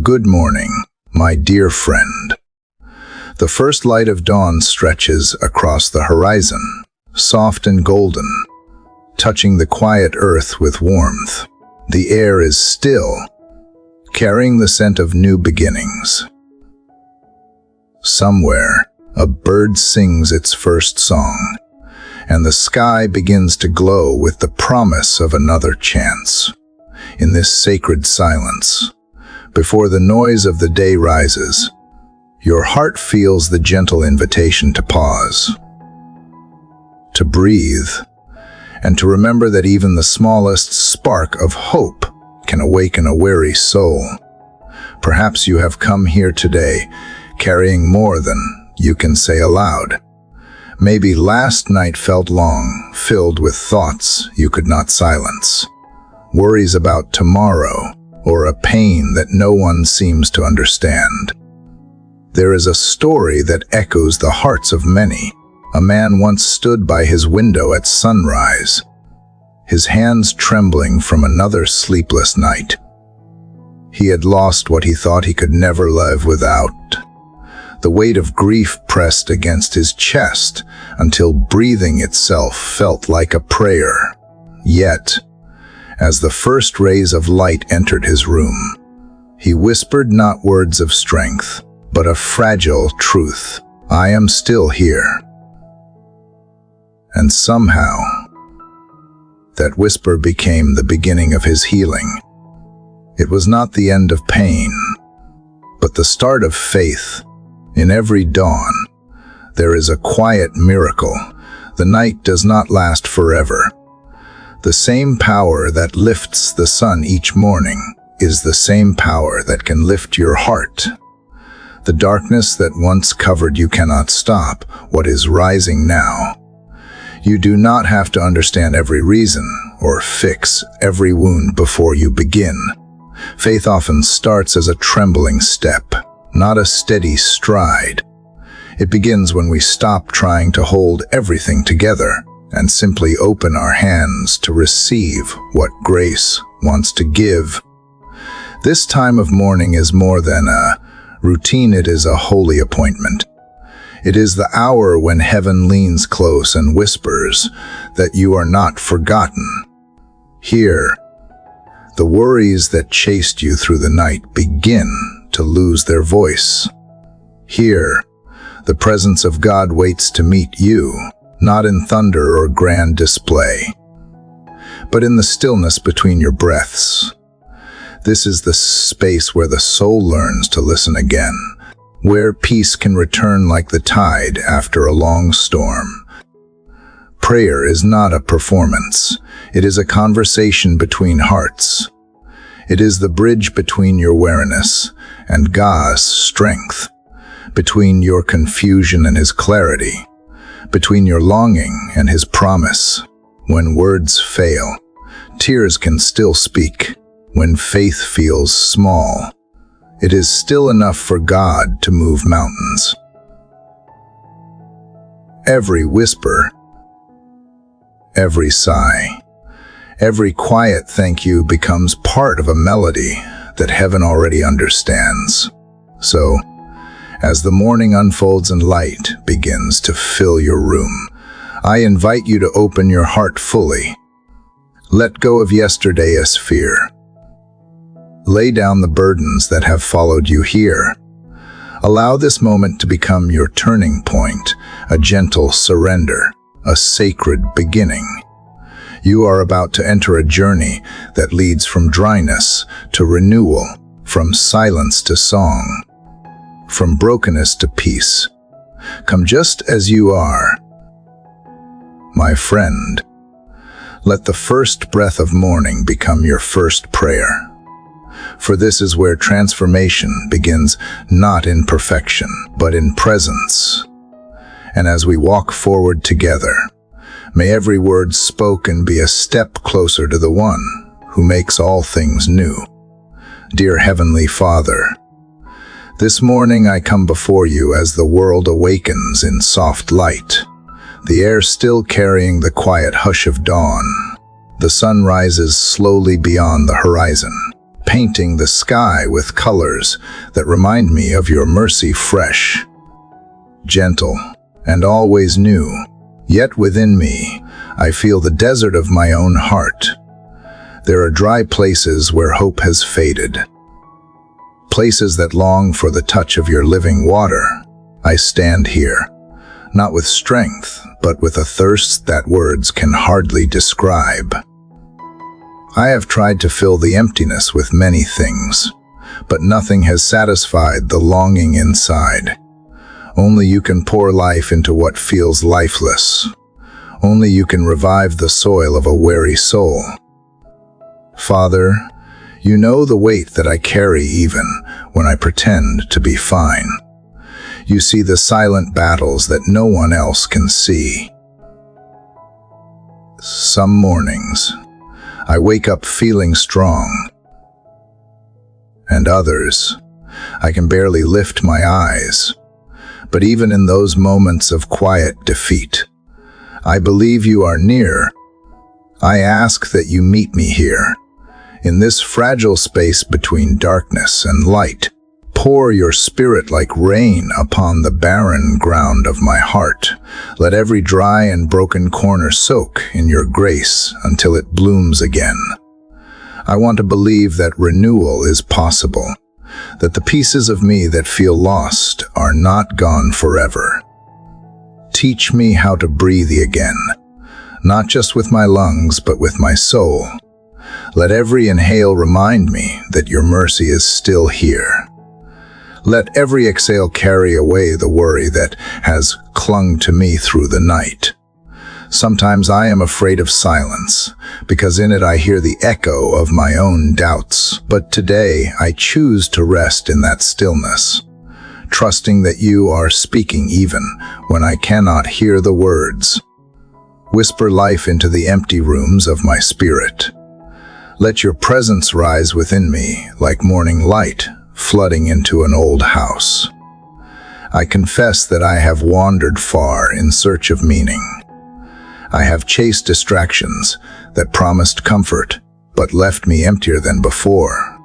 Good morning, my dear friend. The first light of dawn stretches across the horizon, soft and golden, touching the quiet earth with warmth. The air is still, carrying the scent of new beginnings. Somewhere, a bird sings its first song, and the sky begins to glow with the promise of another chance. In this sacred silence, before the noise of the day rises, your heart feels the gentle invitation to pause, to breathe, and to remember that even the smallest spark of hope can awaken a weary soul. Perhaps you have come here today carrying more than you can say aloud. Maybe last night felt long, filled with thoughts you could not silence, worries about tomorrow, or a pain that no one seems to understand. There is a story that echoes the hearts of many. A man once stood by his window at sunrise, his hands trembling from another sleepless night. He had lost what he thought he could never live without. The weight of grief pressed against his chest until breathing itself felt like a prayer. Yet, as the first rays of light entered his room, he whispered not words of strength, but a fragile truth. I am still here. And somehow, that whisper became the beginning of his healing. It was not the end of pain, but the start of faith. In every dawn, there is a quiet miracle. The night does not last forever. The same power that lifts the sun each morning is the same power that can lift your heart. The darkness that once covered you cannot stop what is rising now. You do not have to understand every reason or fix every wound before you begin. Faith often starts as a trembling step, not a steady stride. It begins when we stop trying to hold everything together and simply open our hands to receive what grace wants to give. This time of morning is more than a routine, it is a holy appointment. It is the hour when heaven leans close and whispers that you are not forgotten. Here, the worries that chased you through the night begin to lose their voice. Here, the presence of God waits to meet you, not in thunder or grand display, but in the stillness between your breaths. This is the space where the soul learns to listen again, where peace can return like the tide after a long storm. Prayer is not a performance. It is a conversation between hearts. It is the bridge between your awareness and God's strength, between your confusion and His clarity, between your longing and His promise. When words fail, tears can still speak. When faith feels small, it is still enough for God to move mountains. Every whisper, every sigh, every quiet thank you becomes part of a melody that heaven already understands. So, as the morning unfolds and light begins to fill your room, I invite you to open your heart fully. Let go of yesterday as fear. Lay down the burdens that have followed you here. Allow this moment to become your turning point, a gentle surrender, a sacred beginning. You are about to enter a journey that leads from dryness to renewal, from silence to song, from brokenness to peace. Come just as you are, my friend. Let the first breath of morning become your first prayer. For this is where transformation begins, not in perfection, but in presence. And as we walk forward together, may every word spoken be a step closer to the one who makes all things new. Dear Heavenly Father, this morning I come before you as the world awakens in soft light, the air still carrying the quiet hush of dawn. The sun rises slowly beyond the horizon, painting the sky with colors that remind me of your mercy, fresh, gentle, and always new. Yet within me, I feel the desert of my own heart. There are dry places where hope has faded, places that long for the touch of your living water. I stand here, not with strength, but with a thirst that words can hardly describe. I have tried to fill the emptiness with many things, but nothing has satisfied the longing inside. Only you can pour life into what feels lifeless. Only you can revive the soil of a weary soul. Father, you know the weight that I carry even when I pretend to be fine. You see the silent battles that no one else can see. Some mornings, I wake up feeling strong, and others, I can barely lift my eyes. But even in those moments of quiet defeat, I believe you are near. I ask that you meet me here, in this fragile space between darkness and light. Pour your spirit like rain upon the barren ground of my heart. Let every dry and broken corner soak in your grace until it blooms again. I want to believe that renewal is possible, that the pieces of me that feel lost are not gone forever. Teach me how to breathe again, not just with my lungs, but with my soul. Let every inhale remind me that your mercy is still here. Let every exhale carry away the worry that has clung to me through the night. Sometimes I am afraid of silence, because in it I hear the echo of my own doubts. But today I choose to rest in that stillness, trusting that you are speaking even when I cannot hear the words. Whisper life into the empty rooms of my spirit. Let your presence rise within me like morning light, flooding into an old house. I confess that I have wandered far in search of meaning. I have chased distractions that promised comfort, but left me emptier than before.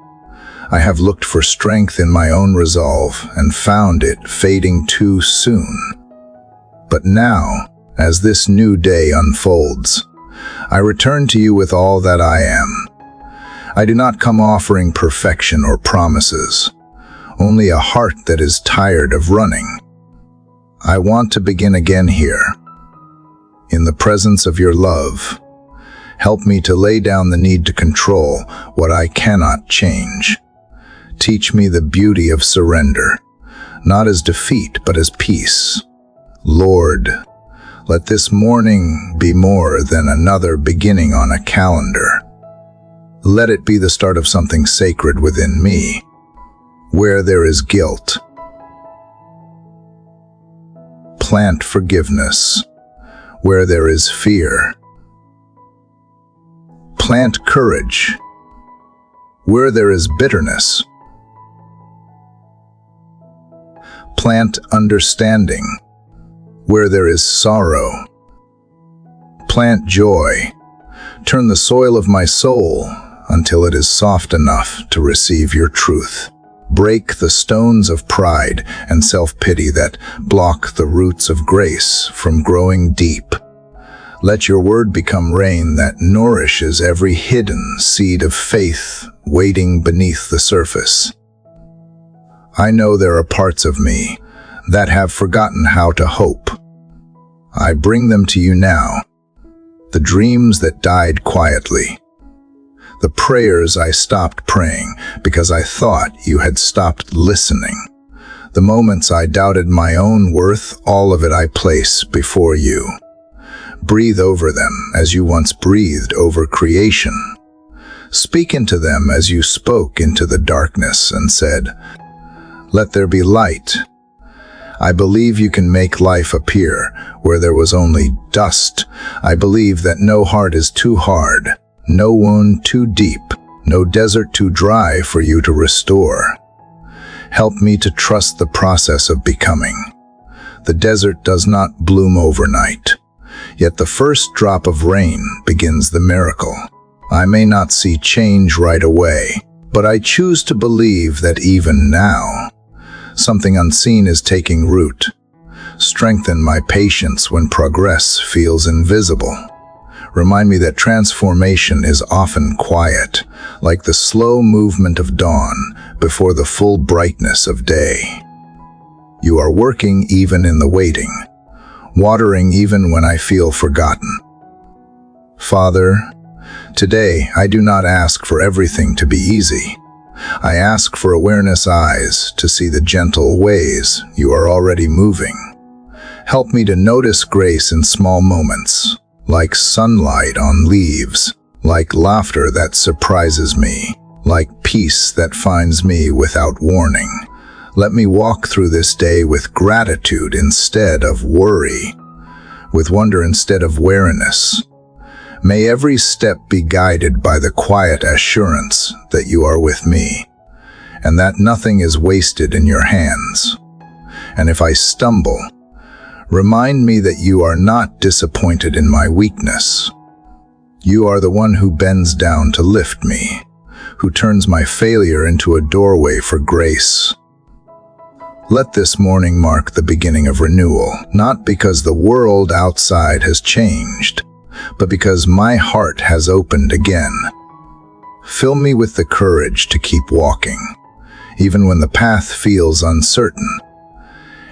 I have looked for strength in my own resolve and found it fading too soon. But now, as this new day unfolds, I return to you with all that I am. I do not come offering perfection or promises, only a heart that is tired of running. I want to begin again here, in the presence of your love. Help me to lay down the need to control what I cannot change. Teach me the beauty of surrender, not as defeat, but as peace. Lord, let this morning be more than another beginning on a calendar. Let it be the start of something sacred within me. Where there is guilt, plant forgiveness. Where there is fear, plant courage. Where there is bitterness, plant understanding. Where there is sorrow, plant joy. Turn the soil of my soul until it is soft enough to receive your truth. Break the stones of pride and self-pity that block the roots of grace from growing deep. Let your word become rain that nourishes every hidden seed of faith waiting beneath the surface. I know there are parts of me that have forgotten how to hope. I bring them to you now. The dreams that died quietly. The prayers I stopped praying because I thought you had stopped listening. The moments I doubted my own worth, all of it I place before you. Breathe over them as you once breathed over creation. Speak into them as you spoke into the darkness and said, "Let there be light." I believe you can make life appear where there was only dust. I believe that no heart is too hard, no wound too deep, no desert too dry for you to restore. Help me to trust the process of becoming. The desert does not bloom overnight, yet the first drop of rain begins the miracle. I may not see change right away, But I choose to believe that even now, something unseen is taking root. Strengthen my patience when progress feels invisible. Remind me that transformation is often quiet, like the slow movement of dawn before the full brightness of day. You are working even in the waiting, watering even when I feel forgotten. Father, today I do not ask for everything to be easy. I ask for awareness eyes to see the gentle ways you are already moving. Help me to notice grace in small moments, like sunlight on leaves, like laughter that surprises me, like peace that finds me without warning. Let me walk through this day with gratitude instead of worry, with wonder instead of weariness. May every step be guided by the quiet assurance that you are with me, and that nothing is wasted in your hands. And if I stumble, remind me that you are not disappointed in my weakness. You are the one who bends down to lift me, who turns my failure into a doorway for grace. Let this morning mark the beginning of renewal, not because the world outside has changed, but because my heart has opened again. Fill me with the courage to keep walking, even when the path feels uncertain.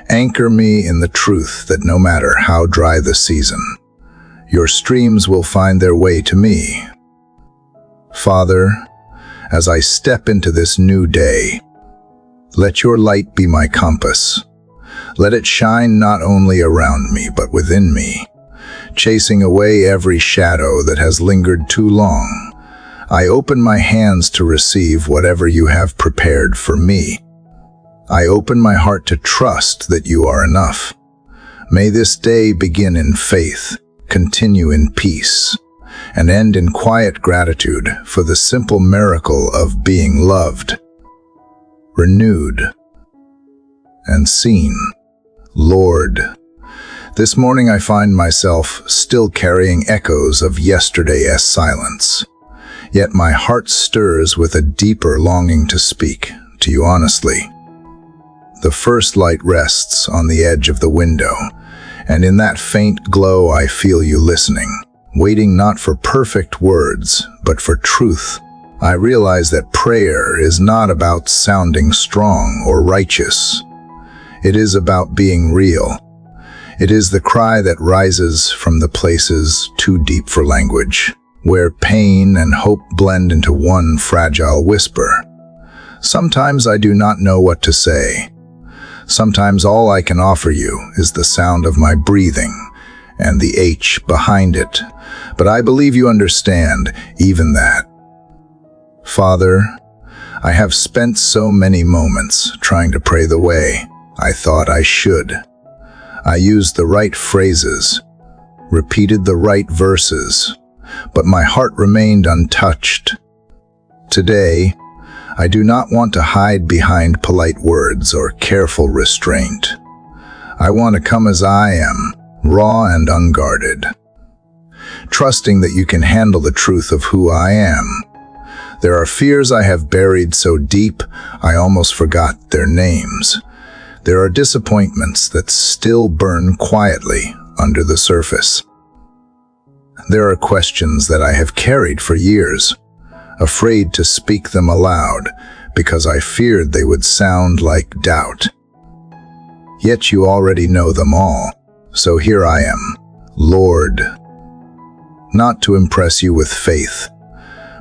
Anchor me in the truth that no matter how dry the season, your streams will find their way to me. Father, as I step into this new day, let your light be my compass. Let it shine not only around me, but within me, chasing away every shadow that has lingered too long. I open my hands to receive whatever you have prepared for me. I open my heart to trust that you are enough. May this day begin in faith, continue in peace, and end in quiet gratitude for the simple miracle of being loved, renewed, and seen. Lord, this morning I find myself still carrying echoes of yesterday's silence, yet my heart stirs with a deeper longing to speak to you honestly. The first light rests on the edge of the window, and in that faint glow I feel you listening, waiting not for perfect words, but for truth. I realize that prayer is not about sounding strong or righteous. It is about being real. It is the cry that rises from the places too deep for language, where pain and hope blend into one fragile whisper. Sometimes I do not know what to say. Sometimes all I can offer you is the sound of my breathing and the H behind it, but I believe you understand even that. Father, I have spent so many moments trying to pray the way I thought I should. I used the right phrases, repeated the right verses, but my heart remained untouched. Today, I do not want to hide behind polite words or careful restraint. I want to come as I am, raw and unguarded, trusting that you can handle the truth of who I am. There are fears I have buried so deep I almost forgot their names. There are disappointments that still burn quietly under the surface. There are questions that I have carried for years, afraid to speak them aloud because I feared they would sound like doubt. Yet you already know them all, so here I am, Lord, not to impress you with faith,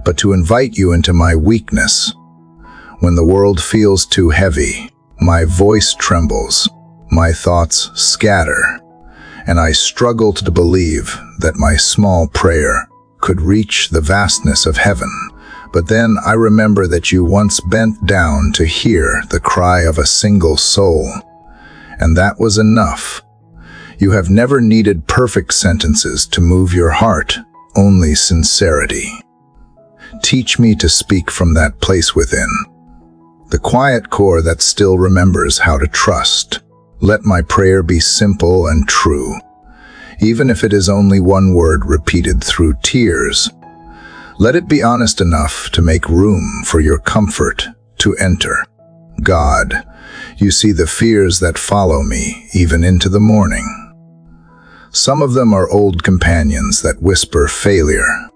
but to invite you into my weakness. When the world feels too heavy, my voice trembles, my thoughts scatter, and I struggle to believe that my small prayer could reach the vastness of heaven. But then I remember that you once bent down to hear the cry of a single soul, and that was enough. You have never needed perfect sentences to move your heart, only sincerity. Teach me to speak from that place within, the quiet core that still remembers how to trust. Let my prayer be simple and true, even if it is only one word repeated through tears. Let it be honest enough to make room for your comfort to enter. God, you see the fears that follow me even into the morning. Some of them are old companions that whisper failure.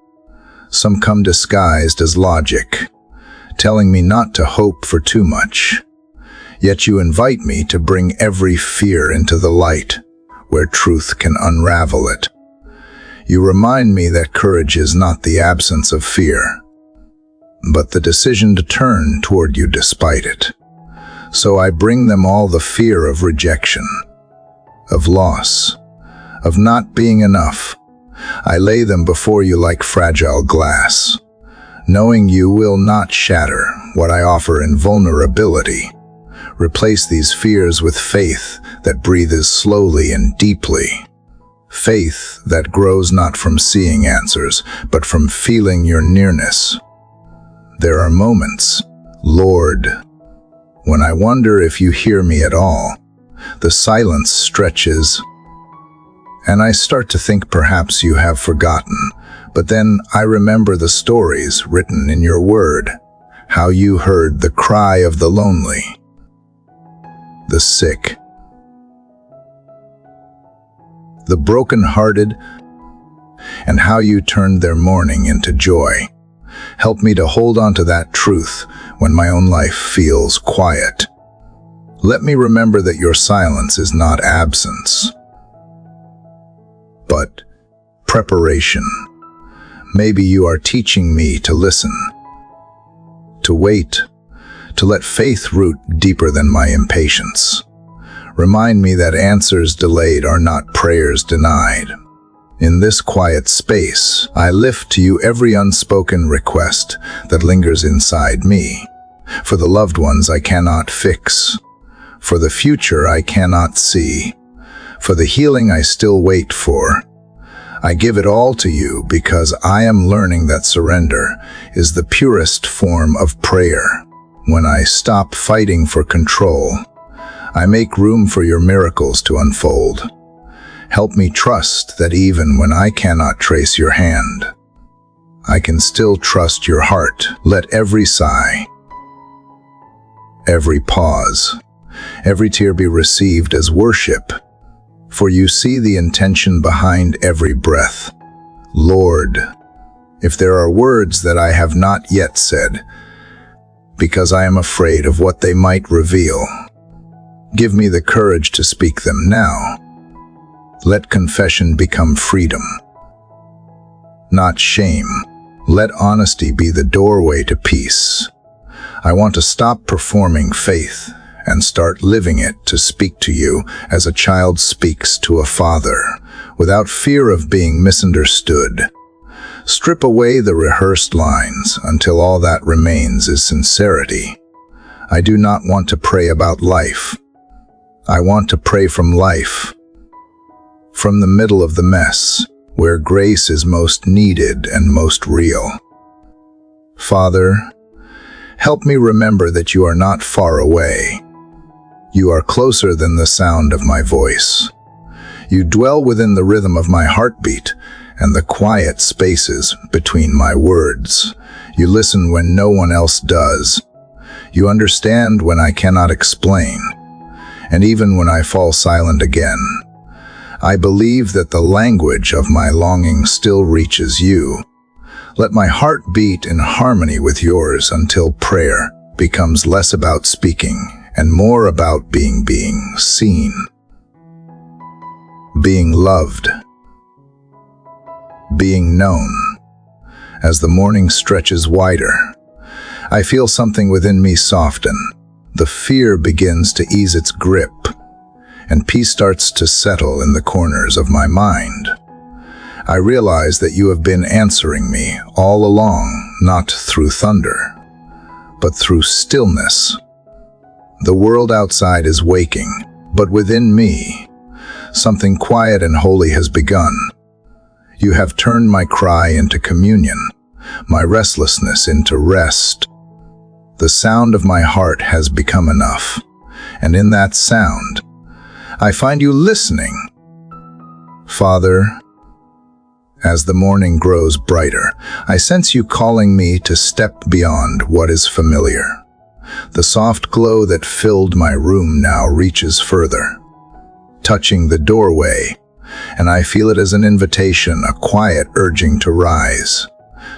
Some come disguised as logic, telling me not to hope for too much. Yet you invite me to bring every fear into the light, where truth can unravel it. You remind me that courage is not the absence of fear, but the decision to turn toward you despite it. So I bring them all the fear of rejection, of loss, of not being enough. I lay them before you like fragile glass, knowing you will not shatter what I offer in vulnerability. Replace these fears with faith that breathes slowly and deeply. Faith that grows not from seeing answers, but from feeling your nearness. There are moments, Lord, when I wonder if you hear me at all. The silence stretches, and I start to think perhaps you have forgotten. But then I remember the stories written in your word, how you heard the cry of the lonely, the sick, the broken-hearted, and how you turned their mourning into joy. Help me to hold on to that truth when my own life feels quiet. Let me remember that your silence is not absence, but preparation. Maybe you are teaching me to listen, to wait, to let faith root deeper than my impatience. Remind me that answers delayed are not prayers denied. In this quiet space, I lift to you every unspoken request that lingers inside me. For the loved ones I cannot fix, for the future I cannot see, for the healing I still wait for. I give it all to you because I am learning that surrender is the purest form of prayer. When I stop fighting for control, I make room for your miracles to unfold. Help me trust that even when I cannot trace your hand, I can still trust your heart. Let every sigh, every pause, every tear be received as worship, for you see the intention behind every breath. Lord, if there are words that I have not yet said, because I am afraid of what they might reveal, give me the courage to speak them now. Let confession become freedom, not shame. Let honesty be the doorway to peace. I want to stop performing faith and start living it, to speak to you as a child speaks to a father, without fear of being misunderstood. Strip away the rehearsed lines until all that remains is sincerity. I do not want to pray about life. I want to pray from life, from the middle of the mess, where grace is most needed and most real. Father, help me remember that you are not far away. You are closer than the sound of my voice. You dwell within the rhythm of my heartbeat and the quiet spaces between my words. You listen when no one else does. You understand when I cannot explain, and even when I fall silent again. I believe that the language of my longing still reaches you. Let my heart beat in harmony with yours until prayer becomes less about speaking and more about being seen, being loved, being known. As the morning stretches wider, I feel something within me soften. The fear begins to ease its grip, and peace starts to settle in the corners of my mind. I realize that you have been answering me all along, not through thunder, but through stillness. The world outside is waking, but within me, something quiet and holy has begun. You have turned my cry into communion, my restlessness into rest. The sound of my heart has become enough, and in that sound, I find you listening. Father, As the morning grows brighter, I sense you calling me to step beyond what is familiar. The soft glow that filled my room now reaches further, touching the doorway, and I feel it as an invitation, a quiet urging to rise,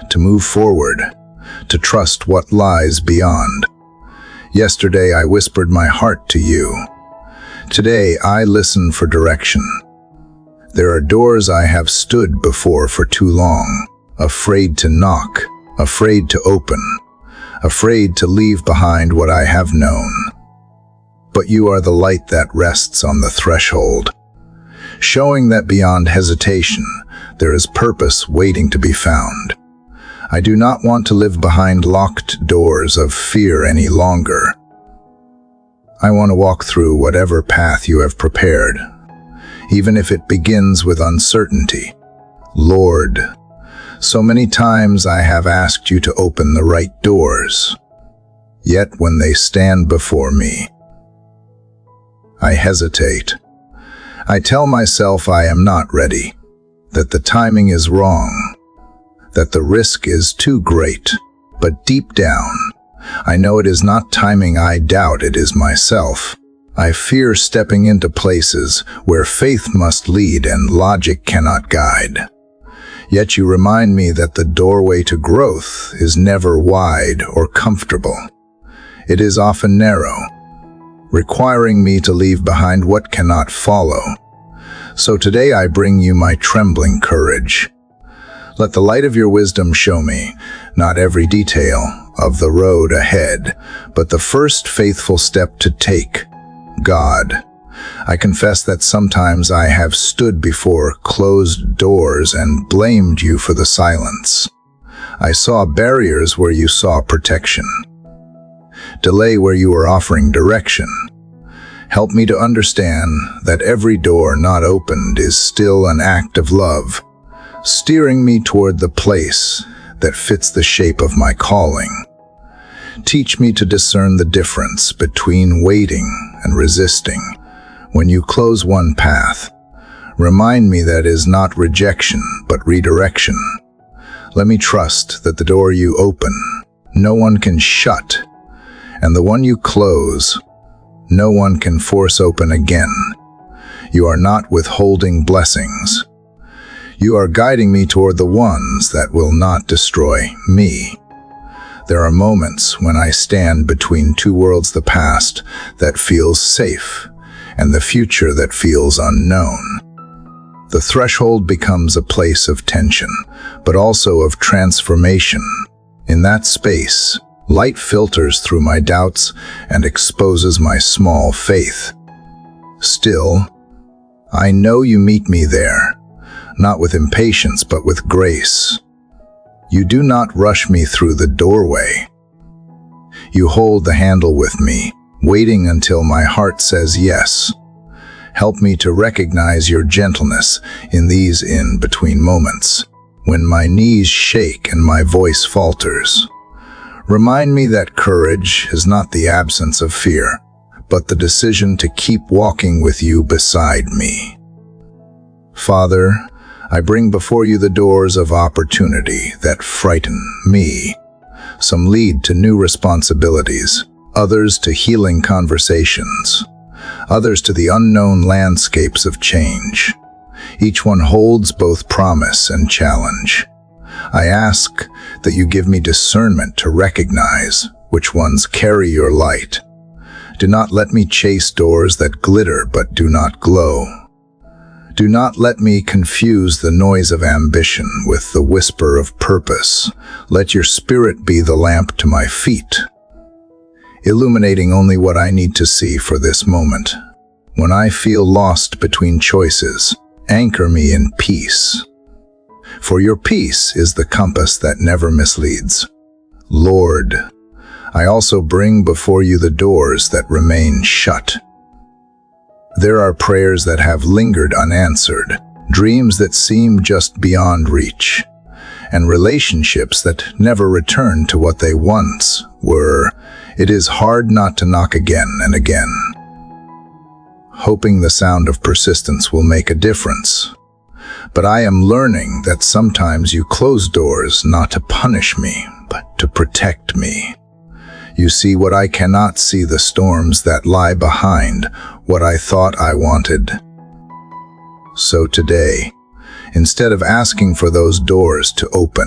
to move forward, to trust what lies beyond. Yesterday I whispered my heart to you. Today I listen for direction. There are doors I have stood before for too long, afraid to knock, afraid to open, afraid to leave behind what I have known. But you are the light that rests on the threshold, showing that beyond hesitation, there is purpose waiting to be found. I do not want to live behind locked doors of fear any longer. I want to walk through whatever path you have prepared, even if it begins with uncertainty. Lord, so many times I have asked you to open the right doors, yet when they stand before me, I hesitate. I tell myself I am not ready, that the timing is wrong, that the risk is too great. But deep down, I know it is not timing I doubt, it is myself. I fear stepping into places where faith must lead and logic cannot guide. Yet you remind me that the doorway to growth is never wide or comfortable. It is often narrow, requiring me to leave behind what cannot follow. So today I bring you my trembling courage. Let the light of your wisdom show me, not every detail of the road ahead, but the first faithful step to take. God, I confess that sometimes I have stood before closed doors and blamed you for the silence. I saw barriers where you saw protection, delay where you were offering direction. Help me to understand that every door not opened is still an act of love, steering me toward the place that fits the shape of my calling. Teach me to discern the difference between waiting and resisting. When you close one path, remind me that is not rejection, but redirection. Let me trust that the door you open, no one can shut, and the one you close, no one can force open again. You are not withholding blessings. You are guiding me toward the ones that will not destroy me. There are moments when I stand between two worlds, the past that feels safe and the future that feels unknown. The threshold becomes a place of tension, but also of transformation. In that space, light filters through my doubts and exposes my small faith. Still, I know you meet me there, not with impatience but with grace. You do not rush me through the doorway. You hold the handle with me, waiting until my heart says yes. Help me to recognize your gentleness in these in-between moments, when my knees shake and my voice falters. Remind me that courage is not the absence of fear, but the decision to keep walking with you beside me. Father, I bring before you the doors of opportunity that frighten me. Some lead to new responsibilities, others to healing conversations, others to the unknown landscapes of change. Each one holds both promise and challenge. I ask that you give me discernment to recognize which ones carry your light. Do not let me chase doors that glitter but do not glow. Do not let me confuse the noise of ambition with the whisper of purpose. Let your spirit be the lamp to my feet, illuminating only what I need to see for this moment. When I feel lost between choices, anchor me in peace. For your peace is the compass that never misleads. Lord, I also bring before you the doors that remain shut. There are prayers that have lingered unanswered, dreams that seem just beyond reach, and relationships that never return to what they once were. It is hard not to knock again and again, hoping the sound of persistence will make a difference. But I am learning that sometimes you close doors not to punish me, but to protect me. You see what I cannot see, the storms that lie behind what I thought I wanted. So today, instead of asking for those doors to open,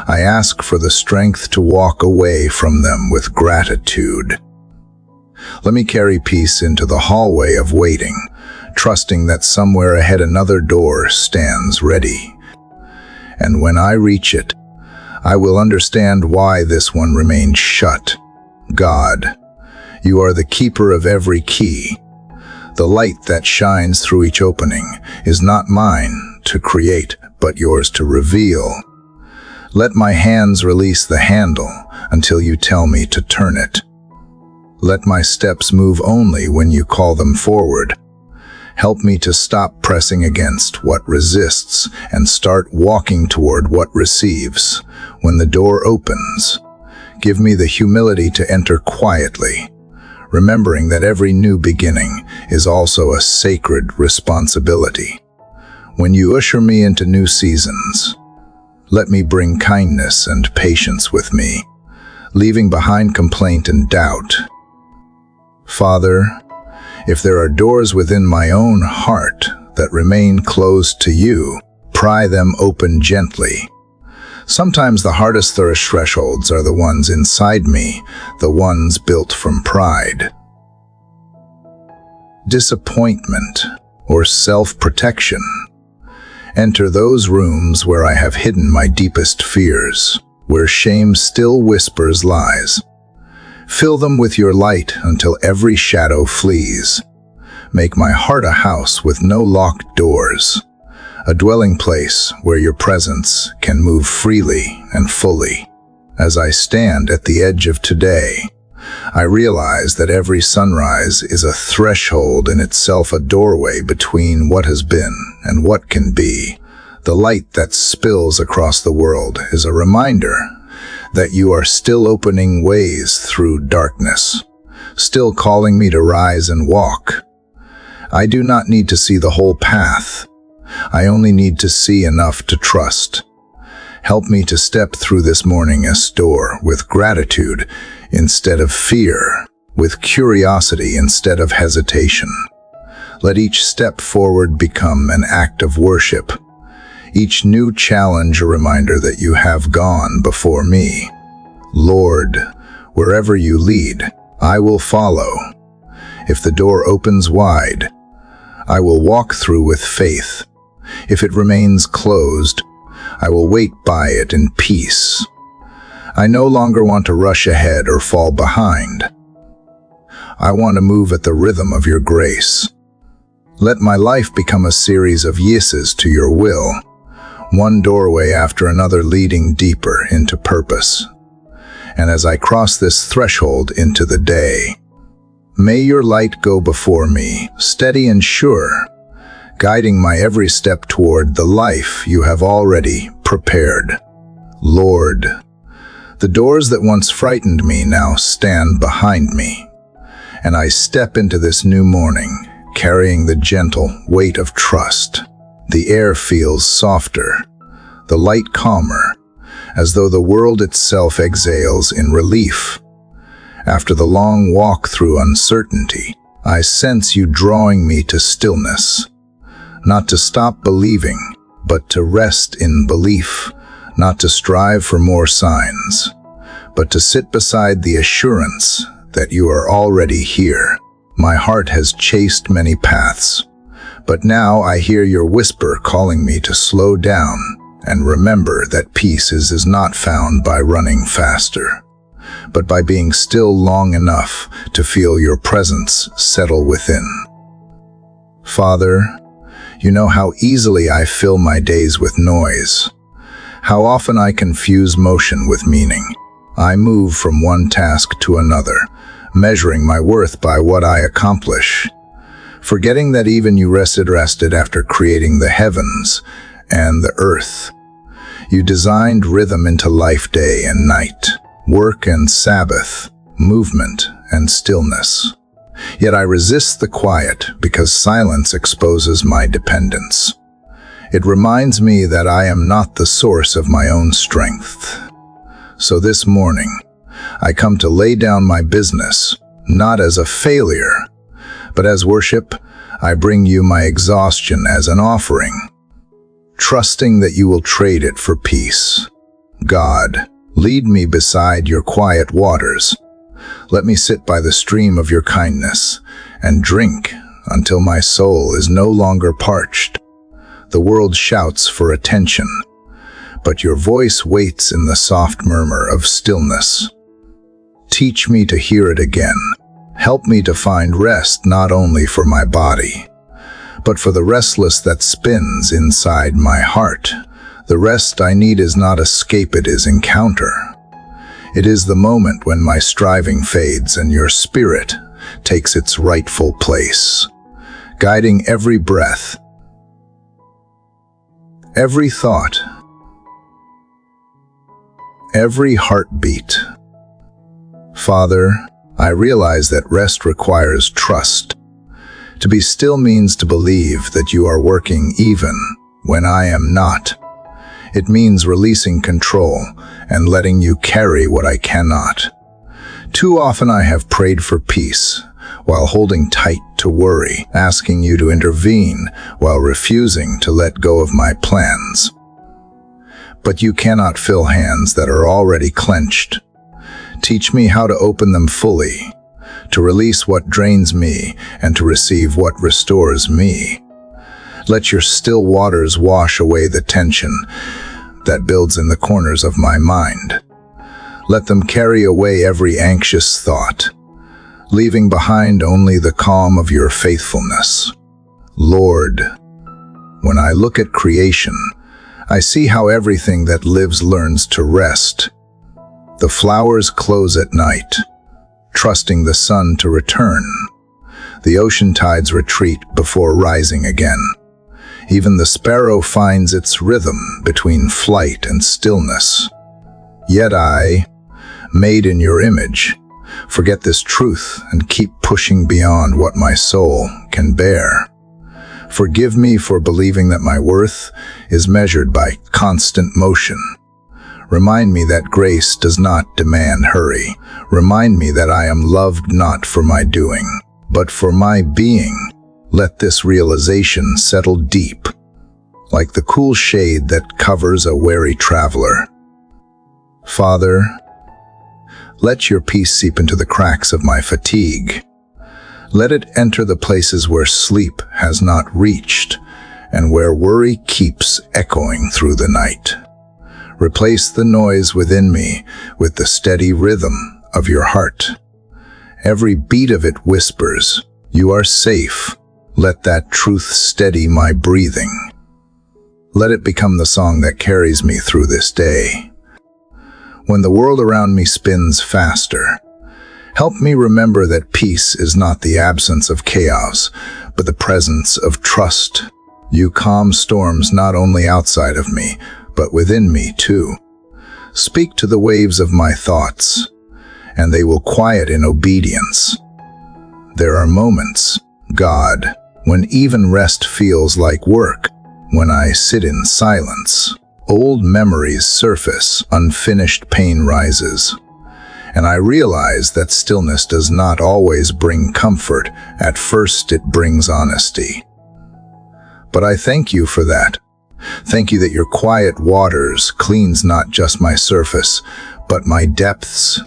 I ask for the strength to walk away from them with gratitude. Let me carry peace into the hallway of waiting, trusting that somewhere ahead another door stands ready. And when I reach it, I will understand why this one remained shut. God, you are the keeper of every key. The light that shines through each opening is not mine to create, but yours to reveal. Let my hands release the handle until you tell me to turn it. Let my steps move only when you call them forward. Help me to stop pressing against what resists and start walking toward what receives. When the door opens, give me the humility to enter quietly, remembering that every new beginning is also a sacred responsibility. When you usher me into new seasons, let me bring kindness and patience with me, leaving behind complaint and doubt. Father, if there are doors within my own heart that remain closed to you, pry them open gently. Sometimes the hardest thresholds are the ones inside me, the ones built from pride. Disappointment or self-protection. Enter those rooms where I have hidden my deepest fears, where shame still whispers lies. Fill them with your light until every shadow flees. Make my heart a house with no locked doors, a dwelling place where your presence can move freely and fully. As I stand at the edge of today, I realize that every sunrise is a threshold in itself, a doorway between what has been and what can be. The light that spills across the world is a reminder that you are still opening ways through darkness, still calling me to rise and walk. I do not need to see the whole path. I only need to see enough to trust. Help me to step through this morning's door with gratitude instead of fear, with curiosity instead of hesitation. Let each step forward become an act of worship, each new challenge a reminder that you have gone before me. Lord, wherever you lead, I will follow. If the door opens wide, I will walk through with faith. If it remains closed, I will wait by it in peace. I no longer want to rush ahead or fall behind. I want to move at the rhythm of your grace. Let my life become a series of yeses to your will, one doorway after another leading deeper into purpose. And as I cross this threshold into the day, may your light go before me, steady and sure, guiding my every step toward the life you have already prepared. Lord, the doors that once frightened me now stand behind me, and I step into this new morning, carrying the gentle weight of trust. The air feels softer, the light calmer, as though the world itself exhales in relief. After the long walk through uncertainty, I sense you drawing me to stillness, not to stop believing, but to rest in belief, not to strive for more signs, but to sit beside the assurance that you are already here. My heart has chased many paths, but now I hear your whisper calling me to slow down and remember that peace is not found by running faster, but by being still long enough to feel your presence settle within. Father, you know how easily I fill my days with noise, how often I confuse motion with meaning. I move from one task to another, measuring my worth by what I accomplish, forgetting that even you rested after creating the heavens and the earth. You designed rhythm into life, day and night, work and Sabbath, movement and stillness. Yet I resist the quiet because silence exposes my dependence. It reminds me that I am not the source of my own strength. So this morning, I come to lay down my business, not as a failure, but as worship. I bring you my exhaustion as an offering, trusting that you will trade it for peace. God, lead me beside your quiet waters. Let me sit by the stream of your kindness and drink until my soul is no longer parched. The world shouts for attention, but your voice waits in the soft murmur of stillness. Teach me to hear it again. Help me to find rest not only for my body, but for the restless that spins inside my heart. The rest I need is not escape, it is encounter. It is the moment when my striving fades and your spirit takes its rightful place, guiding every breath, every thought, every heartbeat. Father, I realize that rest requires trust. To be still means to believe that you are working even when I am not. It means releasing control and letting you carry what I cannot. Too often I have prayed for peace while holding tight to worry, asking you to intervene while refusing to let go of my plans. But you cannot fill hands that are already clenched. Teach me how to open them fully, to release what drains me and to receive what restores me. Let your still waters wash away the tension that builds in the corners of my mind. Let them carry away every anxious thought, leaving behind only the calm of your faithfulness. Lord, when I look at creation, I see how everything that lives learns to rest. The flowers close at night, trusting the sun to return. The ocean tides retreat before rising again. Even the sparrow finds its rhythm between flight and stillness. Yet I, made in your image, forget this truth and keep pushing beyond what my soul can bear. Forgive me for believing that my worth is measured by constant motion. Remind me that grace does not demand hurry. Remind me that I am loved not for my doing, but for my being. Let this realization settle deep, like the cool shade that covers a weary traveler. Father, let your peace seep into the cracks of my fatigue. Let it enter the places where sleep has not reached and where worry keeps echoing through the night. Replace the noise within me with the steady rhythm of your heart. Every beat of it whispers, "You are safe." Let that truth steady my breathing. Let it become the song that carries me through this day. When the world around me spins faster, help me remember that peace is not the absence of chaos, but the presence of trust. You calm storms not only outside of me, but within me too. Speak to the waves of my thoughts, and they will quiet in obedience. There are moments, God, when even rest feels like work. When I sit in silence, old memories surface, unfinished pain rises. And I realize that stillness does not always bring comfort. At first it brings honesty. But I thank you for that. Thank you that your quiet waters cleans not just my surface, but my depths.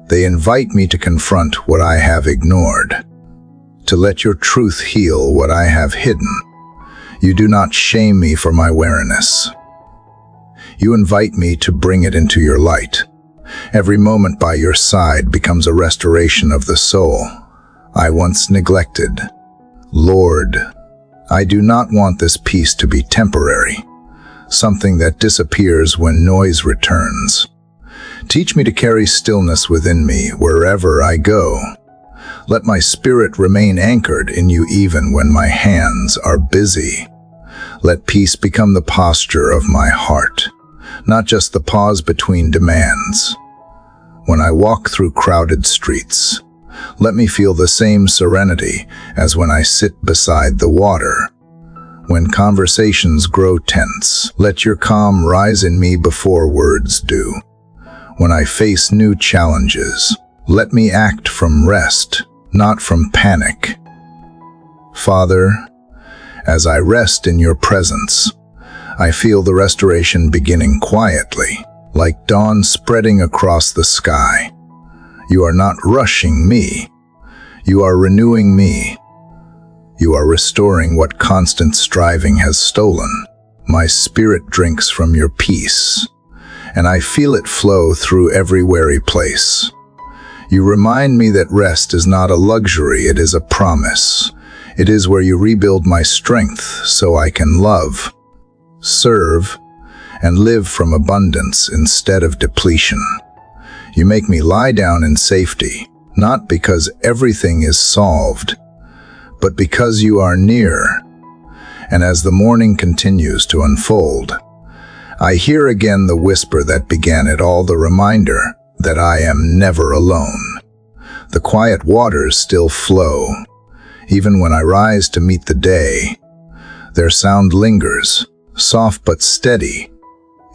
They invite me to confront what I have ignored, to let your truth heal what I have hidden. You do not shame me for my weariness. You invite me to bring it into your light. Every moment by your side becomes a restoration of the soul I once neglected. Lord, I do not want this peace to be temporary, something that disappears when noise returns. Teach me to carry stillness within me wherever I go. Let my spirit remain anchored in you even when my hands are busy. Let peace become the posture of my heart, not just the pause between demands. When I walk through crowded streets, let me feel the same serenity as when I sit beside the water. When conversations grow tense, let your calm rise in me before words do. When I face new challenges, let me act from rest, not from panic. Father, as I rest in your presence, I feel the restoration beginning quietly, like dawn spreading across the sky. You are not rushing me. You are renewing me. You are restoring what constant striving has stolen. My spirit drinks from your peace, and I feel it flow through every weary place. You remind me that rest is not a luxury, it is a promise. It is where you rebuild my strength so I can love, serve, and live from abundance instead of depletion. You make me lie down in safety, not because everything is solved, but because you are near. And as the morning continues to unfold, I hear again the whisper that began it all, the reminder that I am never alone. The quiet waters still flow. Even when I rise to meet the day, their sound lingers, soft but steady,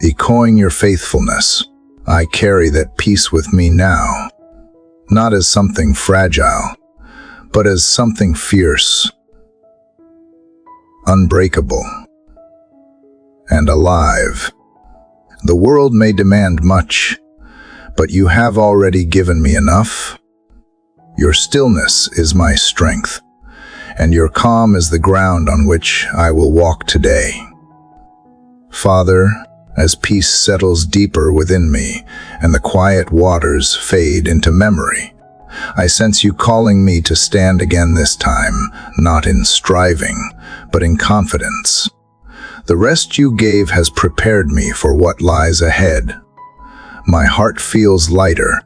echoing your faithfulness. I carry that peace with me now, not as something fragile, but as something fierce, unbreakable, and alive. The world may demand much, but you have already given me enough. Your stillness is my strength, and your calm is the ground on which I will walk today. Father, as peace settles deeper within me and the quiet waters fade into memory, I sense you calling me to stand again this time, not in striving, but in confidence. The rest you gave has prepared me for what lies ahead. My heart feels lighter,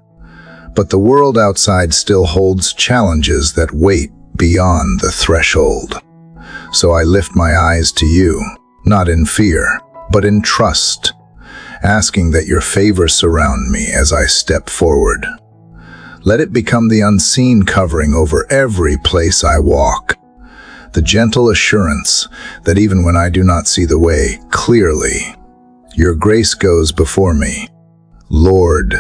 but the world outside still holds challenges that wait beyond the threshold. So I lift my eyes to you, not in fear, but in trust, asking that your favor surround me as I step forward. Let it become the unseen covering over every place I walk, the gentle assurance that even when I do not see the way clearly, your grace goes before me. Lord,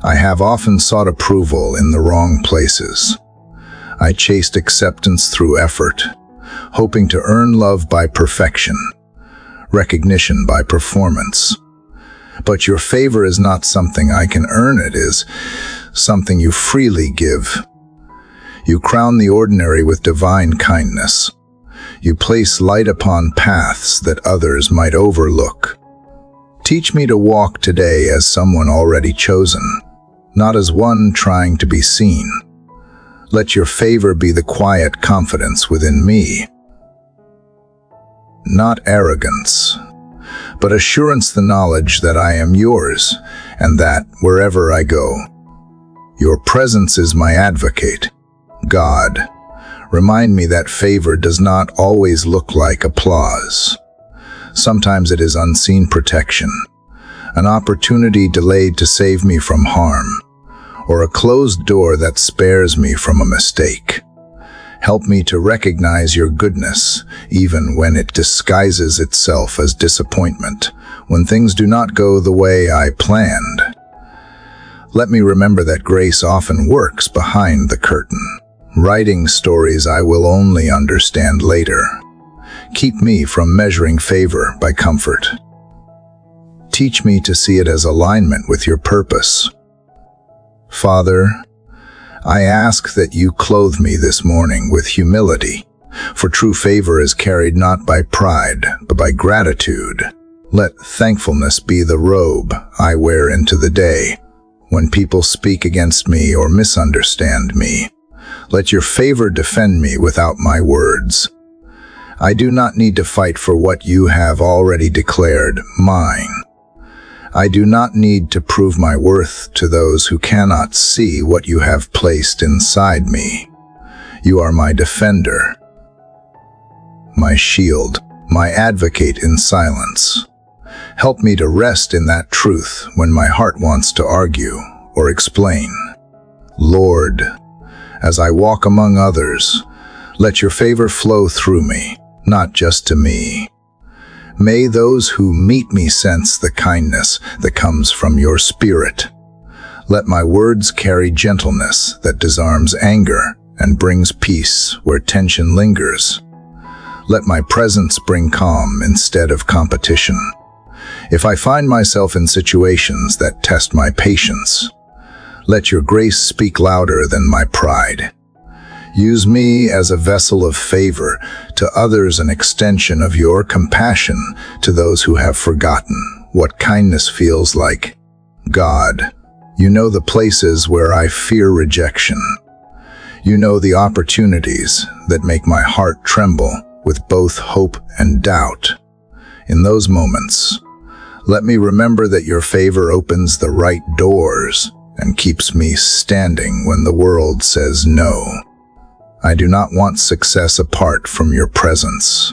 I have often sought approval in the wrong places. I chased acceptance through effort, hoping to earn love by perfection, recognition by performance. But your favor is not something I can earn, it is something you freely give. You crown the ordinary with divine kindness. You place light upon paths that others might overlook. Teach me to walk today as someone already chosen, not as one trying to be seen. Let your favor be the quiet confidence within me. Not arrogance, but assurance, the knowledge that I am yours, and that, wherever I go, your presence is my advocate. God, remind me that favor does not always look like applause. Sometimes it is unseen protection, an opportunity delayed to save me from harm, or a closed door that spares me from a mistake. Help me to recognize your goodness, even when it disguises itself as disappointment, when things do not go the way I planned. Let me remember that grace often works behind the curtain, writing stories I will only understand later. Keep me from measuring favor by comfort. Teach me to see it as alignment with your purpose. Father, I ask that you clothe me this morning with humility, for true favor is carried not by pride, but by gratitude. Let thankfulness be the robe I wear into the day. When people speak against me or misunderstand me, let your favor defend me without my words. I do not need to fight for what you have already declared mine. I do not need to prove my worth to those who cannot see what you have placed inside me. You are my defender, my shield, my advocate in silence. Help me to rest in that truth when my heart wants to argue or explain. Lord, as I walk among others, let your favor flow through me, not just to me. May those who meet me sense the kindness that comes from your spirit. Let my words carry gentleness that disarms anger and brings peace where tension lingers. Let my presence bring calm instead of competition. If I find myself in situations that test my patience, let your grace speak louder than my pride. Use me as a vessel of favor to others, an extension of your compassion to those who have forgotten what kindness feels like. God, you know the places where I fear rejection. You know the opportunities that make my heart tremble with both hope and doubt. In those moments, let me remember that your favor opens the right doors and keeps me standing when the world says no. I do not want success apart from your presence.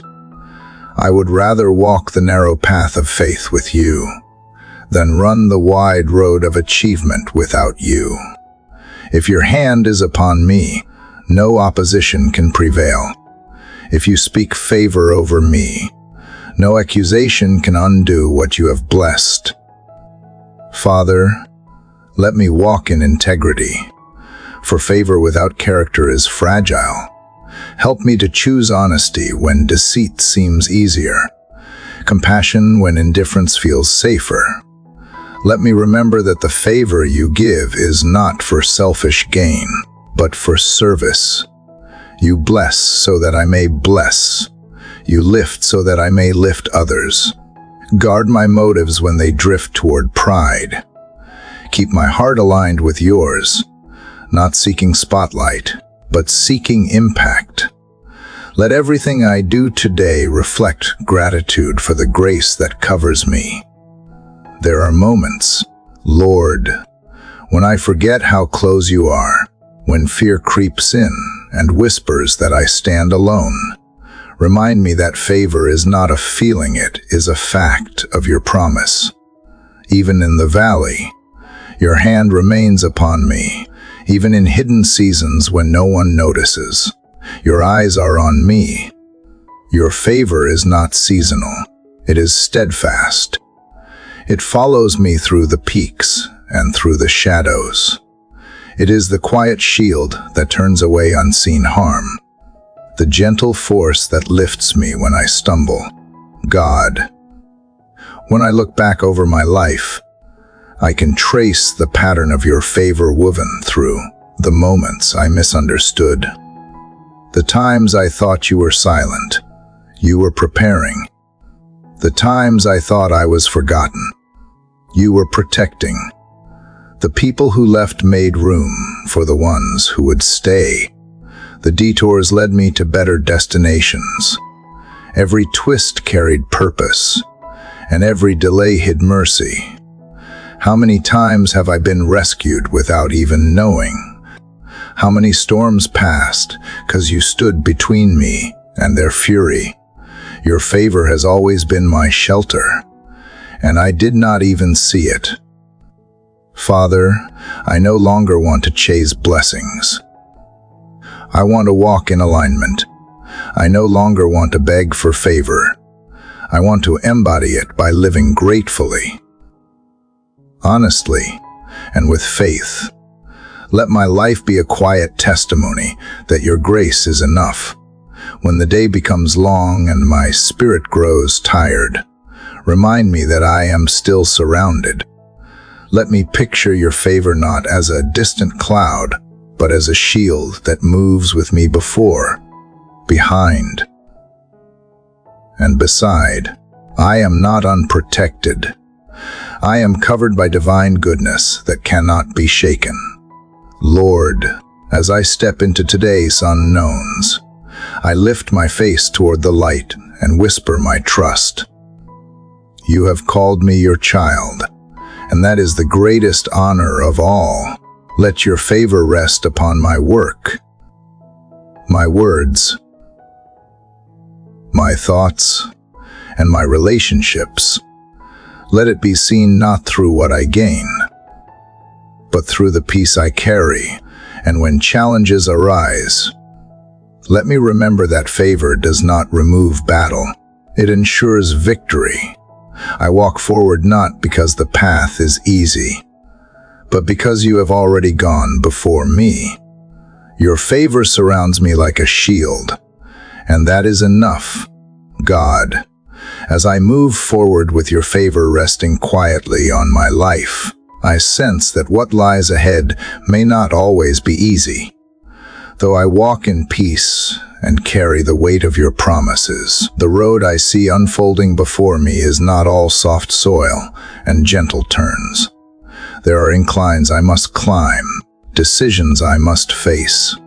I would rather walk the narrow path of faith with you than run the wide road of achievement without you. If your hand is upon me, no opposition can prevail. If you speak favor over me, no accusation can undo what you have blessed. Father, let me walk in integrity, for favor without character is fragile. Help me to choose honesty when deceit seems easier, compassion when indifference feels safer. Let me remember that the favor you give is not for selfish gain, but for service. You bless so that I may bless. You lift so that I may lift others. Guard my motives when they drift toward pride. Keep my heart aligned with yours, not seeking spotlight, but seeking impact. Let everything I do today reflect gratitude for the grace that covers me. There are moments, Lord, when I forget how close you are, when fear creeps in and whispers that I stand alone. Remind me that favor is not a feeling, it is a fact of your promise. Even in the valley, your hand remains upon me, even in hidden seasons when no one notices. Your eyes are on me. Your favor is not seasonal, it is steadfast. It follows me through the peaks and through the shadows. It is the quiet shield that turns away unseen harm, the gentle force that lifts me when I stumble. God, when I look back over my life, I can trace the pattern of your favor woven through the moments I misunderstood. The times I thought you were silent, you were preparing. The times I thought I was forgotten, you were protecting. The people who left made room for the ones who would stay. The detours led me to better destinations. Every twist carried purpose, and every delay hid mercy. How many times have I been rescued without even knowing? How many storms passed 'cause you stood between me and their fury? Your favor has always been my shelter, and I did not even see it. Father, I no longer want to chase blessings. I want to walk in alignment. I no longer want to beg for favor. I want to embody it by living gratefully, honestly, and with faith. Let my life be a quiet testimony that your grace is enough. When the day becomes long and my spirit grows tired, remind me that I am still surrounded. Let me picture your favor not as a distant cloud, but as a shield that moves with me before, behind, and beside. I am not unprotected. I am covered by divine goodness that cannot be shaken. Lord, as I step into today's unknowns, I lift my face toward the light and whisper my trust. You have called me your child, and that is the greatest honor of all. Let your favor rest upon my work, my words, my thoughts, and my relationships. Let it be seen not through what I gain, but through the peace I carry. And when challenges arise, Let me remember that favor does not remove battle. It ensures victory. I walk forward not because the path is easy, but because you have already gone before me. Your favor surrounds me like a shield, and that is enough, God. As I move forward with your favor resting quietly on my life, I sense that what lies ahead may not always be easy. Though I walk in peace and carry the weight of your promises, the road I see unfolding before me is not all soft soil and gentle turns. There are inclines I must climb, decisions I must face,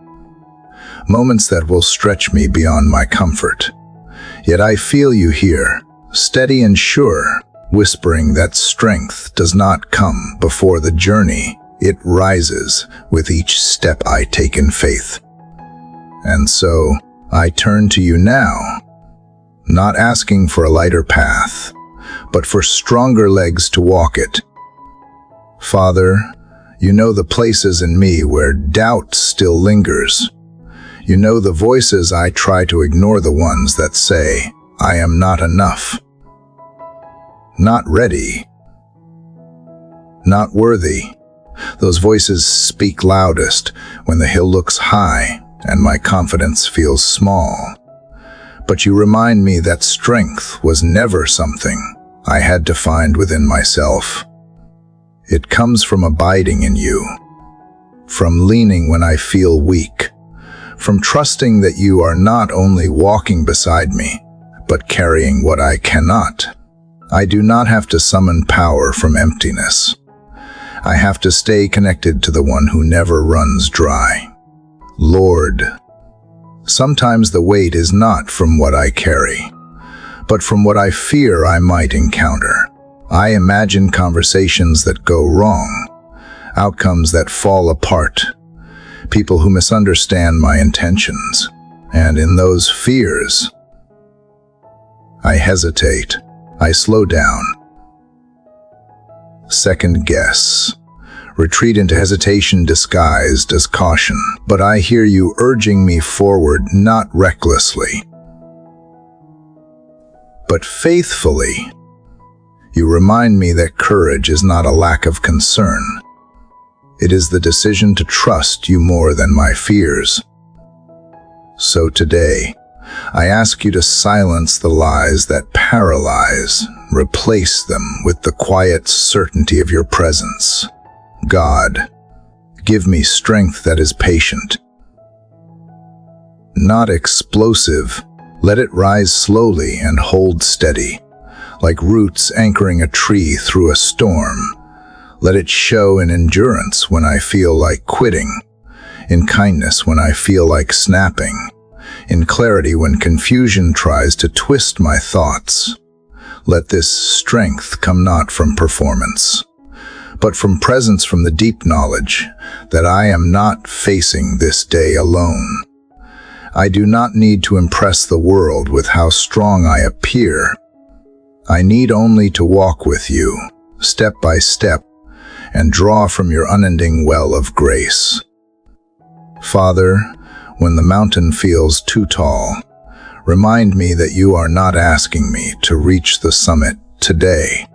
moments that will stretch me beyond my comfort. Yet I feel you here, steady and sure, whispering that strength does not come before the journey. It rises with each step I take in faith. And so, I turn to you now, not asking for a lighter path, but for stronger legs to walk it. Father, you know the places in me where doubt still lingers. You know the voices I try to ignore, the ones that say, I am not enough, not ready, not worthy. Those voices speak loudest when the hill looks high and my confidence feels small. But you remind me that strength was never something I had to find within myself. It comes from abiding in you, from leaning when I feel weak, from trusting that you are not only walking beside me, but carrying what I cannot. I do not have to summon power from emptiness. I have to stay connected to the one who never runs dry. Lord, sometimes the weight is not from what I carry, but from what I fear I might encounter. I imagine conversations that go wrong, outcomes that fall apart, people who misunderstand my intentions, and in those fears, I hesitate, I slow down, second guess, retreat into hesitation disguised as caution. But I hear you urging me forward, not recklessly, but faithfully. You remind me that courage is not a lack of concern. It is the decision to trust you more than my fears. So today, I ask you to silence the lies that paralyze, replace them with the quiet certainty of your presence. God, give me strength that is patient, not explosive. Let it rise slowly and hold steady, like roots anchoring a tree through a storm. Let it show in endurance when I feel like quitting, in kindness when I feel like snapping, in clarity when confusion tries to twist my thoughts. Let this strength come not from performance, but from presence, from the deep knowledge that I am not facing this day alone. I do not need to impress the world with how strong I appear. I need only to walk with you, step by step, and draw from your unending well of grace. Father, when the mountain feels too tall, remind me that you are not asking me to reach the summit today.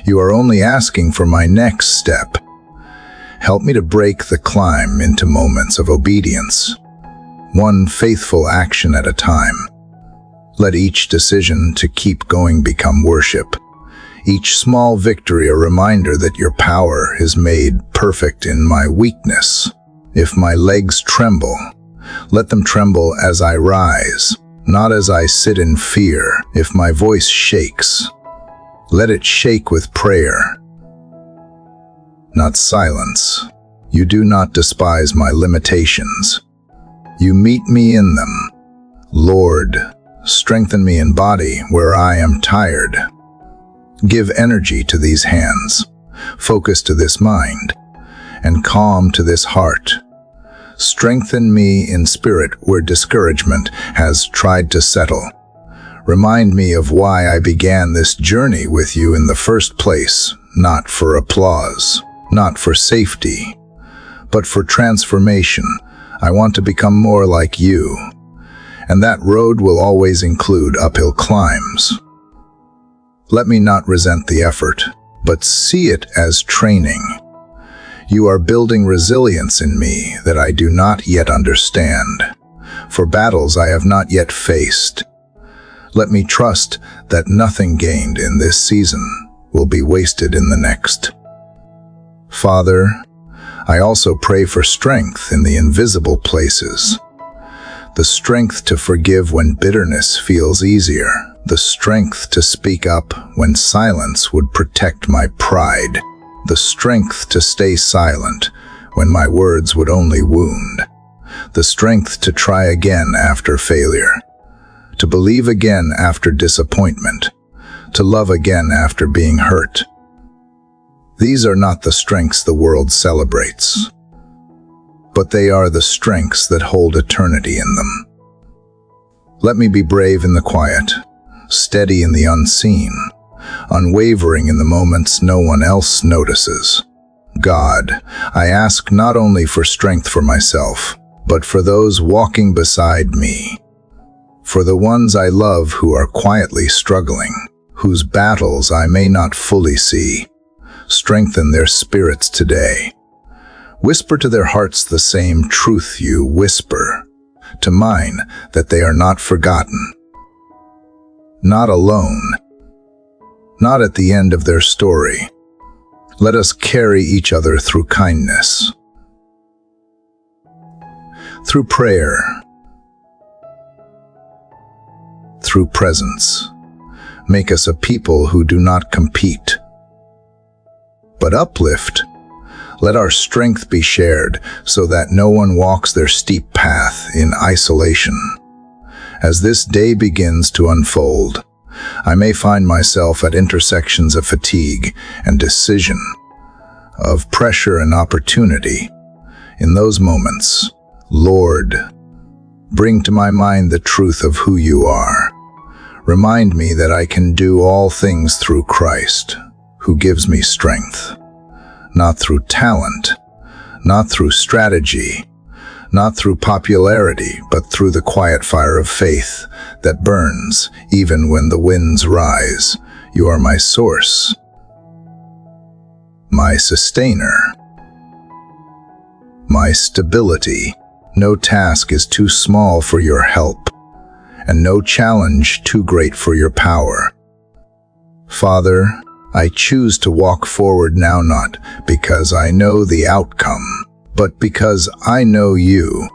You are only asking for my next step. Help me to break the climb into moments of obedience, one faithful action at a time. Let each decision to keep going become worship, each small victory a reminder that your power is made perfect in my weakness. If my legs tremble, let them tremble as I rise, not as I sit in fear. If my voice shakes, let it shake with prayer, not silence. You do not despise my limitations. You meet me in them. Lord, strengthen me in body where I am tired. Give energy to these hands, focus to this mind, and calm to this heart. Strengthen me in spirit where discouragement has tried to settle. Remind me of why I began this journey with you in the first place, not for applause, not for safety, but for transformation. I want to become more like you, and that road will always include uphill climbs. Let me not resent the effort, but see it as training. You are building resilience in me that I do not yet understand, for battles I have not yet faced. Let me trust that nothing gained in this season will be wasted in the next. Father, I also pray for strength in the invisible places. The strength to forgive when bitterness feels easier. The strength to speak up when silence would protect my pride. The strength to stay silent when my words would only wound. The strength to try again after failure. To believe again after disappointment. To love again after being hurt. These are not the strengths the world celebrates, but they are the strengths that hold eternity in them. Let me be brave in the quiet, steady in the unseen, unwavering in the moments no one else notices. God, I ask not only for strength for myself, but for those walking beside me, for the ones I love who are quietly struggling, whose battles I may not fully see. Strengthen their spirits today. Whisper to their hearts the same truth you whisper to mine, that they are not forgotten, not alone, not at the end of their story. Let us carry each other through kindness, through prayer, through presence. Make us a people who do not compete, but uplift. Let our strength be shared so that no one walks their steep path in isolation. As this day begins to unfold, I may find myself at intersections of fatigue and decision, of pressure and opportunity. In those moments, Lord, bring to my mind the truth of who you are. Remind me that I can do all things through Christ, who gives me strength, not through talent, not through strategy, not through popularity, but through the quiet fire of faith that burns even when the winds rise. You are my source, my sustainer, my stability. No task is too small for your help, and no challenge too great for your power. Father, I choose to walk forward now, not because I know the outcome, but because I know you,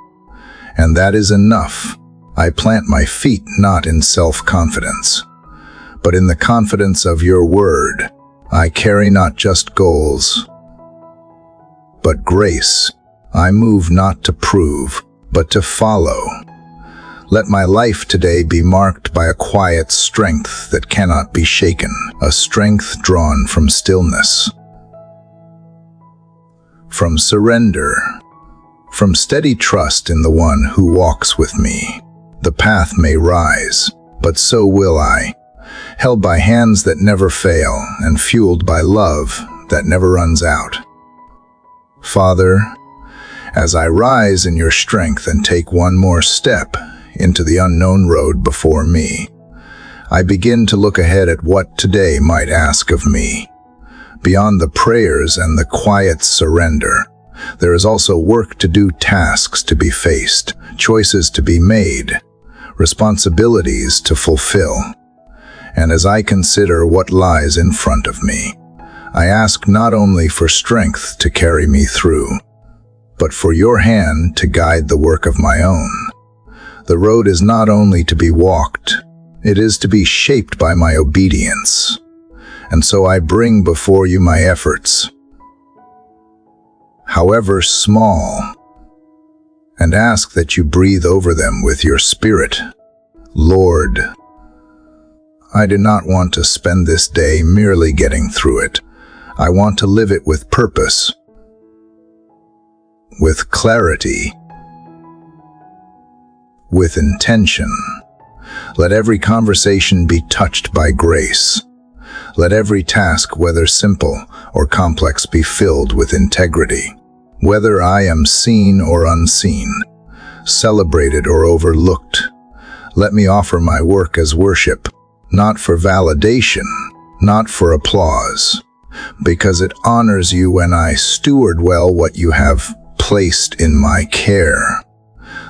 and that is enough. I plant my feet not in self-confidence, but in the confidence of your word. I carry not just goals, but grace. I move not to prove, but to follow. Let my life today be marked by a quiet strength that cannot be shaken, a strength drawn from stillness, from surrender, from steady trust in the one who walks with me. The path may rise, but so will I, held by hands that never fail and fueled by love that never runs out. Father, as I rise in your strength and take one more step into the unknown road before me, I begin to look ahead at what today might ask of me. Beyond the prayers and the quiet surrender, there is also work to do, tasks to be faced, choices to be made, responsibilities to fulfill. And as I consider what lies in front of me, I ask not only for strength to carry me through, but for your hand to guide the work of my own. The road is not only to be walked, it is to be shaped by my obedience. And so I bring before you my efforts, however small, and ask that you breathe over them with your Spirit. Lord, I do not want to spend this day merely getting through it. I want to live it with purpose, with clarity, with intention. Let every conversation be touched by grace. Let every task, whether simple or complex, be filled with integrity. Whether I am seen or unseen, celebrated or overlooked, Let me offer my work as worship, not for validation, not for applause, because it honors you when I steward well what you have placed in my care.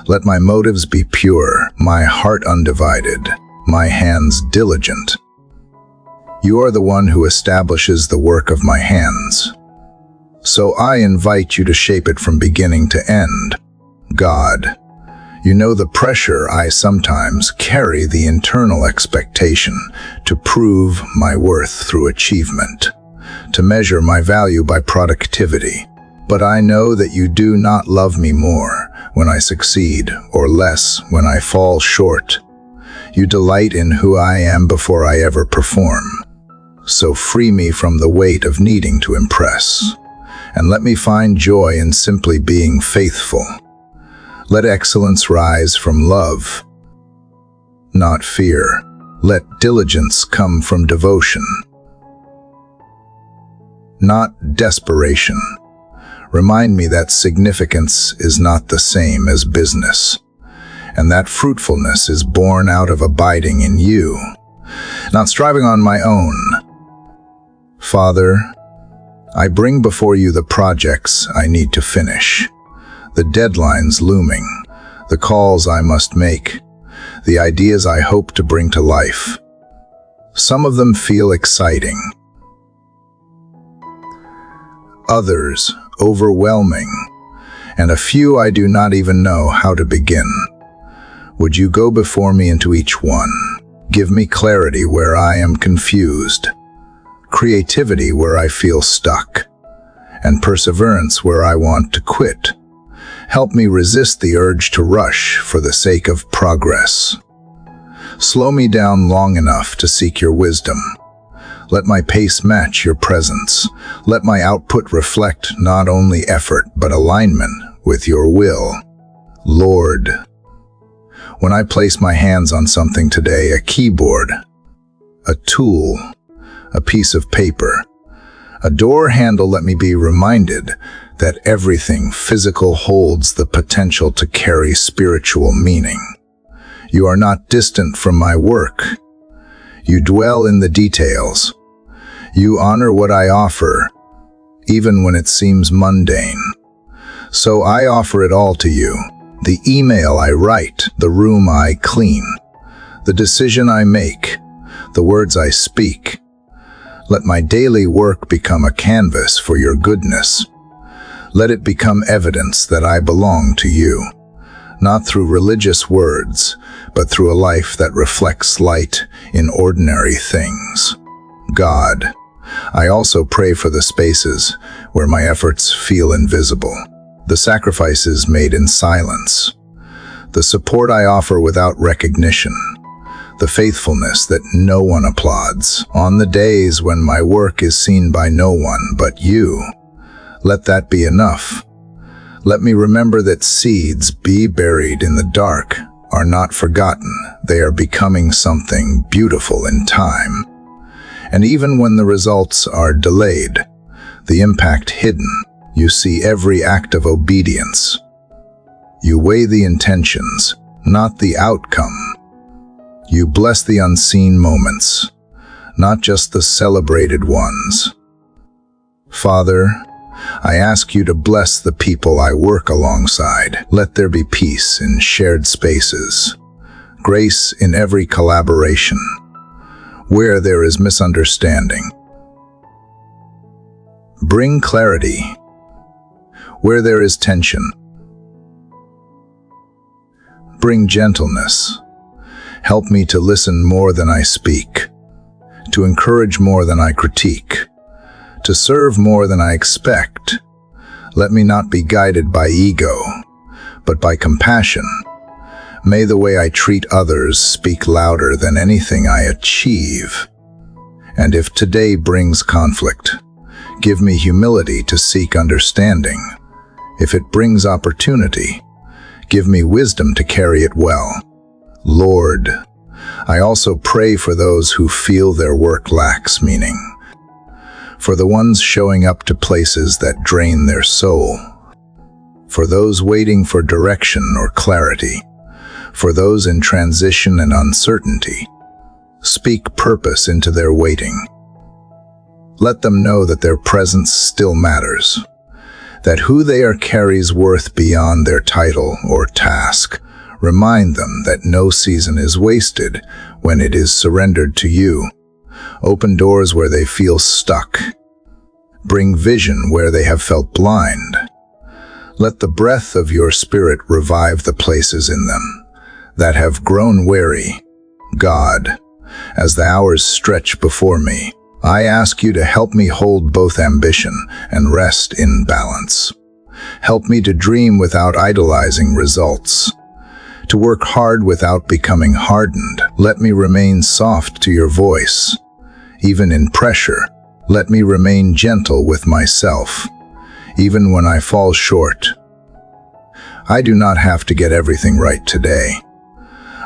Let my motives be pure, my heart undivided, my hands diligent. You are the one who establishes the work of my hands. So I invite you to shape it from beginning to end. God, you know the pressure I sometimes carry, the internal expectation to prove my worth through achievement, to measure my value by productivity. But I know that you do not love me more when I succeed or less when I fall short. You delight in who I am before I ever perform. So free me from the weight of needing to impress, and let me find joy in simply being faithful. Let excellence rise from love, not fear. Let diligence come from devotion, not desperation. Remind me that significance is not the same as business, and that fruitfulness is born out of abiding in you, not striving on my own. Father, I bring before you the projects I need to finish, the deadlines looming, the calls I must make, the ideas I hope to bring to life. Some of them feel exciting, others overwhelming, and a few I do not even know how to begin. Would you go before me into each one? Give me clarity where I am confused, creativity where I feel stuck, and perseverance where I want to quit. Help me resist the urge to rush for the sake of progress. Slow me down long enough to seek your wisdom. Let my pace match your presence. Let my output reflect not only effort but alignment with your will. Lord, when I place my hands on something today, a keyboard, a tool, a piece of paper, a door handle, let me be reminded that everything physical holds the potential to carry spiritual meaning. You are not distant from my work. You dwell in the details. You honor what I offer, even when it seems mundane. So I offer it all to you. The email I write, the room I clean, the decision I make, the words I speak. Let my daily work become a canvas for your goodness. Let it become evidence that I belong to you, not through religious words, but through a life that reflects light in ordinary things. God, I also pray for the spaces where my efforts feel invisible, the sacrifices made in silence, the support I offer without recognition, the faithfulness that no one applauds. On the days when my work is seen by no one but you, let that be enough. Let me remember that seeds buried in the dark are not forgotten. They are becoming something beautiful in time. And even when the results are delayed, the impact hidden, you see every act of obedience. You weigh the intentions, not the outcome. You bless the unseen moments, not just the celebrated ones. Father, I ask you to bless the people I work alongside. Let there be peace in shared spaces, grace in every collaboration. Where there is misunderstanding, bring clarity. Where there is tension, bring gentleness. Help me to listen more than I speak, to encourage more than I critique, to serve more than I expect. Let me not be guided by ego, but by compassion. May the way I treat others speak louder than anything I achieve. And if today brings conflict, give me humility to seek understanding. If it brings opportunity, give me wisdom to carry it well. Lord, I also pray for those who feel their work lacks meaning, for the ones showing up to places that drain their soul, for those waiting for direction or clarity, For those in transition and uncertainty, speak purpose into their waiting. Let them know that their presence still matters, that who they are carries worth beyond their title or task. Remind them that no season is wasted when it is surrendered to you. Open doors where they feel stuck. Bring vision where they have felt blind. Let the breath of your spirit revive the places in them that have grown weary. God, as the hours stretch before me, I ask you to help me hold both ambition and rest in balance. Help me to dream without idolizing results, to work hard without becoming hardened. Let me remain soft to your voice. Even in pressure, let me remain gentle with myself, even when I fall short. I do not have to get everything right today.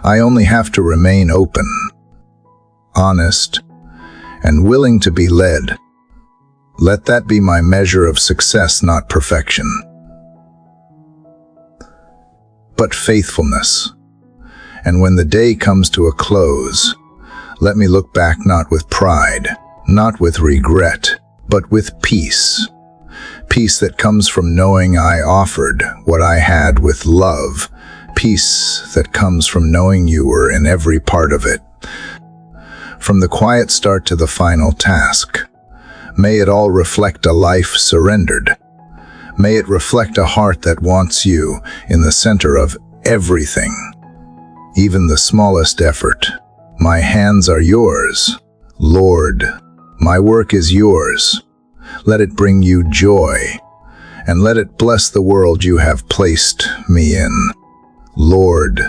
I only have to remain open, honest, and willing to be led. Let that be my measure of success, not perfection, but faithfulness. And when the day comes to a close, let me look back not with pride, not with regret, but with peace. Peace that comes from knowing I offered what I had with love. Peace that comes from knowing you were in every part of it. From the quiet start to the final task, may it all reflect a life surrendered. May it reflect a heart that wants you in the center of everything, even the smallest effort. My hands are yours, Lord. My work is yours. Let it bring you joy, and let it bless the world you have placed me in. Lord,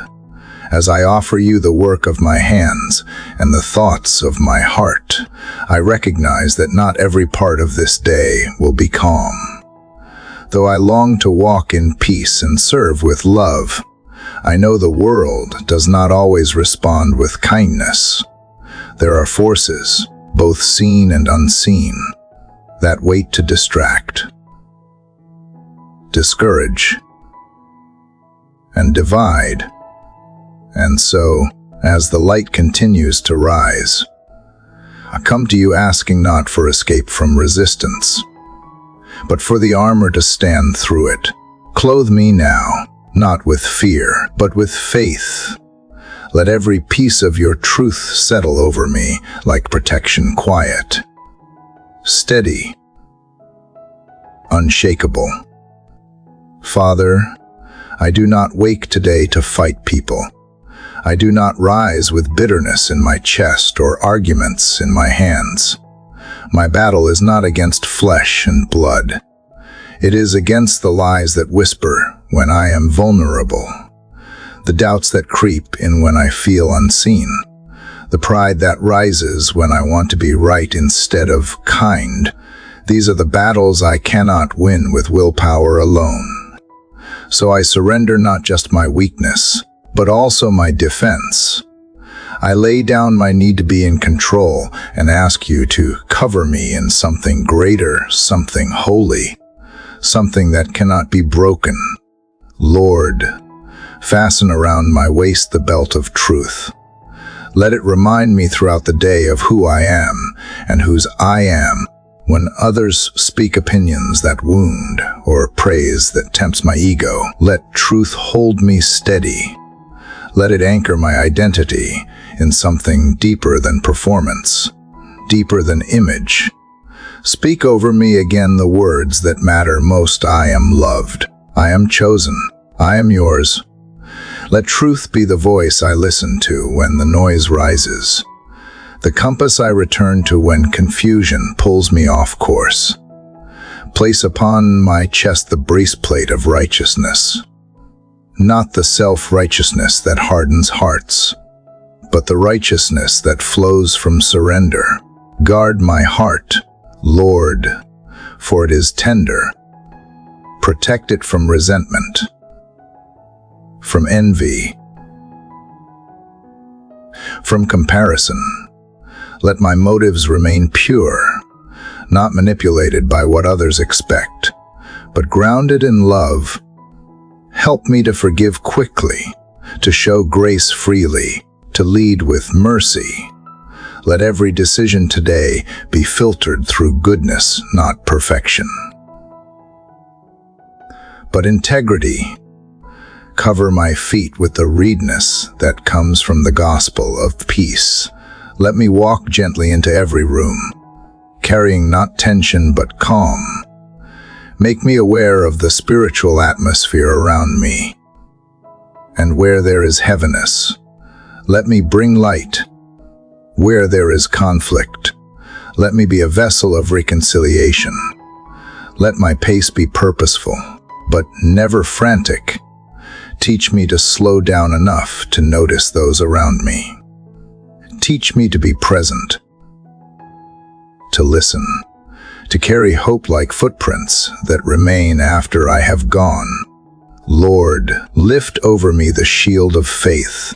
as I offer you the work of my hands and the thoughts of my heart, I recognize that not every part of this day will be calm. Though I long to walk in peace and serve with love, I know the world does not always respond with kindness. There are forces, both seen and unseen, that wait to distract, discourage, and divide. And so, as the light continues to rise, I come to you asking not for escape from resistance, but for the armor to stand through it. Clothe me now, not with fear, but with faith. Let every piece of your truth settle over me like protection, quiet, steady, unshakable. Father, I do not wake today to fight people. I do not rise with bitterness in my chest or arguments in my hands. My battle is not against flesh and blood. It is against the lies that whisper when I am vulnerable, the doubts that creep in when I feel unseen, the pride that rises when I want to be right instead of kind. These are the battles I cannot win with willpower alone. So I surrender not just my weakness, but also my defense. I lay down my need to be in control and ask you to cover me in something greater, something holy, something that cannot be broken. Lord, fasten around my waist the belt of truth. Let it remind me throughout the day of who I am and whose I am. When others speak opinions that wound or praise that tempts my ego, let truth hold me steady. Let it anchor my identity in something deeper than performance, deeper than image. Speak over me again the words that matter most. I am loved. I am chosen. I am yours. Let truth be the voice I listen to when the noise rises, the compass I return to when confusion pulls me off course. Place upon my chest the breastplate of righteousness, not the self-righteousness that hardens hearts, but the righteousness that flows from surrender. Guard my heart, Lord, for it is tender. Protect it from resentment, from envy, from comparison. Let my motives remain pure, not manipulated by what others expect, but grounded in love. Help me to forgive quickly, to show grace freely, to lead with mercy. Let every decision today be filtered through goodness, not perfection, but integrity. Cover my feet with the readiness that comes from the gospel of peace. Let me walk gently into every room, carrying not tension but calm. Make me aware of the spiritual atmosphere around me. And where there is heaviness, let me bring light. Where there is conflict, let me be a vessel of reconciliation. Let my pace be purposeful, but never frantic. Teach me to slow down enough to notice those around me. Teach me to be present, to listen, to carry hope like footprints that remain after I have gone. Lord, lift over me the shield of faith.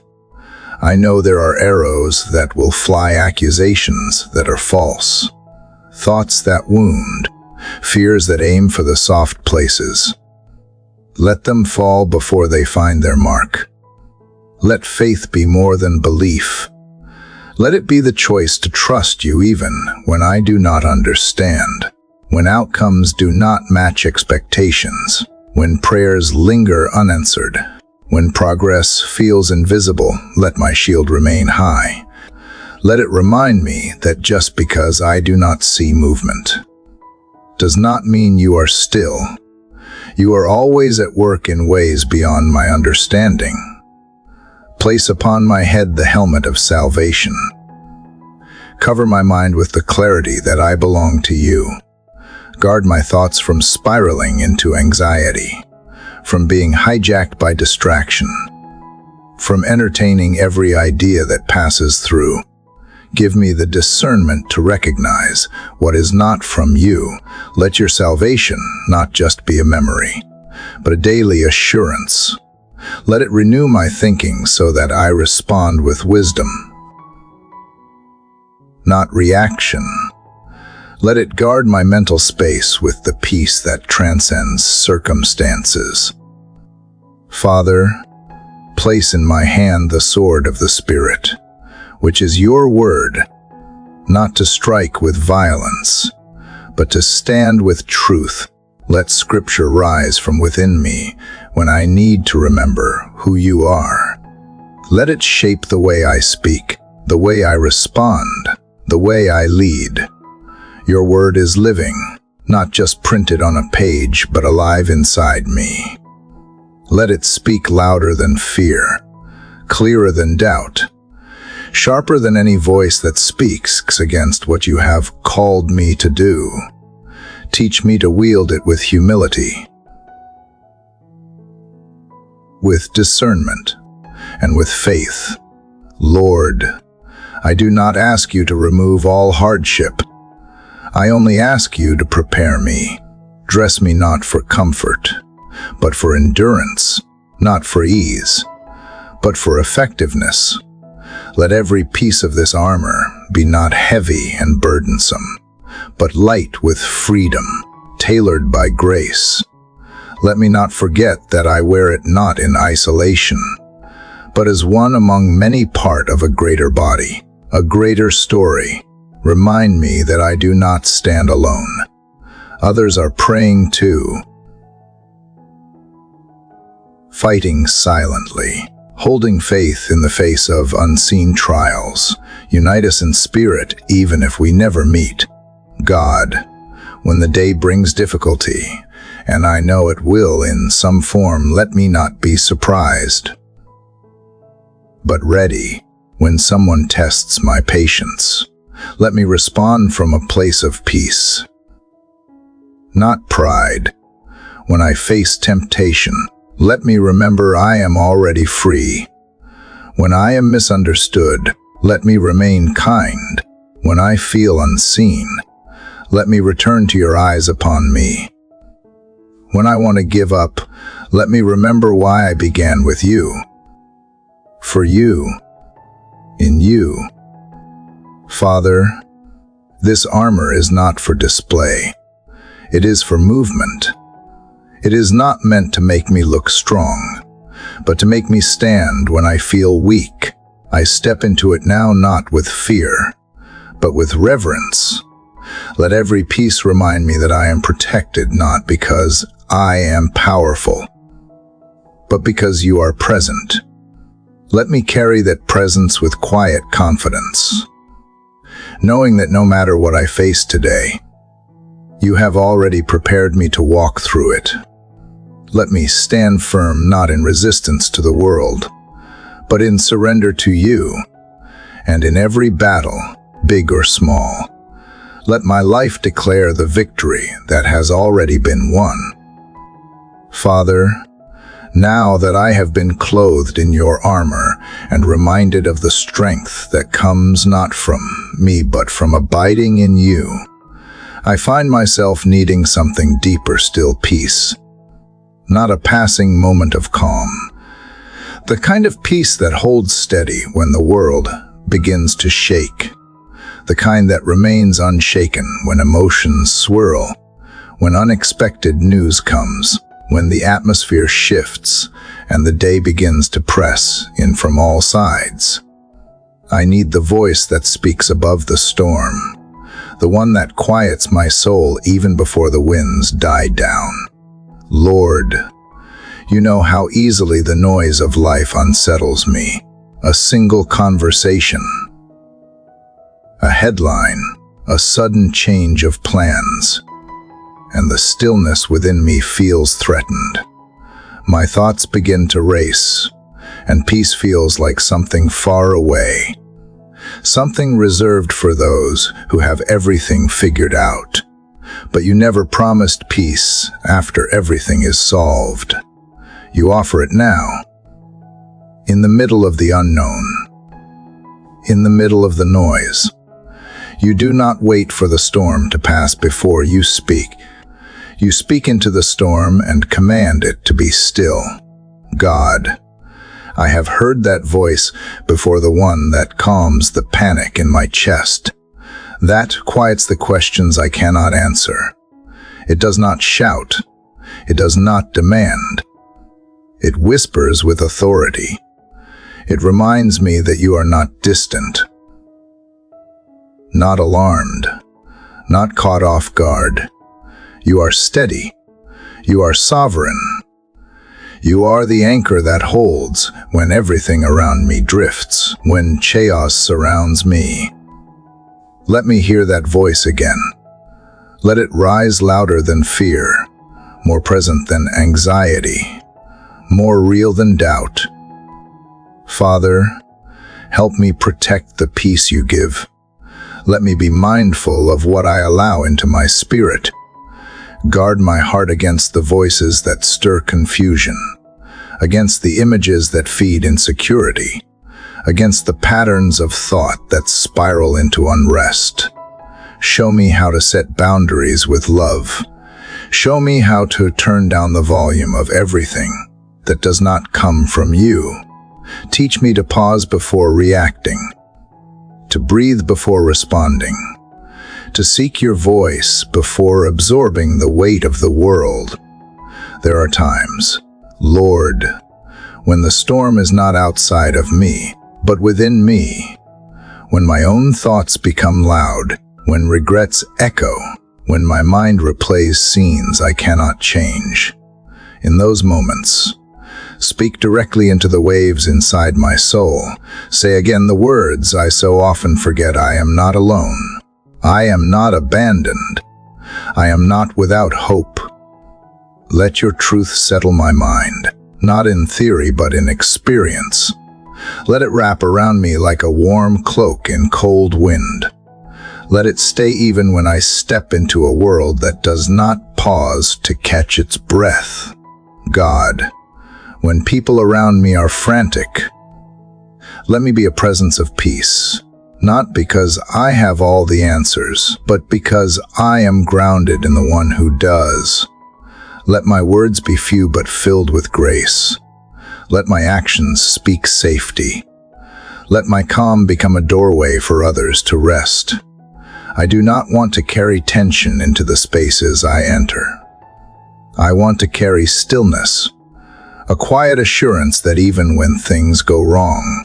I know there are arrows that will fly, accusations that are false, thoughts that wound, fears that aim for the soft places. Let them fall before they find their mark. Let faith be more than belief. Let it be the choice to trust you even when I do not understand, when outcomes do not match expectations, when prayers linger unanswered. When progress feels invisible, let my shield remain high. Let it remind me that just because I do not see movement does not mean you are still. You are always at work in ways beyond my understanding. Place upon my head the helmet of salvation. Cover my mind with the clarity that I belong to you. Guard my thoughts from spiraling into anxiety, from being hijacked by distraction, from entertaining every idea that passes through. Give me the discernment to recognize what is not from you. Let your salvation not just be a memory, but a daily assurance. Let it renew my thinking so that I respond with wisdom, not reaction. Let it guard my mental space with the peace that transcends circumstances. Father, place in my hand the sword of the Spirit, which is your word, not to strike with violence, but to stand with truth. Let Scripture rise from within me when I need to remember who you are. Let it shape the way I speak, the way I respond, the way I lead. Your word is living, not just printed on a page, but alive inside me. Let it speak louder than fear, clearer than doubt, sharper than any voice that speaks against what you have called me to do. Teach me to wield it with humility, with discernment, and with faith. Lord, I do not ask you to remove all hardship. I only ask you to prepare me. Dress me not for comfort, but for endurance, not for ease, but for effectiveness. Let every piece of this armor be not heavy and burdensome, but light with freedom, tailored by grace. Let me not forget that I wear it not in isolation, but as one among many part of a greater body, a greater story. Remind me that I do not stand alone. Others are praying too, fighting silently, holding faith in the face of unseen trials. Unite us in spirit even if we never meet. God, when the day brings difficulty, and I know it will in some form, let me not be surprised, but ready when someone tests my patience. Let me respond from a place of peace, not pride. When I face temptation, let me remember I am already free. When I am misunderstood, let me remain kind. When I feel unseen, let me return to your eyes upon me. When I want to give up, let me remember why I began with you. For you, in you. Father, this armor is not for display. It is for movement. It is not meant to make me look strong, but to make me stand when I feel weak. I step into it now not with fear, but with reverence. Let every piece remind me that I am protected not because I am powerful, but because you are present. Let me carry that presence with quiet confidence, knowing that no matter what I face today, you have already prepared me to walk through it. Let me stand firm not in resistance to the world, but in surrender to you, and in every battle, big or small, let my life declare the victory that has already been won. Father, now that I have been clothed in your armor and reminded of the strength that comes not from me but from abiding in you, I find myself needing something deeper still, peace. Not a passing moment of calm. The kind of peace that holds steady when the world begins to shake. The kind that remains unshaken when emotions swirl, when unexpected news comes, when the atmosphere shifts and the day begins to press in from all sides. I need the voice that speaks above the storm, the one that quiets my soul even before the winds die down. Lord, you know how easily the noise of life unsettles me. A single conversation, a headline, a sudden change of plans, and the stillness within me feels threatened. My thoughts begin to race, and peace feels like something far away, something reserved for those who have everything figured out. But you never promised peace after everything is solved. You offer it now, in the middle of the unknown, in the middle of the noise. You do not wait for the storm to pass before you speak. You speak into the storm and command it to be still. God, I have heard that voice before, the one that calms the panic in my chest, that quiets the questions I cannot answer. It does not shout. It does not demand. It whispers with authority. It reminds me that you are not distant, not alarmed, not caught off guard. You are steady. You are sovereign. You are the anchor that holds when everything around me drifts, when chaos surrounds me. Let me hear that voice again. Let it rise louder than fear, more present than anxiety, more real than doubt. Father, help me protect the peace you give. Let me be mindful of what I allow into my spirit. Guard my heart against the voices that stir confusion, against the images that feed insecurity, against the patterns of thought that spiral into unrest. Show me how to set boundaries with love. Show me how to turn down the volume of everything that does not come from you. Teach me to pause before reacting, to breathe before responding, to seek your voice before absorbing the weight of the world. There are times, Lord, when the storm is not outside of me, but within me, when my own thoughts become loud, when regrets echo, when my mind replays scenes I cannot change. In those moments, speak directly into the waves inside my soul. Say again the words I so often forget. I am not alone. I am not abandoned. I am not without hope. Let your truth settle my mind, not in theory but in experience. Let it wrap around me like a warm cloak in cold wind. Let it stay even when I step into a world that does not pause to catch its breath. God, when people around me are frantic, let me be a presence of peace. Not because I have all the answers, but because I am grounded in the one who does. Let my words be few but filled with grace. Let my actions speak safety. Let my calm become a doorway for others to rest. I do not want to carry tension into the spaces I enter. I want to carry stillness, a quiet assurance that even when things go wrong,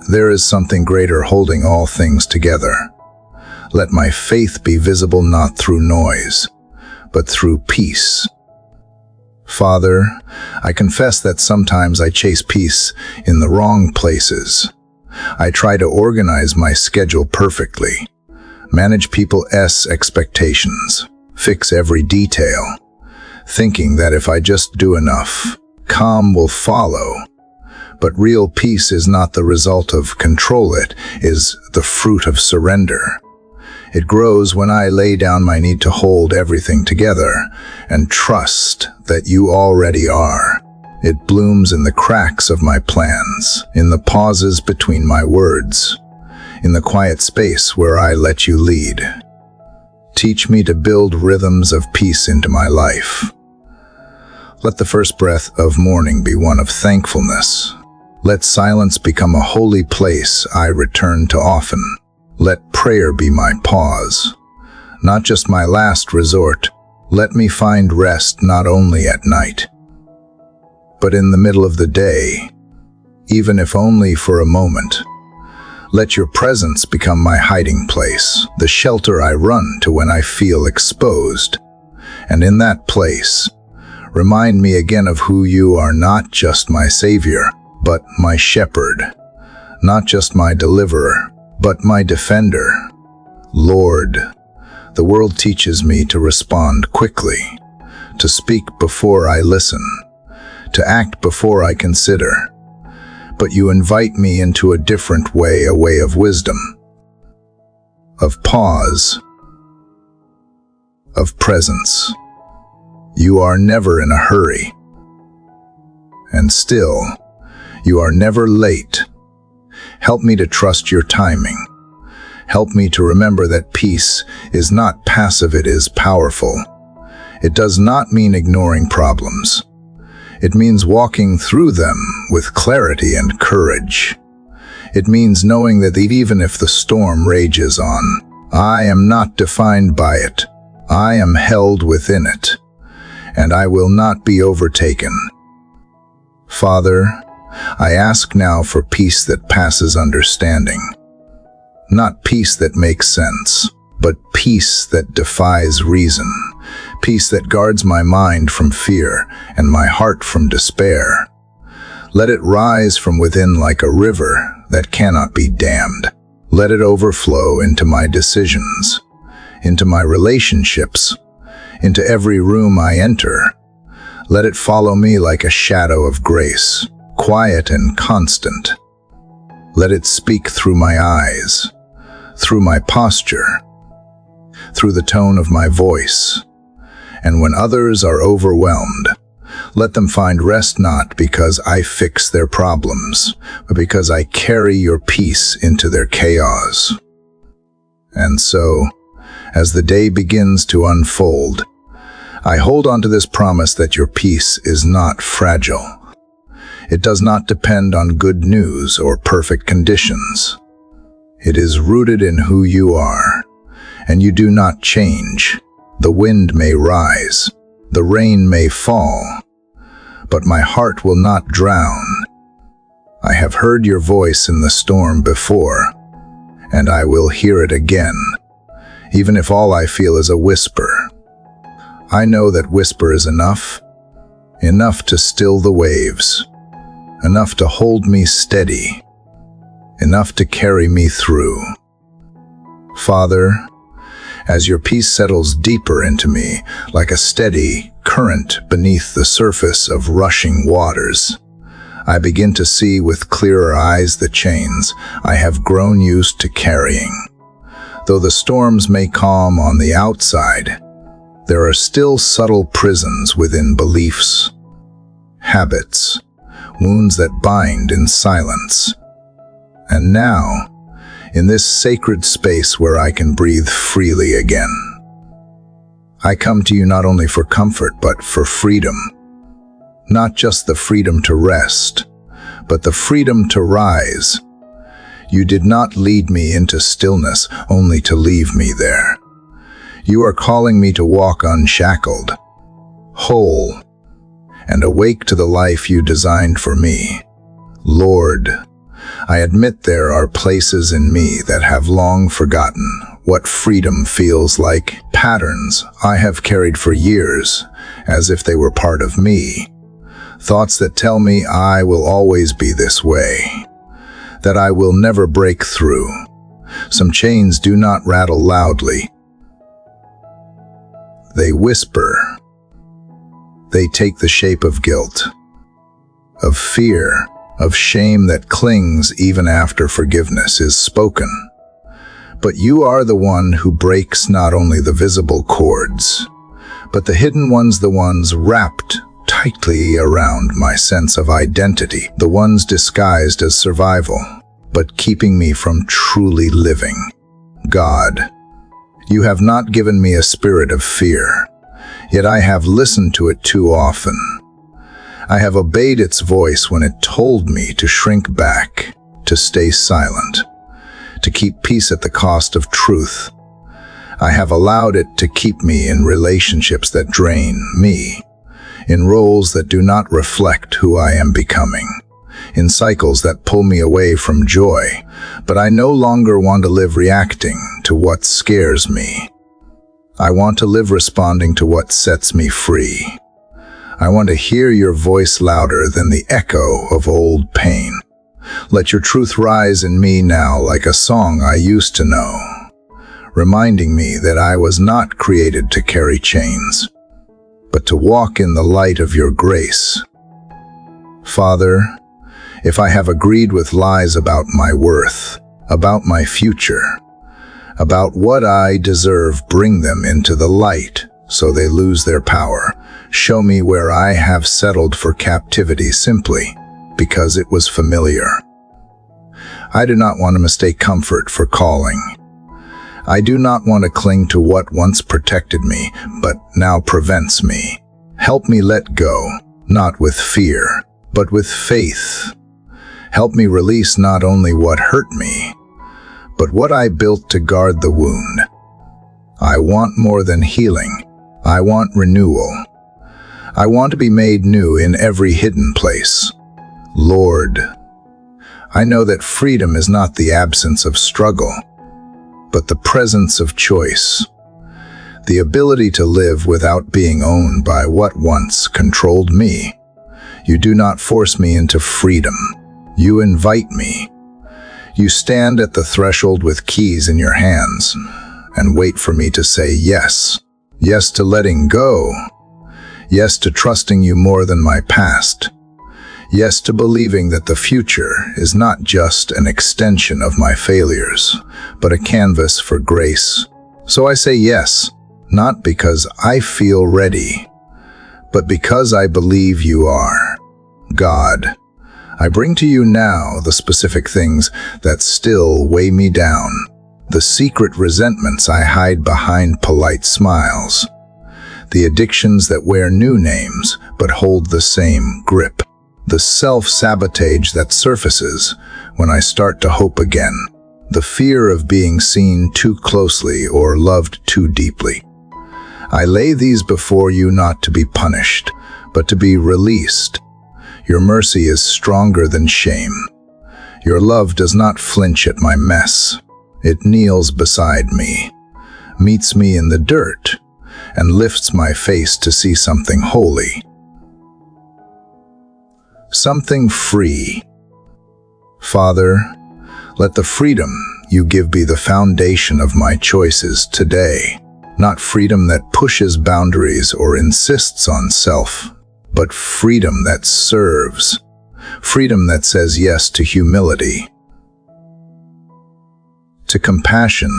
there is something greater holding all things together. Let my faith be visible not through noise, but through peace. Father, I confess that sometimes I chase peace in the wrong places. I try to organize my schedule perfectly, manage people's expectations, fix every detail, thinking that if I just do enough, calm will follow. But real peace is not the result of control, it is the fruit of surrender. It grows when I lay down my need to hold everything together and trust that you already are. It blooms in the cracks of my plans, in the pauses between my words, in the quiet space where I let you lead. Teach me to build rhythms of peace into my life. Let the first breath of morning be one of thankfulness. Let silence become a holy place I return to often. Let prayer be my pause, not just my last resort. Let me find rest not only at night, but in the middle of the day, even if only for a moment. Let your presence become my hiding place, the shelter I run to when I feel exposed. And in that place, remind me again of who you are, not just my Savior, but my shepherd, not just my deliverer, but my defender. Lord, the world teaches me to respond quickly, to speak before I listen, to act before I consider. But you invite me into a different way, a way of wisdom, of pause, of presence. You are never in a hurry, and still, you are never late. Help me to trust your timing. Help me to remember that peace is not passive, it is powerful. It does not mean ignoring problems. It means walking through them with clarity and courage. It means knowing that even if the storm rages on, I am not defined by it. I am held within it, and I will not be overtaken. Father, I ask now for peace that passes understanding. Not peace that makes sense, but peace that defies reason. Peace that guards my mind from fear and my heart from despair. Let it rise from within like a river that cannot be dammed. Let it overflow into my decisions, into my relationships, into every room I enter. Let it follow me like a shadow of grace, quiet and constant. Let it speak through my eyes, through my posture, through the tone of my voice. And when others are overwhelmed, let them find rest not because I fix their problems, but because I carry your peace into their chaos. And so, as the day begins to unfold, I hold on to this promise that your peace is not fragile. It does not depend on good news or perfect conditions. It is rooted in who you are, and you do not change. The wind may rise, the rain may fall, but my heart will not drown. I have heard your voice in the storm before, and I will hear it again, even if all I feel is a whisper. I know that whisper is enough to still the waves, enough to hold me steady, enough to carry me through. Father, as your peace settles deeper into me, like a steady current beneath the surface of rushing waters, I begin to see with clearer eyes the chains I have grown used to carrying. Though the storms may calm on the outside, there are still subtle prisons within beliefs, habits, wounds that bind in silence. And now, in this sacred space where I can breathe freely again, I come to you not only for comfort, but for freedom. Not just the freedom to rest, but the freedom to rise. You did not lead me into stillness only to leave me there. You are calling me to walk unshackled, whole, and awake to the life you designed for me. Lord, I admit there are places in me that have long forgotten what freedom feels like, patterns I have carried for years, as if they were part of me. Thoughts that tell me I will always be this way, that I will never break through. Some chains do not rattle loudly. They whisper. They take the shape of guilt, of fear, of shame that clings even after forgiveness is spoken. But you are the one who breaks not only the visible cords, but the hidden ones, the ones wrapped tightly around my sense of identity, the ones disguised as survival, but keeping me from truly living. God, you have not given me a spirit of fear, yet I have listened to it too often. I have obeyed its voice when it told me to shrink back, to stay silent, to keep peace at the cost of truth. I have allowed it to keep me in relationships that drain me, in roles that do not reflect who I am becoming, in cycles that pull me away from joy. But I no longer want to live reacting to what scares me. I want to live responding to what sets me free. I want to hear your voice louder than the echo of old pain. Let your truth rise in me now like a song I used to know, reminding me that I was not created to carry chains, but to walk in the light of your grace. Father, if I have agreed with lies about my worth, about my future, about what I deserve, bring them into the light so they lose their power. Show me where I have settled for captivity simply because it was familiar. I do not want to mistake comfort for calling. I do not want to cling to what once protected me, but now prevents me. Help me let go, not with fear, but with faith. Help me release not only what hurt me, but what I built to guard the wound. I want more than healing. I want renewal. I want to be made new in every hidden place. Lord, I know that freedom is not the absence of struggle, but the presence of choice. The ability to live without being owned by what once controlled me. You do not force me into freedom. You invite me. You stand at the threshold with keys in your hands and wait for me to say yes. Yes to letting go. Yes to trusting you more than my past. Yes to believing that the future is not just an extension of my failures, but a canvas for grace. So I say yes, not because I feel ready, but because I believe you are. God, I bring to you now the specific things that still weigh me down, the secret resentments I hide behind polite smiles, the addictions that wear new names but hold the same grip, the self-sabotage that surfaces when I start to hope again, the fear of being seen too closely or loved too deeply. I lay these before you not to be punished, but to be released. Your mercy is stronger than shame. Your love does not flinch at my mess. It kneels beside me, meets me in the dirt, and lifts my face to see something holy. Something free. Father, let the freedom you give be the foundation of my choices today. Not freedom that pushes boundaries or insists on self, but freedom that serves. Freedom that says yes to humility, to compassion,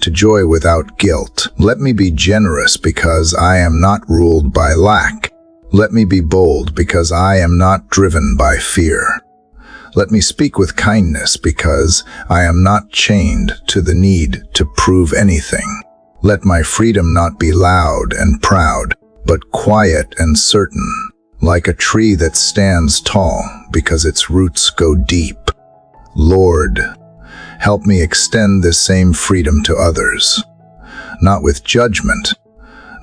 to joy without guilt. Let me be generous because I am not ruled by lack. Let me be bold because I am not driven by fear. Let me speak with kindness because I am not chained to the need to prove anything. Let my freedom not be loud and proud, but quiet and certain, like a tree that stands tall because its roots go deep. Lord, help me extend this same freedom to others, not with judgment,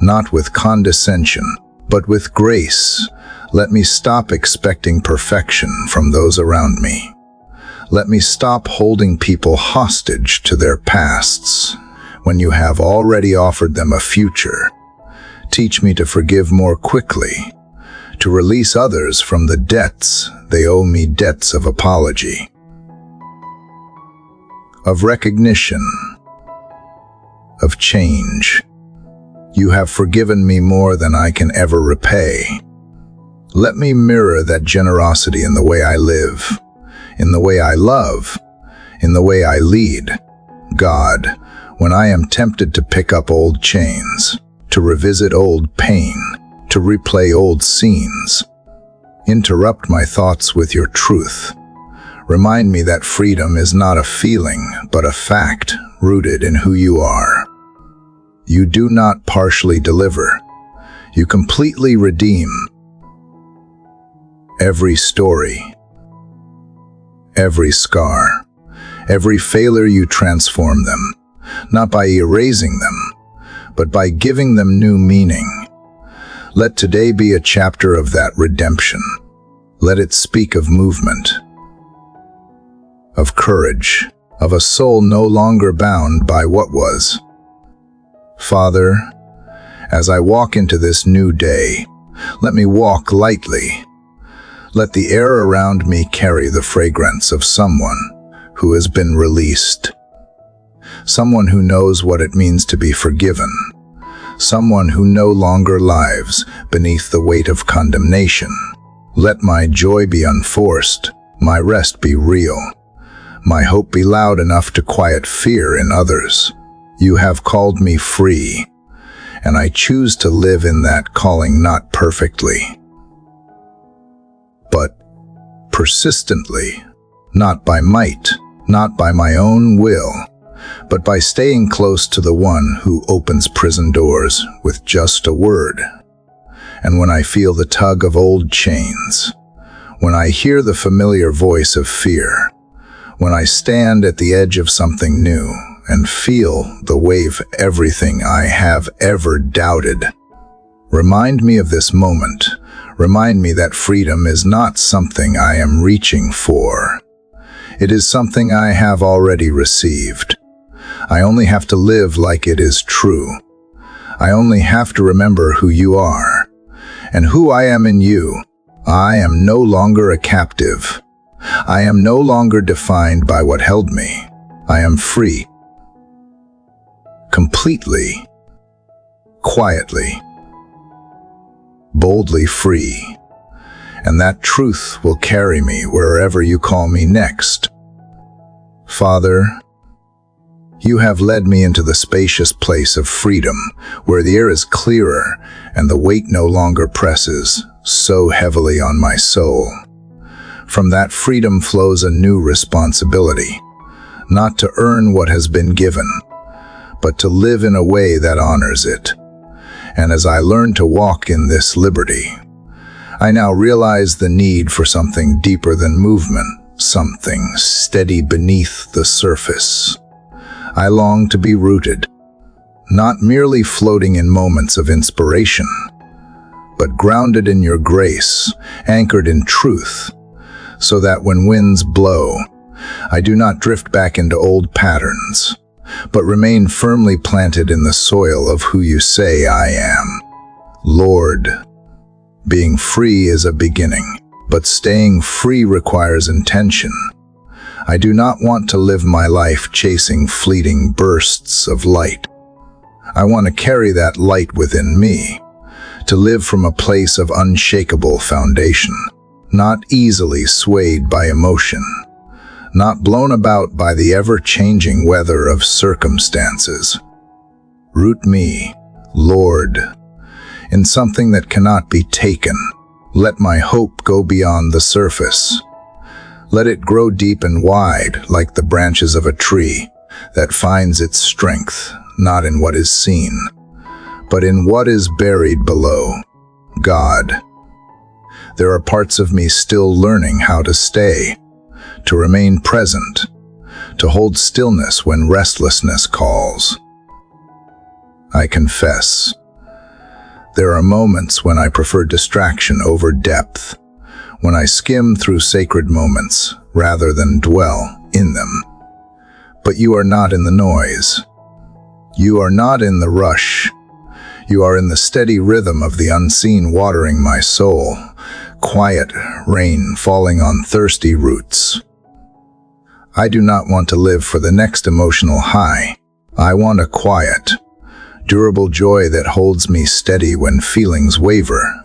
not with condescension, but with grace, Let me stop expecting perfection from those around me. Let me stop holding people hostage to their pasts when you have already offered them a future. Teach me to forgive more quickly, to release others from the debts they owe me, debts of apology, of recognition, of change. You have forgiven me more than I can ever repay. Let me mirror that generosity in the way I live, in the way I love, in the way I lead. God, when I am tempted to pick up old chains, to revisit old pain, to replay old scenes, interrupt my thoughts with your truth. Remind me that freedom is not a feeling, but a fact rooted in who you are. You do not partially deliver. You completely redeem. Every story, every scar, every failure, you transform them, not by erasing them, but by giving them new meaning. Let today be a chapter of that redemption. Let it speak of movement, of courage, of a soul no longer bound by what was. Father, as I walk into this new day, let me walk lightly. Let the air around me carry the fragrance of someone who has been released. Someone who knows what it means to be forgiven. Someone who no longer lives beneath the weight of condemnation. Let my joy be unforced, my rest be real, my hope be loud enough to quiet fear in others. You have called me free, and I choose to live in that calling, not perfectly, but persistently, not by might, not by my own will, but by staying close to the one who opens prison doors with just a word. And when I feel the tug of old chains, when I hear the familiar voice of fear, when I stand at the edge of something new and feel the wave everything I have ever doubted, remind me of this moment. Remind me that freedom is not something I am reaching for. It is something I have already received. I only have to live like it is true. I only have to remember who you are and who I am in you. I am no longer a captive. I am no longer defined by what held me. I am free. Completely, quietly, boldly free. And that truth will carry me wherever you call me next. Father, you have led me into the spacious place of freedom, where the air is clearer and the weight no longer presses so heavily on my soul. From that freedom flows a new responsibility, not to earn what has been given, but to live in a way that honors it. And as I learn to walk in this liberty, I now realize the need for something deeper than movement, something steady beneath the surface. I long to be rooted, not merely floating in moments of inspiration, but grounded in your grace, anchored in truth, so that when winds blow, I do not drift back into old patterns, but remain firmly planted in the soil of who you say I am. Lord, being free is a beginning, but staying free requires intention. I do not want to live my life chasing fleeting bursts of light. I want to carry that light within me, to live from a place of unshakable foundation, not easily swayed by emotion, not blown about by the ever-changing weather of circumstances. Root me, Lord, in something that cannot be taken. Let my hope go beyond the surface. Let it grow deep and wide like the branches of a tree that finds its strength not in what is seen, but in what is buried below. God, there are parts of me still learning how to stay, to remain present, to hold stillness when restlessness calls. I confess There are moments when I prefer distraction over depth, when I skim through sacred moments rather than dwell in them. But you are not in the noise. You are not in the rush. You are in the steady rhythm of the unseen watering my soul, quiet rain falling on thirsty roots. I do not want to live for the next emotional high. I want a quiet, durable joy that holds me steady when feelings waver.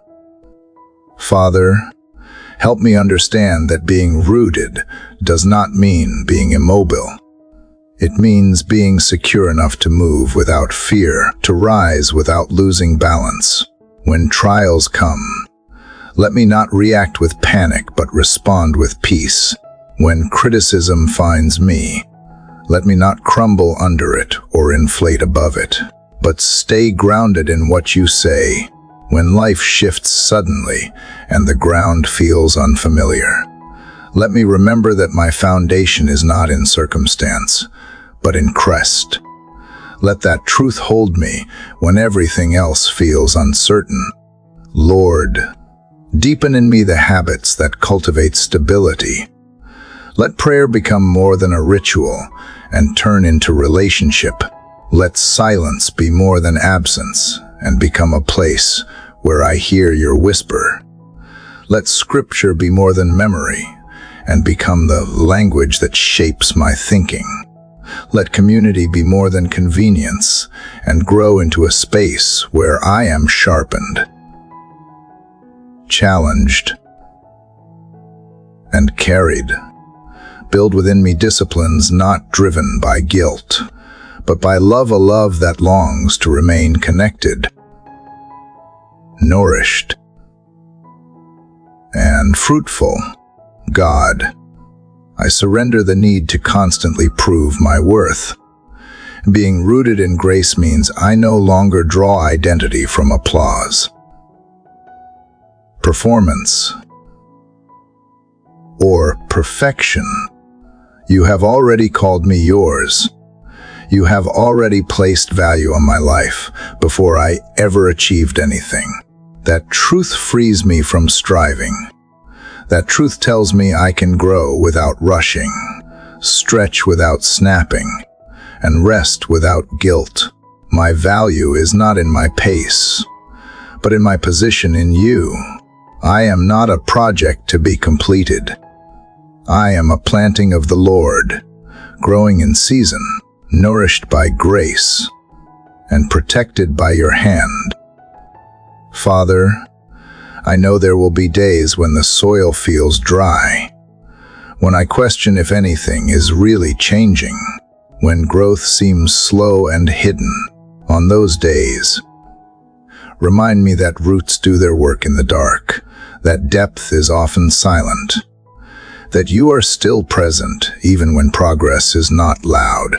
Father, help me understand that being rooted does not mean being immobile. It means being secure enough to move without fear, to rise without losing balance. When trials come, let me not react with panic but respond with peace. When criticism finds me, let me not crumble under it or inflate above it, but stay grounded in what you say. When life shifts suddenly and the ground feels unfamiliar, let me remember that my foundation is not in circumstance, but in Christ. Let that truth hold me when everything else feels uncertain. Lord, deepen in me the habits that cultivate stability. Let prayer become more than a ritual and turn into relationship. Let silence be more than absence and become a place where I hear your whisper. Let scripture be more than memory and become the language that shapes my thinking. Let community be more than convenience and grow into a space where I am sharpened, challenged, and carried. Build within me disciplines not driven by guilt, but by love, a love that longs to remain connected, nourished, and fruitful. God, I surrender the need to constantly prove my worth. Being rooted in grace means I no longer draw identity from applause, performance, or perfection. You have already called me yours. You have already placed value on my life before I ever achieved anything. That truth frees me from striving. That truth tells me I can grow without rushing, stretch without snapping, and rest without guilt. My value is not in my pace, but in my position in you. I am not a project to be completed. I am a planting of the Lord, growing in season, nourished by grace, and protected by your hand. Father, I know there will be days when the soil feels dry, when I question if anything is really changing, when growth seems slow and hidden. On those days, remind me that roots do their work in the dark, that depth is often silent, that you are still present even when progress is not loud.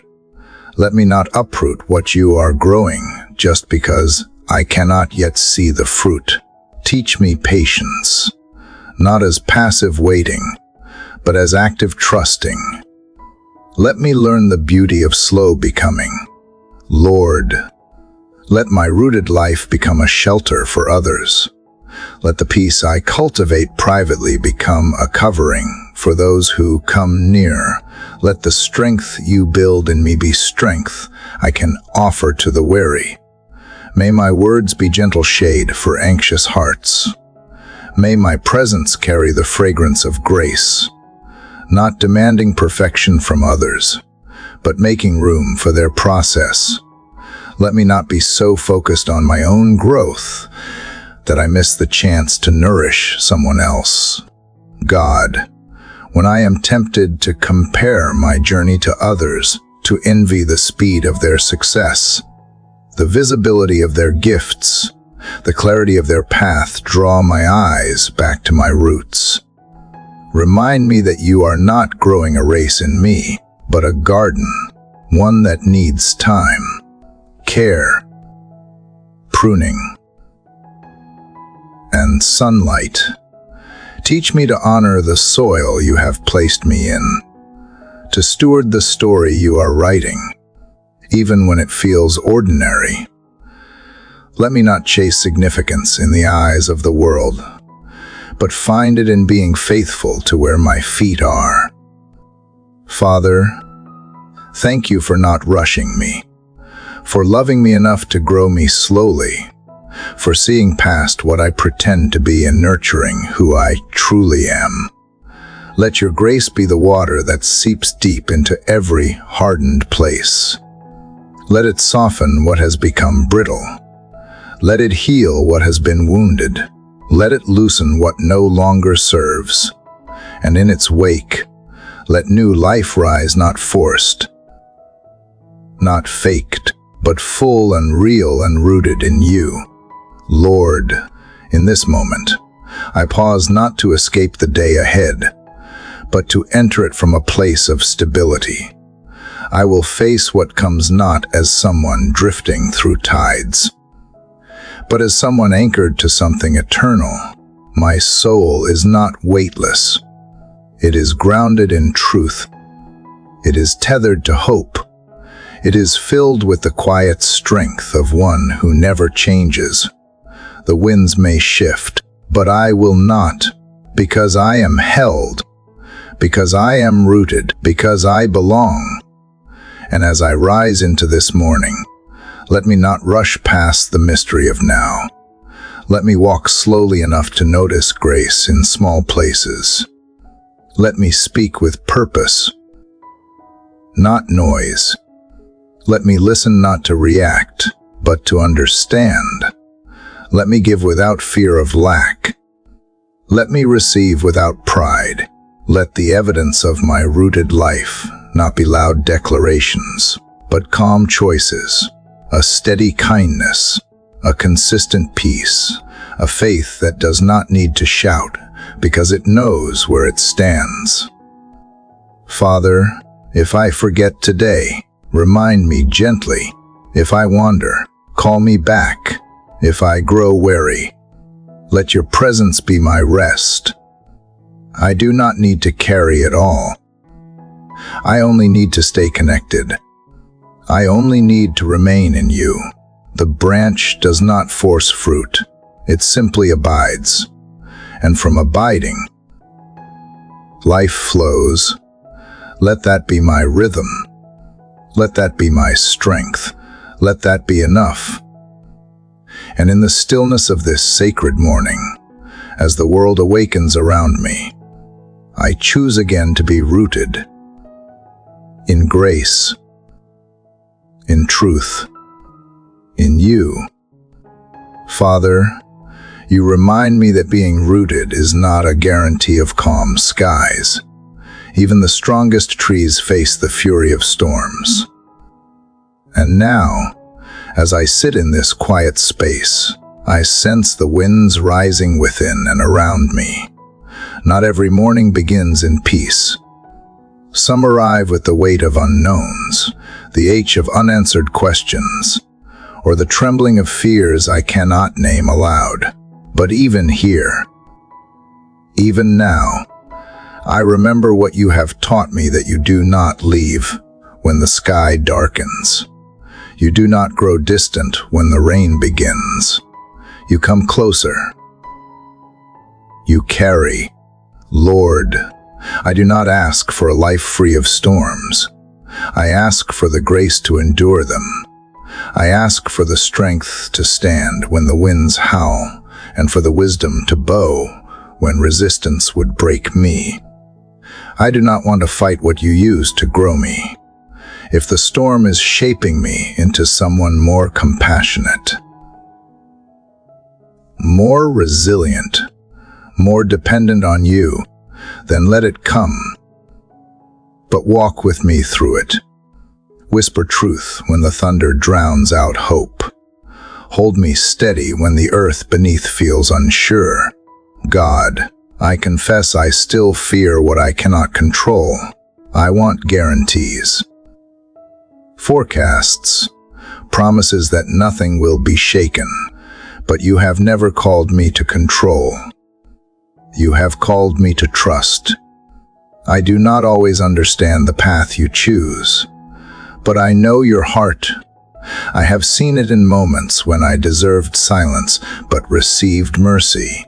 Let me not uproot what you are growing just because I cannot yet see the fruit. Teach me patience, not as passive waiting, but as active trusting. Let me learn the beauty of slow becoming. Lord, let my rooted life become a shelter for others. Let the peace I cultivate privately become a covering for those who come near. Let the strength you build in me be strength I can offer to the weary. May my words be gentle shade for anxious hearts. May my presence carry the fragrance of grace, not demanding perfection from others, but making room for their process. Let me not be so focused on my own growth that I miss the chance to nourish someone else. God, when I am tempted to compare my journey to others, to envy the speed of their success, the visibility of their gifts, the clarity of their path, draw my eyes back to my roots. Remind me that you are not growing a race in me, but a garden, one that needs time, care, pruning, and sunlight. Teach me to honor the soil you have placed me in, to steward the story you are writing, even when it feels ordinary. Let me not chase significance in the eyes of the world, but find it in being faithful to where my feet are. Father, thank you for not rushing me, for loving me enough to grow me slowly, for seeing past what I pretend to be and nurturing who I truly am. Let your grace be the water that seeps deep into every hardened place. Let it soften what has become brittle. Let it heal what has been wounded. Let it loosen what no longer serves. And in its wake, let new life rise, not forced, not faked, but full and real and rooted in you. Lord, in this moment, I pause not to escape the day ahead, but to enter it from a place of stability. I will face what comes not as someone drifting through tides, but as someone anchored to something eternal. My soul is not weightless. It is grounded in truth. It is tethered to hope. It is filled with the quiet strength of one who never changes. The winds may shift, but I will not, because I am held, because I am rooted, because I belong. And as I rise into this morning, let me not rush past the mystery of now. Let me walk slowly enough to notice grace in small places. Let me speak with purpose, not noise. Let me listen not to react, but to understand. Let me give without fear of lack. Let me receive without pride. Let the evidence of my rooted life not be loud declarations, but calm choices, a steady kindness, a consistent peace, a faith that does not need to shout because it knows where it stands. Father, if I forget today, remind me gently. If I wander, call me back. If I grow weary, let your presence be my rest. I do not need to carry it all. I only need to stay connected. I only need to remain in you. The branch does not force fruit. It simply abides. And from abiding, life flows. Let that be my rhythm. Let that be my strength. Let that be enough. And in the stillness of this sacred morning, as the world awakens around me, I choose again to be rooted in grace, in truth, in you. Father, you remind me that being rooted is not a guarantee of calm skies. Even the strongest trees face the fury of storms. And now, as I sit in this quiet space, I sense the winds rising within and around me. Not every morning begins in peace. Some arrive with the weight of unknowns, the ache of unanswered questions, or the trembling of fears I cannot name aloud. But even here, even now, I remember what you have taught me, that you do not leave when the sky darkens. You do not grow distant when the rain begins. You come closer. You carry. Lord, I do not ask for a life free of storms. I ask for the grace to endure them. I ask for the strength to stand when the winds howl, and for the wisdom to bow when resistance would break me. I do not want to fight what you use to grow me. If the storm is shaping me into someone more compassionate, more resilient, more dependent on you, then let it come. But walk with me through it. Whisper truth when the thunder drowns out hope. Hold me steady when the earth beneath feels unsure. God, I confess I still fear what I cannot control. I want guarantees, forecasts, promises that nothing will be shaken. But you have never called me to control. You have called me to trust. I do not always understand the path you choose, but I know your heart, I have seen it in moments when I deserved silence but received mercy.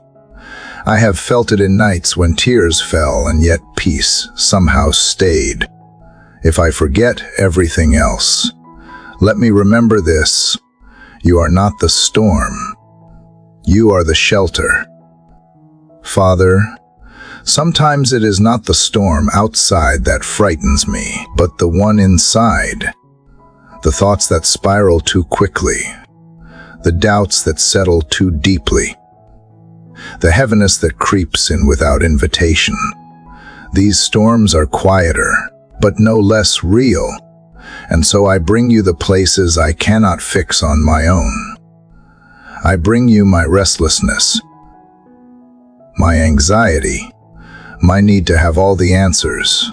I have felt it in nights when tears fell and yet peace somehow stayed. If I forget everything else, let me remember this: you are not the storm. You are the shelter. Father, sometimes it is not the storm outside that frightens me, but the one inside. The thoughts that spiral too quickly, the doubts that settle too deeply, the heaviness that creeps in without invitation. These storms are quieter, but no less real, and so I bring you the places I cannot fix on my own. I bring you my restlessness, my anxiety, my need to have all the answers.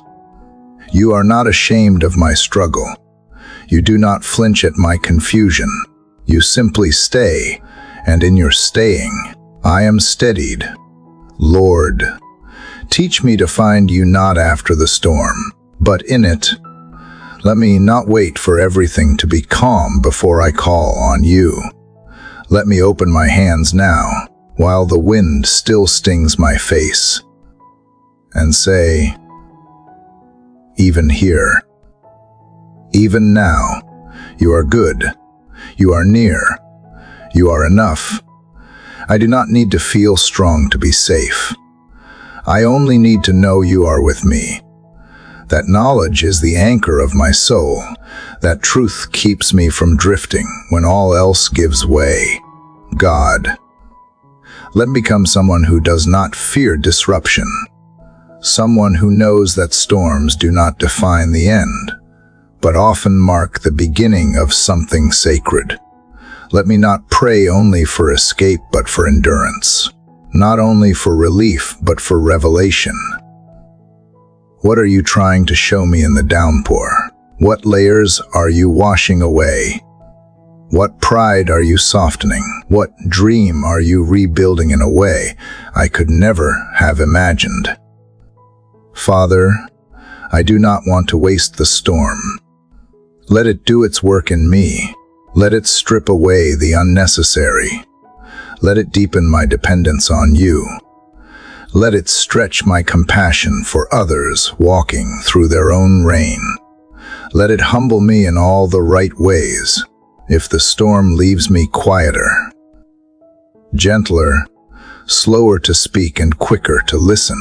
You are not ashamed of my struggle. You do not flinch at my confusion. You simply stay, and in your staying, I am steadied. Lord, teach me to find you not after the storm, but in it. Let me not wait for everything to be calm before I call on you. Let me open my hands now, while the wind still stings my face, and say, even here, even now, you are good, you are near, you are enough. I do not need to feel strong to be safe. I only need to know you are with me. That knowledge is the anchor of my soul. That truth keeps me from drifting when all else gives way. God, let me become someone who does not fear disruption. Someone who knows that storms do not define the end, but often mark the beginning of something sacred. Let me not pray only for escape but for endurance. Not only for relief but for revelation. What are you trying to show me in the downpour? What layers are you washing away? What pride are you softening? What dream are you rebuilding in a way I could never have imagined? Father, I do not want to waste the storm. Let it do its work in me. Let it strip away the unnecessary. Let it deepen my dependence on you. Let it stretch my compassion for others walking through their own rain. Let it humble me in all the right ways, if the storm leaves me quieter, gentler, slower to speak and quicker to listen.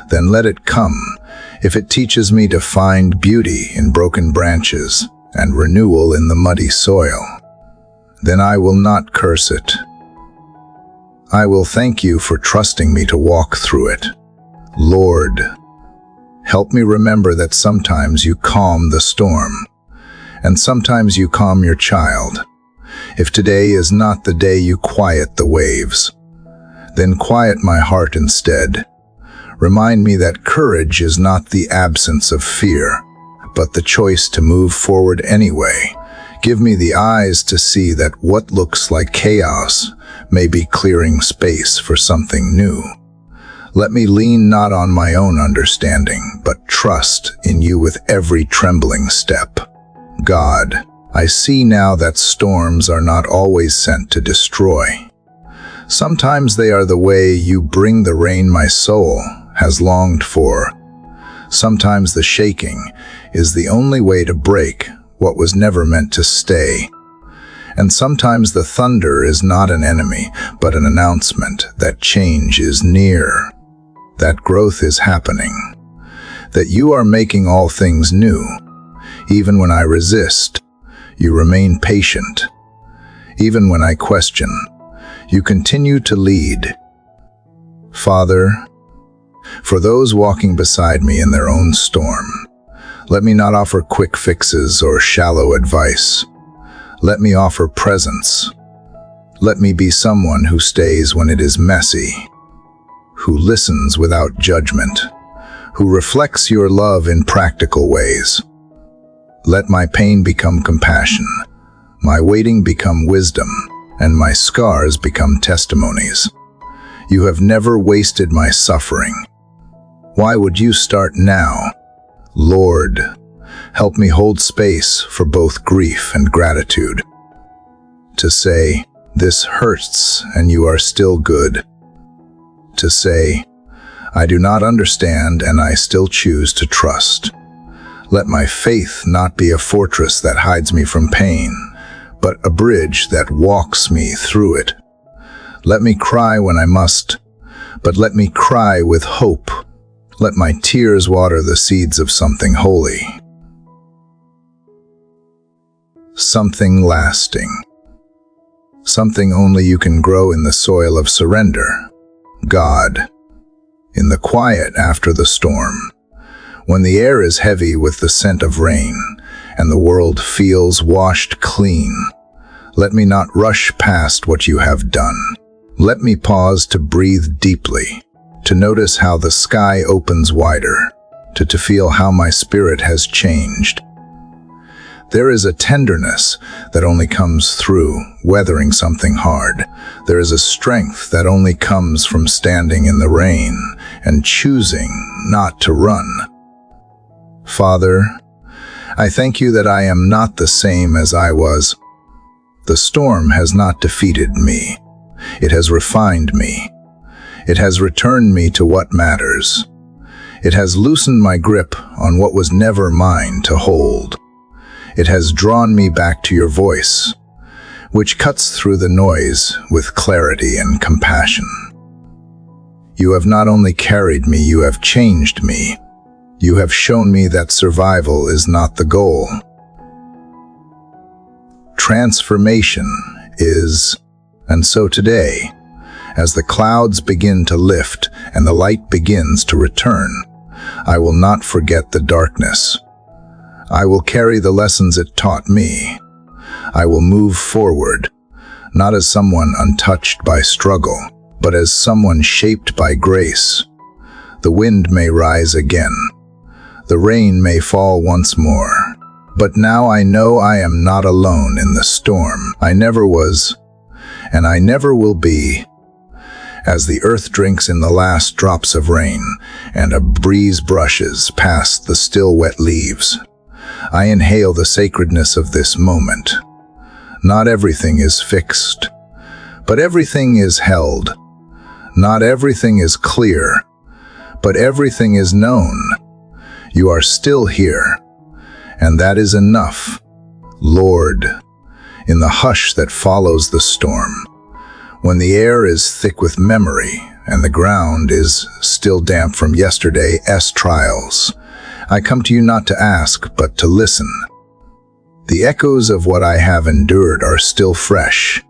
Then let it come, if it teaches me to find beauty in broken branches and renewal in the muddy soil. Then I will not curse it. I will thank you for trusting me to walk through it. Lord, help me remember that sometimes you calm the storm, and sometimes you calm your child. If today is not the day you quiet the waves, then quiet my heart instead. Remind me that courage is not the absence of fear, but the choice to move forward anyway. Give me the eyes to see that what looks like chaos may be clearing space for something new. Let me lean not on my own understanding, but trust in you with every trembling step. God, I see now that storms are not always sent to destroy. Sometimes they are the way you bring the rain my soul has longed for. Sometimes the shaking is the only way to break what was never meant to stay. And sometimes the thunder is not an enemy, but an announcement that change is near, that growth is happening, that you are making all things new. Even when I resist, you remain patient. Even when I question, you continue to lead. Father, for those walking beside me in their own storm, let me not offer quick fixes or shallow advice. Let me offer presence. Let me be someone who stays when it is messy, who listens without judgment, who reflects your love in practical ways. Let my pain become compassion, my waiting become wisdom, and my scars become testimonies. You have never wasted my suffering. Why would you start now? Lord, Help me hold space for both grief and gratitude. To say, this hurts and you are still good. To say, I do not understand and I still choose to trust. Let my faith not be a fortress that hides me from pain, but a bridge that walks me through it. Let me cry when I must, but let me cry with hope. Let my tears water the seeds of something holy. Something lasting. Something only you can grow in the soil of surrender. God. In the quiet after the storm. When the air is heavy with the scent of rain, and the world feels washed clean, let me not rush past what you have done. Let me pause to breathe deeply, to notice how the sky opens wider, to feel how my spirit has changed. There is a tenderness that only comes through weathering something hard. There is a strength that only comes from standing in the rain and choosing not to run. Father, I thank you that I am not the same as I was. The storm has not defeated me. It has refined me. It has returned me to what matters. It has loosened my grip on what was never mine to hold. It has drawn me back to your voice, which cuts through the noise with clarity and compassion. You have not only carried me, you have changed me. You have shown me that survival is not the goal. Transformation is, and so today, as the clouds begin to lift and the light begins to return, I will not forget the darkness. I will carry the lessons it taught me. I will move forward, not as someone untouched by struggle, but as someone shaped by grace. The wind may rise again. The rain may fall once more. But now I know I am not alone in the storm. I never was, and I never will be. As the earth drinks in the last drops of rain, and a breeze brushes past the still wet leaves, I inhale the sacredness of this moment. Not everything is fixed, but everything is held. Not everything is clear, but everything is known. You are still here, and that is enough, Lord. In the hush that follows the storm, when the air is thick with memory and the ground is still damp from yesterday's trials, I come to you not to ask, but to listen. The echoes of what I have endured are still fresh,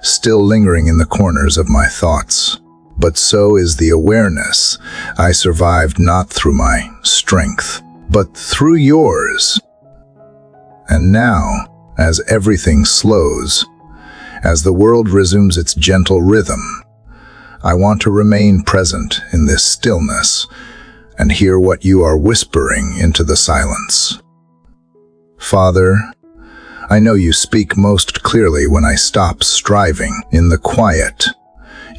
still lingering in the corners of my thoughts. But so is the awareness I survived not through my strength, but through yours. And now, as everything slows, as the world resumes its gentle rhythm, I want to remain present in this stillness and hear what you are whispering into the silence. Father, I know you speak most clearly when I stop striving. In the quiet,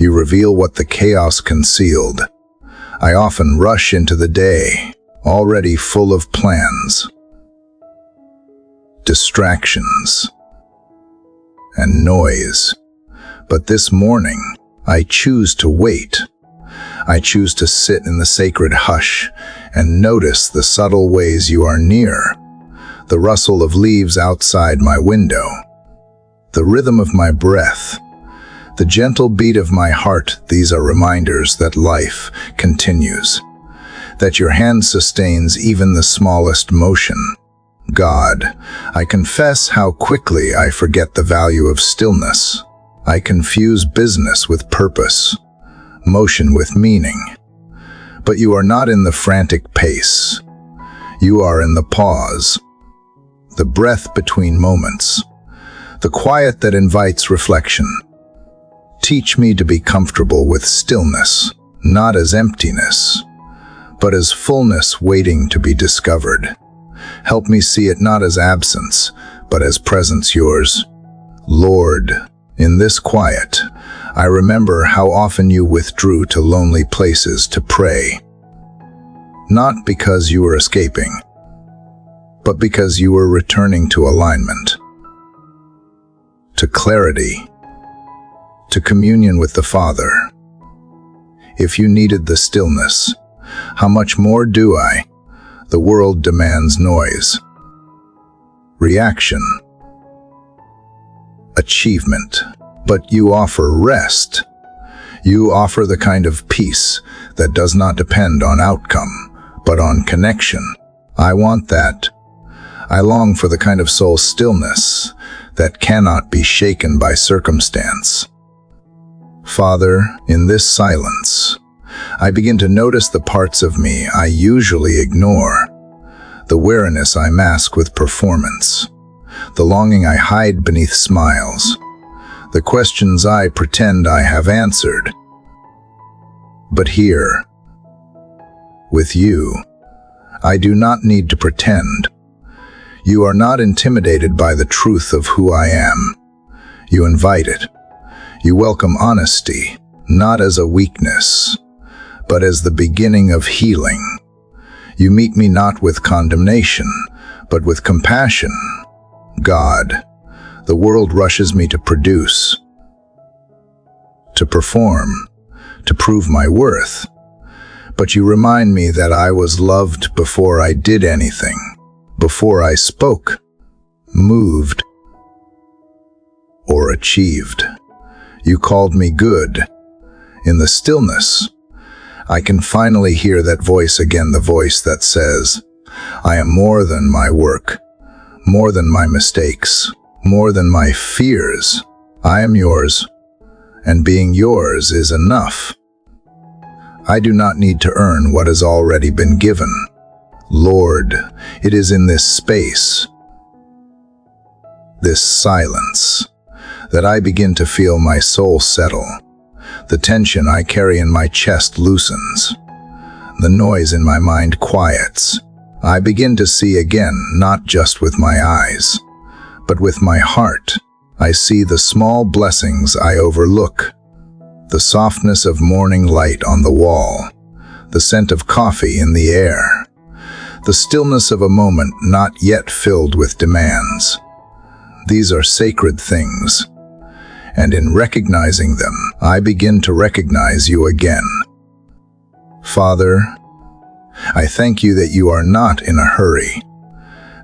you reveal what the chaos concealed. I often rush into the day, already full of plans, distractions, and noise. But this morning, I choose to wait. I choose to sit in the sacred hush and notice the subtle ways you are near. The rustle of leaves outside my window, the rhythm of my breath, the gentle beat of my heart. These are reminders that life continues, that your hand sustains even the smallest motion. God, I confess how quickly I forget the value of stillness. I confuse business with purpose, motion with meaning. But you are not in the frantic pace. You are in the pause, the breath between moments, the quiet that invites reflection. Teach me to be comfortable with stillness, not as emptiness, but as fullness waiting to be discovered. Help me see it not as absence, but as presence yours. Lord, in this quiet, I remember how often you withdrew to lonely places to pray. Not because you were escaping, but because you were returning to alignment, to clarity, to communion with the Father. If you needed the stillness, how much more do I? The world demands noise, reaction, achievement, but you offer rest. You offer the kind of peace that does not depend on outcome, but on connection. I want that. I long for the kind of soul stillness that cannot be shaken by circumstance. Father, in this silence, I begin to notice the parts of me I usually ignore, the weariness I mask with performance, the longing I hide beneath smiles, the questions I pretend I have answered. But here, with you, I do not need to pretend. You are not intimidated by the truth of who I am. You invite it. You welcome honesty, not as a weakness, but as the beginning of healing. You meet me not with condemnation, but with compassion. God, the world rushes me to produce, to perform, to prove my worth. But you remind me that I was loved before I did anything, before I spoke, moved, or achieved. You called me good. In the stillness, I can finally hear that voice again, the voice that says, I am more than my work, more than my mistakes, more than my fears. I am yours, and being yours is enough. I do not need to earn what has already been given. Lord, it is in this space, this silence, that I begin to feel my soul settle. The tension I carry in my chest loosens. The noise in my mind quiets. I begin to see again, not just with my eyes, but with my heart. I see the small blessings I overlook. The softness of morning light on the wall, the scent of coffee in the air, the stillness of a moment not yet filled with demands. These are sacred things, and in recognizing them, I begin to recognize you again. Father, I thank you that you are not in a hurry,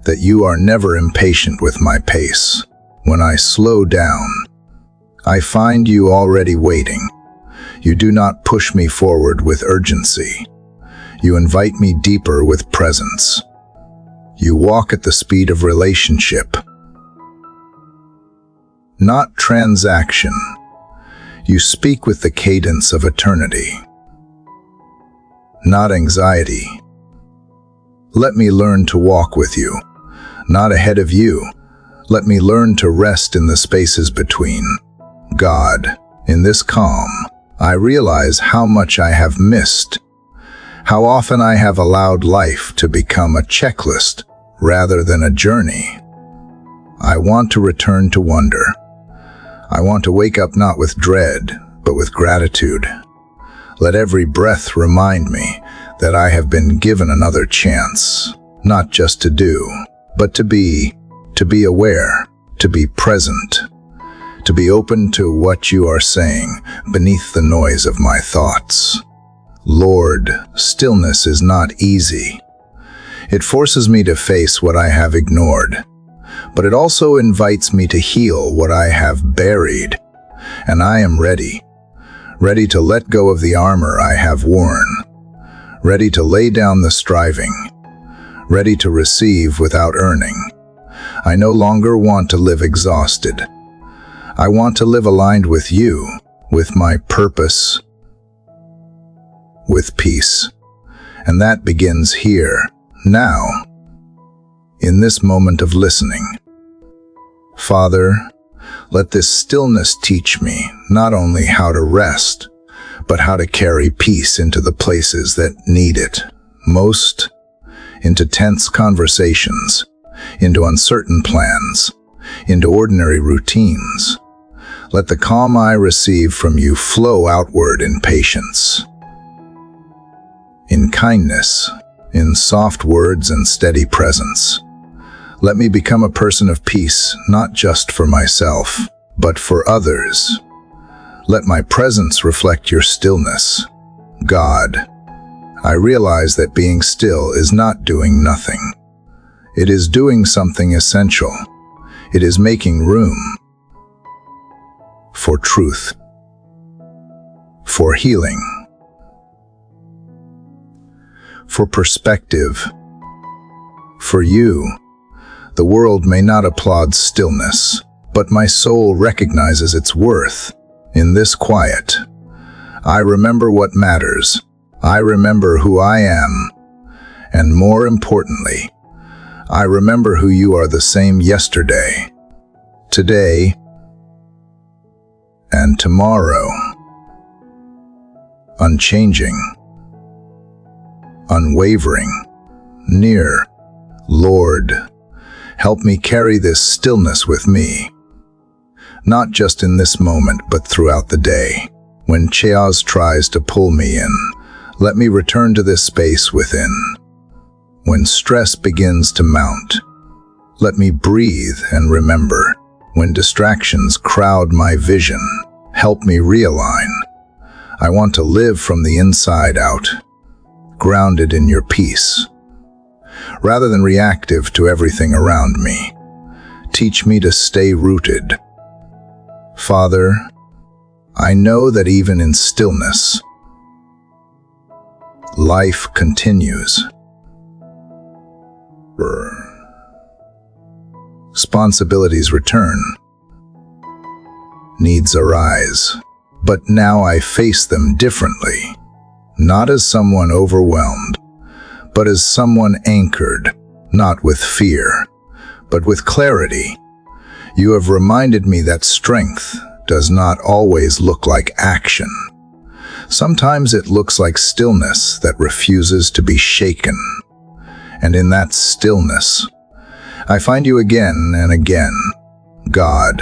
that you are never impatient with my pace. When I slow down, I find you already waiting. You do not push me forward with urgency. You invite me deeper with presence. You walk at the speed of relationship, not transaction. You speak with the cadence of eternity, not anxiety. Let me learn to walk with you, not ahead of you. Let me learn to rest in the spaces between. God, in this calm, I realize how much I have missed, how often I have allowed life to become a checklist rather than a journey. I want to return to wonder. I want to wake up not with dread, but with gratitude. Let every breath remind me that I have been given another chance, not just to do, but to be aware, to be present, to be open to what you are saying beneath the noise of my thoughts. Lord, stillness is not easy. It forces me to face what I have ignored, but it also invites me to heal what I have buried. And I am ready to let go of the armor I have worn, ready to lay down the striving, ready to receive without earning. I no longer want to live exhausted. I want to live aligned with you, with my purpose, with peace. And that begins here, now, in this moment of listening. Father, let this stillness teach me not only how to rest, but how to carry peace into the places that need it most, into tense conversations, into uncertain plans, into ordinary routines. Let the calm I receive from you flow outward in patience, in kindness, in soft words and steady presence. Let me become a person of peace, not just for myself, but for others. Let my presence reflect your stillness. God, I realize that being still is not doing nothing. It is doing something essential. It is making room for truth, for healing, for perspective, for you. The world may not applaud stillness, but my soul recognizes its worth in this quiet. I remember what matters. I remember who I am. And more importantly, I remember who you are, the same yesterday, today, and tomorrow. Unchanging, unwavering, near. Lord, help me carry this stillness with me, not just in this moment, but throughout the day. When chaos tries to pull me in, let me return to this space within. When stress begins to mount, let me breathe and remember. When distractions crowd my vision, help me realign. I want to live from the inside out, grounded in your peace. Rather than reactive to everything around me, teach me to stay rooted. Father, I know that even in stillness, life continues. Responsibilities return. Needs arise. But now I face them differently, not as someone overwhelmed, but as someone anchored, not with fear, but with clarity. You have reminded me that strength does not always look like action. Sometimes it looks like stillness that refuses to be shaken. And in that stillness, I find you again and again, God,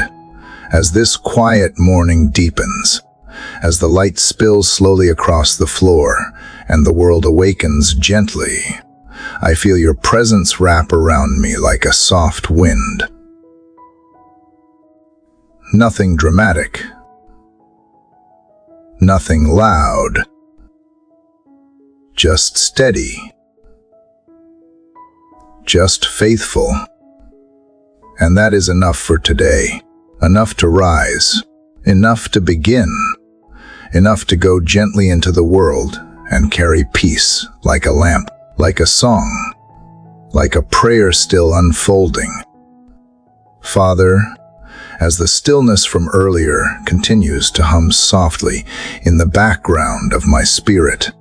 as this quiet morning deepens, as the light spills slowly across the floor and the world awakens gently, I feel your presence wrap around me like a soft wind. Nothing dramatic, nothing loud, just steady, just faithful. And that is enough for today, enough to rise, enough to begin, enough to go gently into the world and carry peace like a lamp, like a song, like a prayer still unfolding. Father, as the stillness from earlier continues to hum softly in the background of my spirit,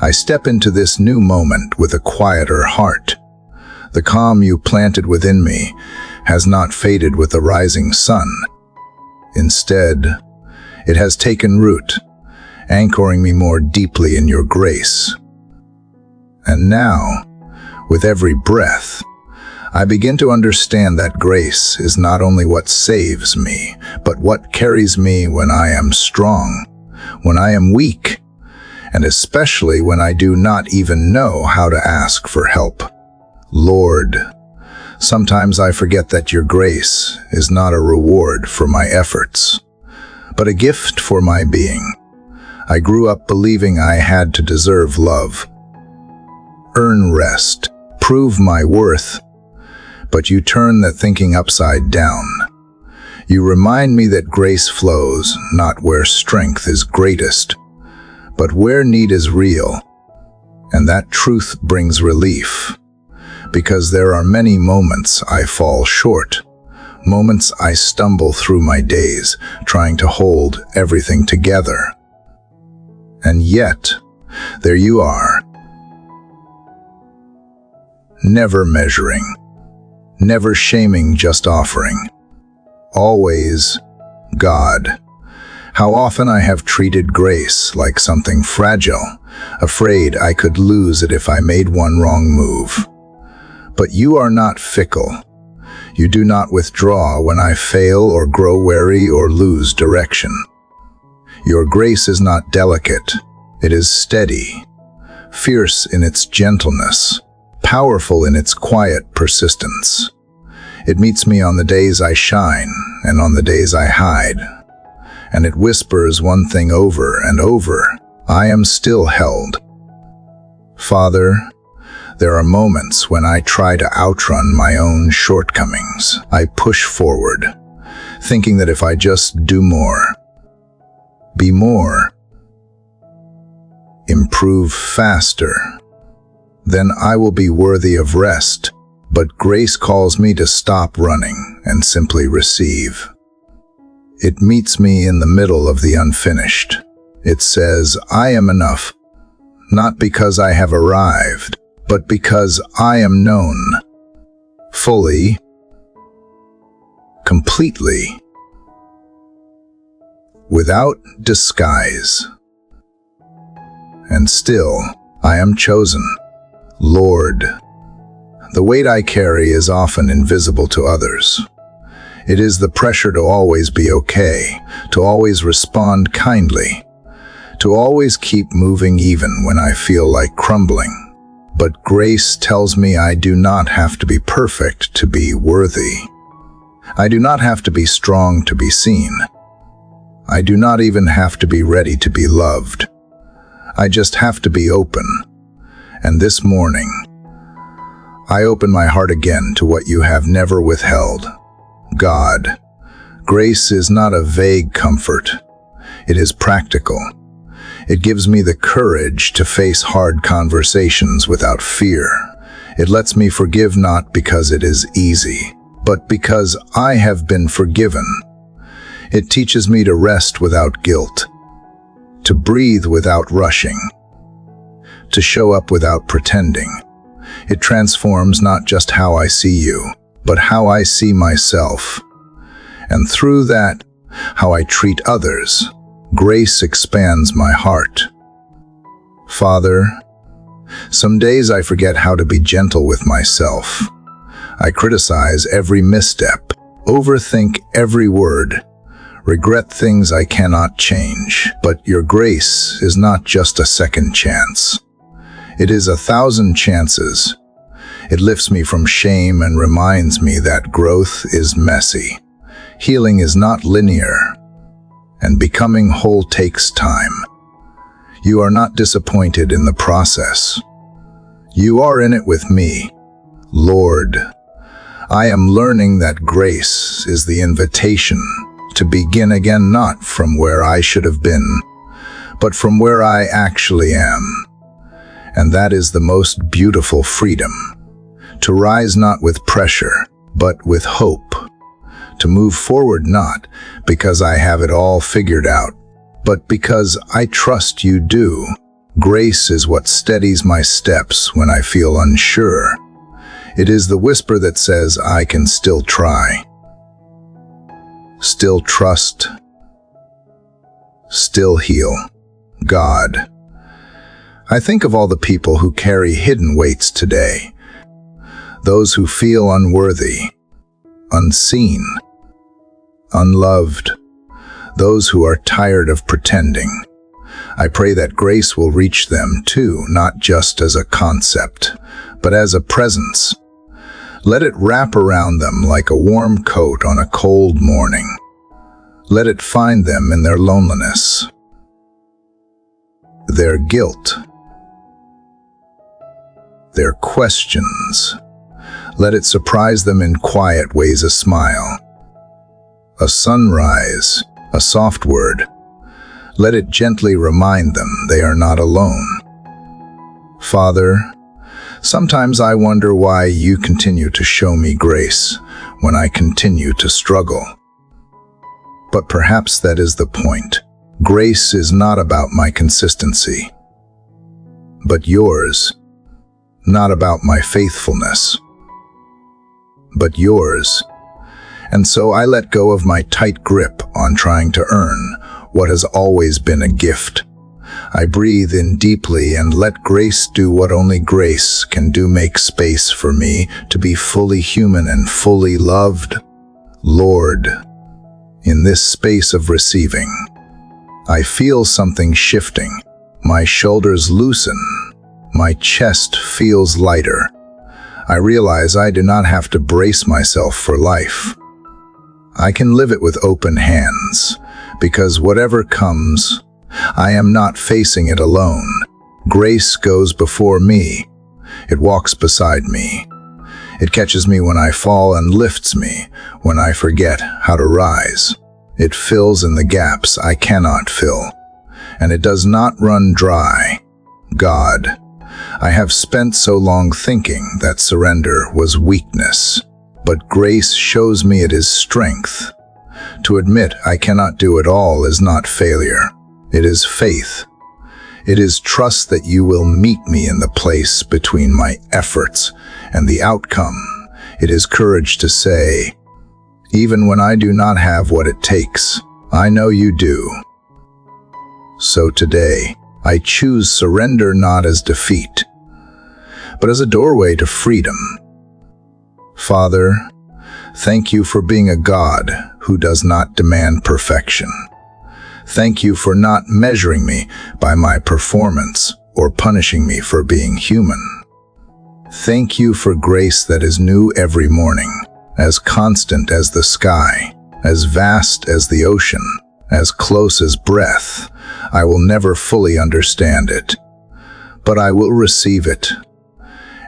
I step into this new moment with a quieter heart. The calm you planted within me has not faded with the rising sun. Instead, it has taken root, anchoring me more deeply in your grace. And now, with every breath, I begin to understand that grace is not only what saves me, but what carries me when I am strong, when I am weak, and especially when I do not even know how to ask for help. Lord, sometimes I forget that your grace is not a reward for my efforts, but a gift for my being. I grew up believing I had to deserve love, earn rest, prove my worth, but you turn that thinking upside down. You remind me that grace flows not where strength is greatest, but where need is real, and that truth brings relief. Because there are many moments I fall short, moments I stumble through my days, trying to hold everything together. And yet, there you are, never measuring, never shaming, just offering. Always, God. How often I have treated grace like something fragile, afraid I could lose it if I made one wrong move. But you are not fickle. You do not withdraw when I fail or grow weary or lose direction. Your grace is not delicate. It is steady, fierce in its gentleness, powerful in its quiet persistence. It meets me on the days I shine and on the days I hide. And it whispers one thing over and over: I am still held. Father, there are moments when I try to outrun my own shortcomings. I push forward, thinking that if I just do more, be more, improve faster, then I will be worthy of rest. But grace calls me to stop running and simply receive. It meets me in the middle of the unfinished. It says, I am enough, not because I have arrived, but because I am known, fully, completely, without disguise. And still, I am chosen. Lord, the weight I carry is often invisible to others. It is the pressure to always be okay, to always respond kindly, to always keep moving even when I feel like crumbling. But grace tells me I do not have to be perfect to be worthy. I do not have to be strong to be seen. I do not even have to be ready to be loved. I just have to be open. And this morning, I open my heart again to what you have never withheld. God, grace is not a vague comfort. It is practical. It gives me the courage to face hard conversations without fear. It lets me forgive not because it is easy, but because I have been forgiven. It teaches me to rest without guilt, to breathe without rushing, to show up without pretending. It transforms not just how I see you, but how I see myself. And through that, how I treat others. Grace expands my heart. Father, some days I forget how to be gentle with myself. I criticize every misstep, overthink every word, regret things I cannot change. But your grace is not just a second chance. It is 1,000 chances. It lifts me from shame and reminds me that growth is messy. Healing is not linear. And becoming whole takes time. You are not disappointed in the process. You are in it with me. Lord, I am learning that grace is the invitation to begin again, not from where I should have been, but from where I actually am. And that is the most beautiful freedom. To rise not with pressure, but with hope. To move forward not because I have it all figured out, but because I trust you do. Grace is what steadies my steps when I feel unsure. It is the whisper that says I can still try, still trust, still heal. God, I think of all the people who carry hidden weights today, those who feel unworthy, unseen, unloved, those who are tired of pretending. I pray that grace will reach them too, not just as a concept, but as a presence. Let it wrap around them like a warm coat on a cold morning. Let it find them in their loneliness, their guilt, their questions. Let it surprise them in quiet ways: a smile, a sunrise, a soft word. Let it gently remind them they are not alone. Father, sometimes I wonder why you continue to show me grace when I continue to struggle. But perhaps that is the point. Grace is not about my consistency, but yours. Not about my faithfulness, but yours. And so I let go of my tight grip on trying to earn what has always been a gift. I breathe in deeply and let grace do what only grace can do. Make space for me to be fully human and fully loved. Lord, in this space of receiving, I feel something shifting. My shoulders loosen. My chest feels lighter. I realize I do not have to brace myself for life. I can live it with open hands, because whatever comes, I am not facing it alone. Grace goes before me. It walks beside me. It catches me when I fall and lifts me when I forget how to rise. It fills in the gaps I cannot fill, and it does not run dry. God, I have spent so long thinking that surrender was weakness, but grace shows me it is strength. To admit I cannot do it all is not failure. It is faith. It is trust that you will meet me in the place between my efforts and the outcome. It is courage to say, even when I do not have what it takes, I know you do. So today, I choose surrender not as defeat, but as a doorway to freedom. Father, thank you for being a God who does not demand perfection. Thank you for not measuring me by my performance or punishing me for being human. Thank you for grace that is new every morning, as constant as the sky, as vast as the ocean, as close as breath. I will never fully understand it, but I will receive it,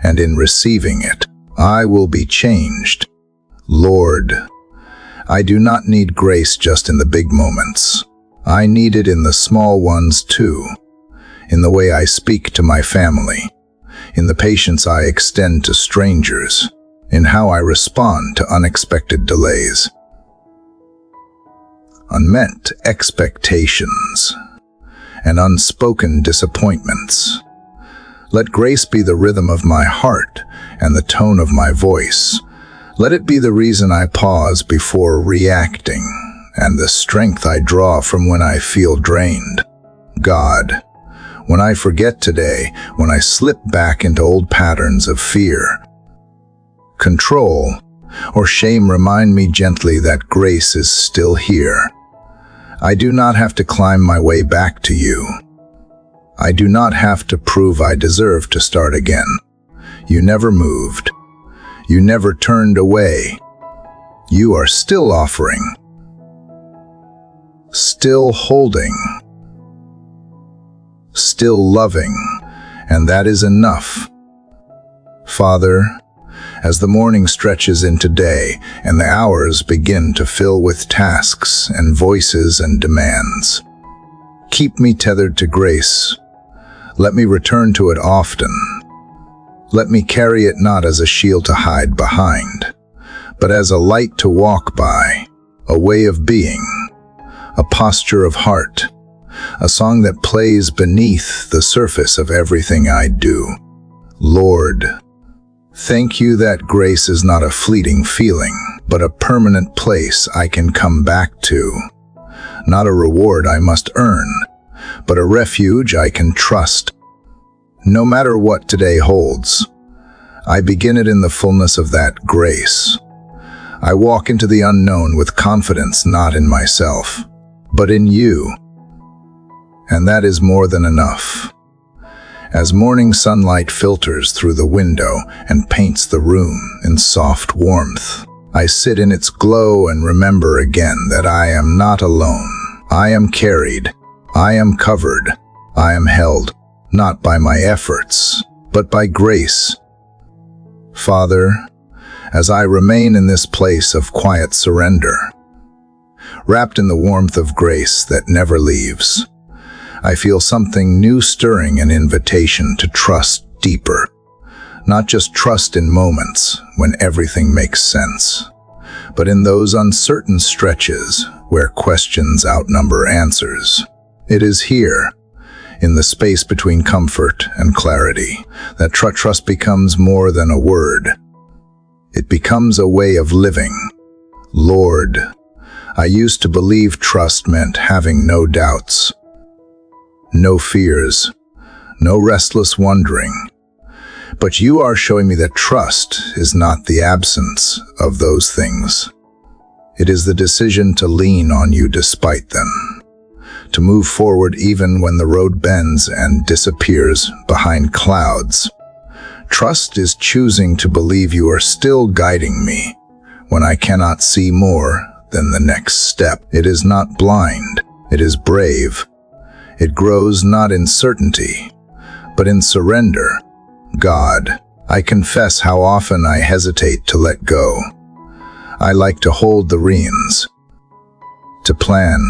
and in receiving it, I will be changed. Lord, I do not need grace just in the big moments. I need it in the small ones too, in the way I speak to my family, in the patience I extend to strangers, in how I respond to unexpected delays. Unmet expectations and unspoken disappointments. Let grace be the rhythm of my heart and the tone of my voice. Let it be the reason I pause before reacting, and the strength I draw from when I feel drained. God, when I forget today, when I slip back into old patterns of fear, control, or shame, remind me gently that grace is still here. I do not have to climb my way back to you. I do not have to prove I deserve to start again. You never moved. You never turned away. You are still offering, still holding, still loving, and that is enough. Father, as the morning stretches into day and the hours begin to fill with tasks and voices and demands, keep me tethered to grace. Let me return to it often. Let me carry it not as a shield to hide behind, but as a light to walk by, a way of being, a posture of heart, a song that plays beneath the surface of everything I do. Lord, thank you that grace is not a fleeting feeling, but a permanent place I can come back to. Not a reward I must earn, but a refuge I can trust. No matter what today holds, I begin it in the fullness of that grace. I walk into the unknown with confidence not in myself, but in you. And that is more than enough. As morning sunlight filters through the window and paints the room in soft warmth, I sit in its glow and remember again that I am not alone. I am carried. I am covered. I am held, not by my efforts, but by grace. Father, as I remain in this place of quiet surrender, wrapped in the warmth of grace that never leaves, I feel something new stirring, an invitation to trust deeper. Not just trust in moments when everything makes sense, but in those uncertain stretches where questions outnumber answers. It is here, in the space between comfort and clarity, that trust becomes more than a word. It becomes a way of living. Lord, I used to believe trust meant having no doubts, no fears, no restless wondering. But you are showing me that trust is not the absence of those things. It is the decision to lean on you despite them, to move forward even when the road bends and disappears behind clouds. Trust is choosing to believe you are still guiding me when I cannot see more than the next step. It is not blind, it is brave. It grows not in certainty, but in surrender. God, I confess how often I hesitate to let go. I like to hold the reins, to plan,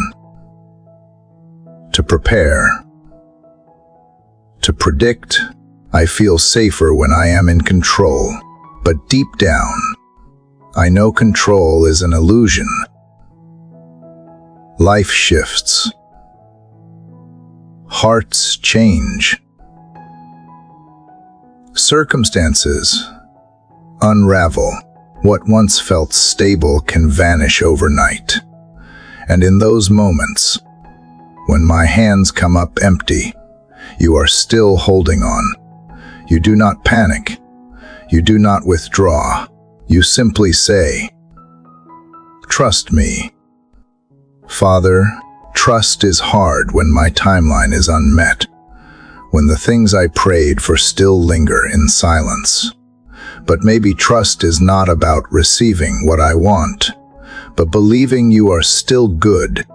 to prepare, to predict. I feel safer when I am in control, but deep down, I know control is an illusion. Life shifts. Hearts change. Circumstances unravel. What once felt stable can vanish overnight. And in those moments, when my hands come up empty, you are still holding on. You do not panic. You do not withdraw. You simply say, "Trust me." Father, trust is hard when my timeline is unmet, when the things I prayed for still linger in silence. But maybe trust is not about receiving what I want, but believing you are still good,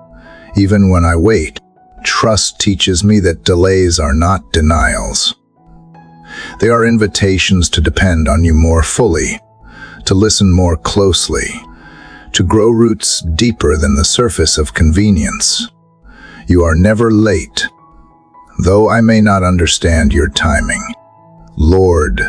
even when I wait. Trust teaches me that delays are not denials. They are invitations to depend on you more fully, to listen more closely, to grow roots deeper than the surface of convenience. You are never late, though I may not understand your timing. Lord,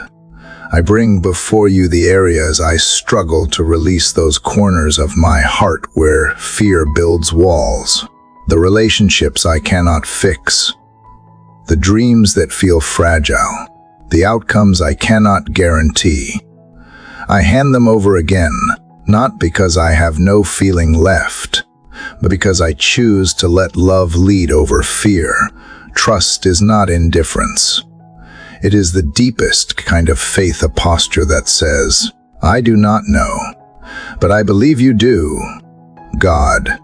I bring before you the areas I struggle to release, those corners of my heart where fear builds walls, the relationships I cannot fix, the dreams that feel fragile, the outcomes I cannot guarantee. I hand them over again, not because I have no feeling left, but because I choose to let love lead over fear. Trust is not indifference. It is the deepest kind of faith, a posture that says, "I do not know, but I believe you do." God,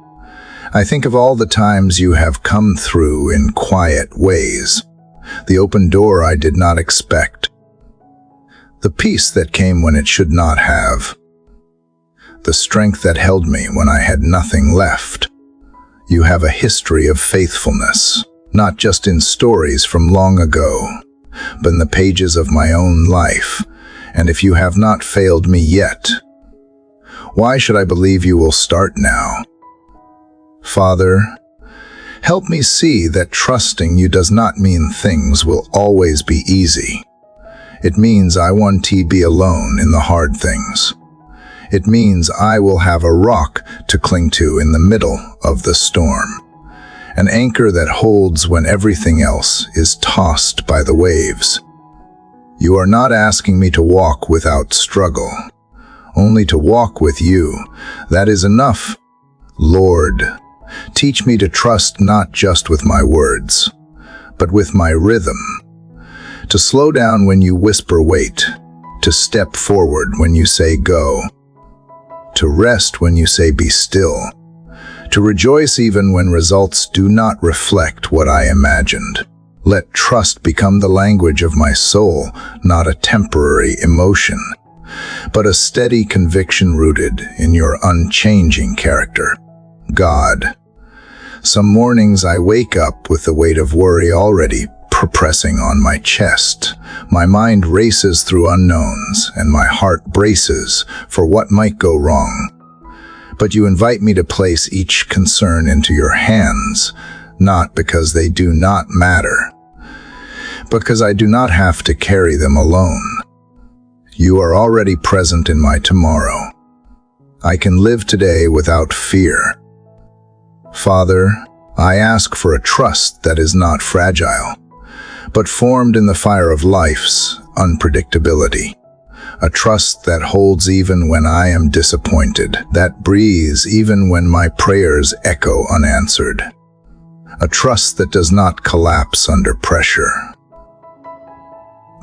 I think of all the times you have come through in quiet ways, the open door I did not expect, the peace that came when it should not have, the strength that held me when I had nothing left. You have a history of faithfulness, not just in stories from long ago, but in the pages of my own life. And if you have not failed me yet, why should I believe you will start now? Father, help me see that trusting you does not mean things will always be easy. It means I won't be alone in the hard things. It means I will have a rock to cling to in the middle of the storm, an anchor that holds when everything else is tossed by the waves. You are not asking me to walk without struggle, only to walk with you. That is enough. Lord, teach me to trust not just with my words, but with my rhythm. To slow down when you whisper wait, to step forward when you say go, to rest when you say be still, to rejoice even when results do not reflect what I imagined. Let trust become the language of my soul, not a temporary emotion, but a steady conviction rooted in your unchanging character. God, some mornings I wake up with the weight of worry already pressing on my chest. My mind races through unknowns, and my heart braces for what might go wrong. But you invite me to place each concern into your hands, not because they do not matter, because I do not have to carry them alone. You are already present in my tomorrow. I can live today without fear. Father, I ask for a trust that is not fragile, but formed in the fire of life's unpredictability. A trust that holds even when I am disappointed, that breathes even when my prayers echo unanswered. A trust that does not collapse under pressure,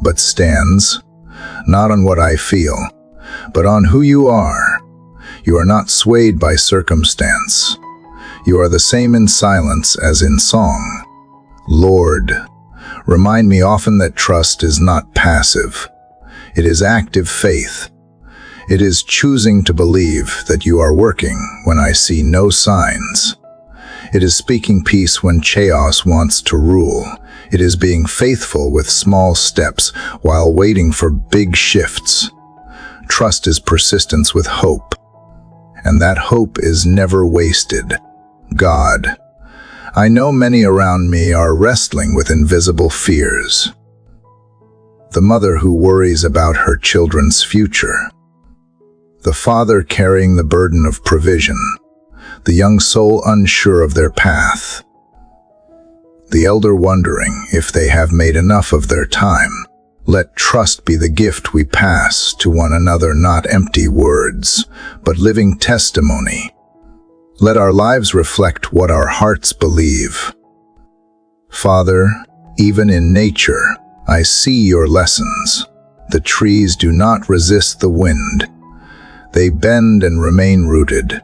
but stands, not on what I feel, but on who you are. You are not swayed by circumstance. You are the same in silence as in song. Lord, remind me often that trust is not passive. It is active faith. It is choosing to believe that you are working when I see no signs. It is speaking peace when chaos wants to rule. It is being faithful with small steps while waiting for big shifts. Trust is persistence with hope, and that hope is never wasted. God. I know many around me are wrestling with invisible fears. The mother who worries about her children's future. The father carrying the burden of provision. The young soul unsure of their path. The elder wondering if they have made enough of their time. Let trust be the gift we pass to one another, not empty words, but living testimony. Let our lives reflect what our hearts believe. Father, even in nature, I see your lessons. The trees do not resist the wind. They bend and remain rooted.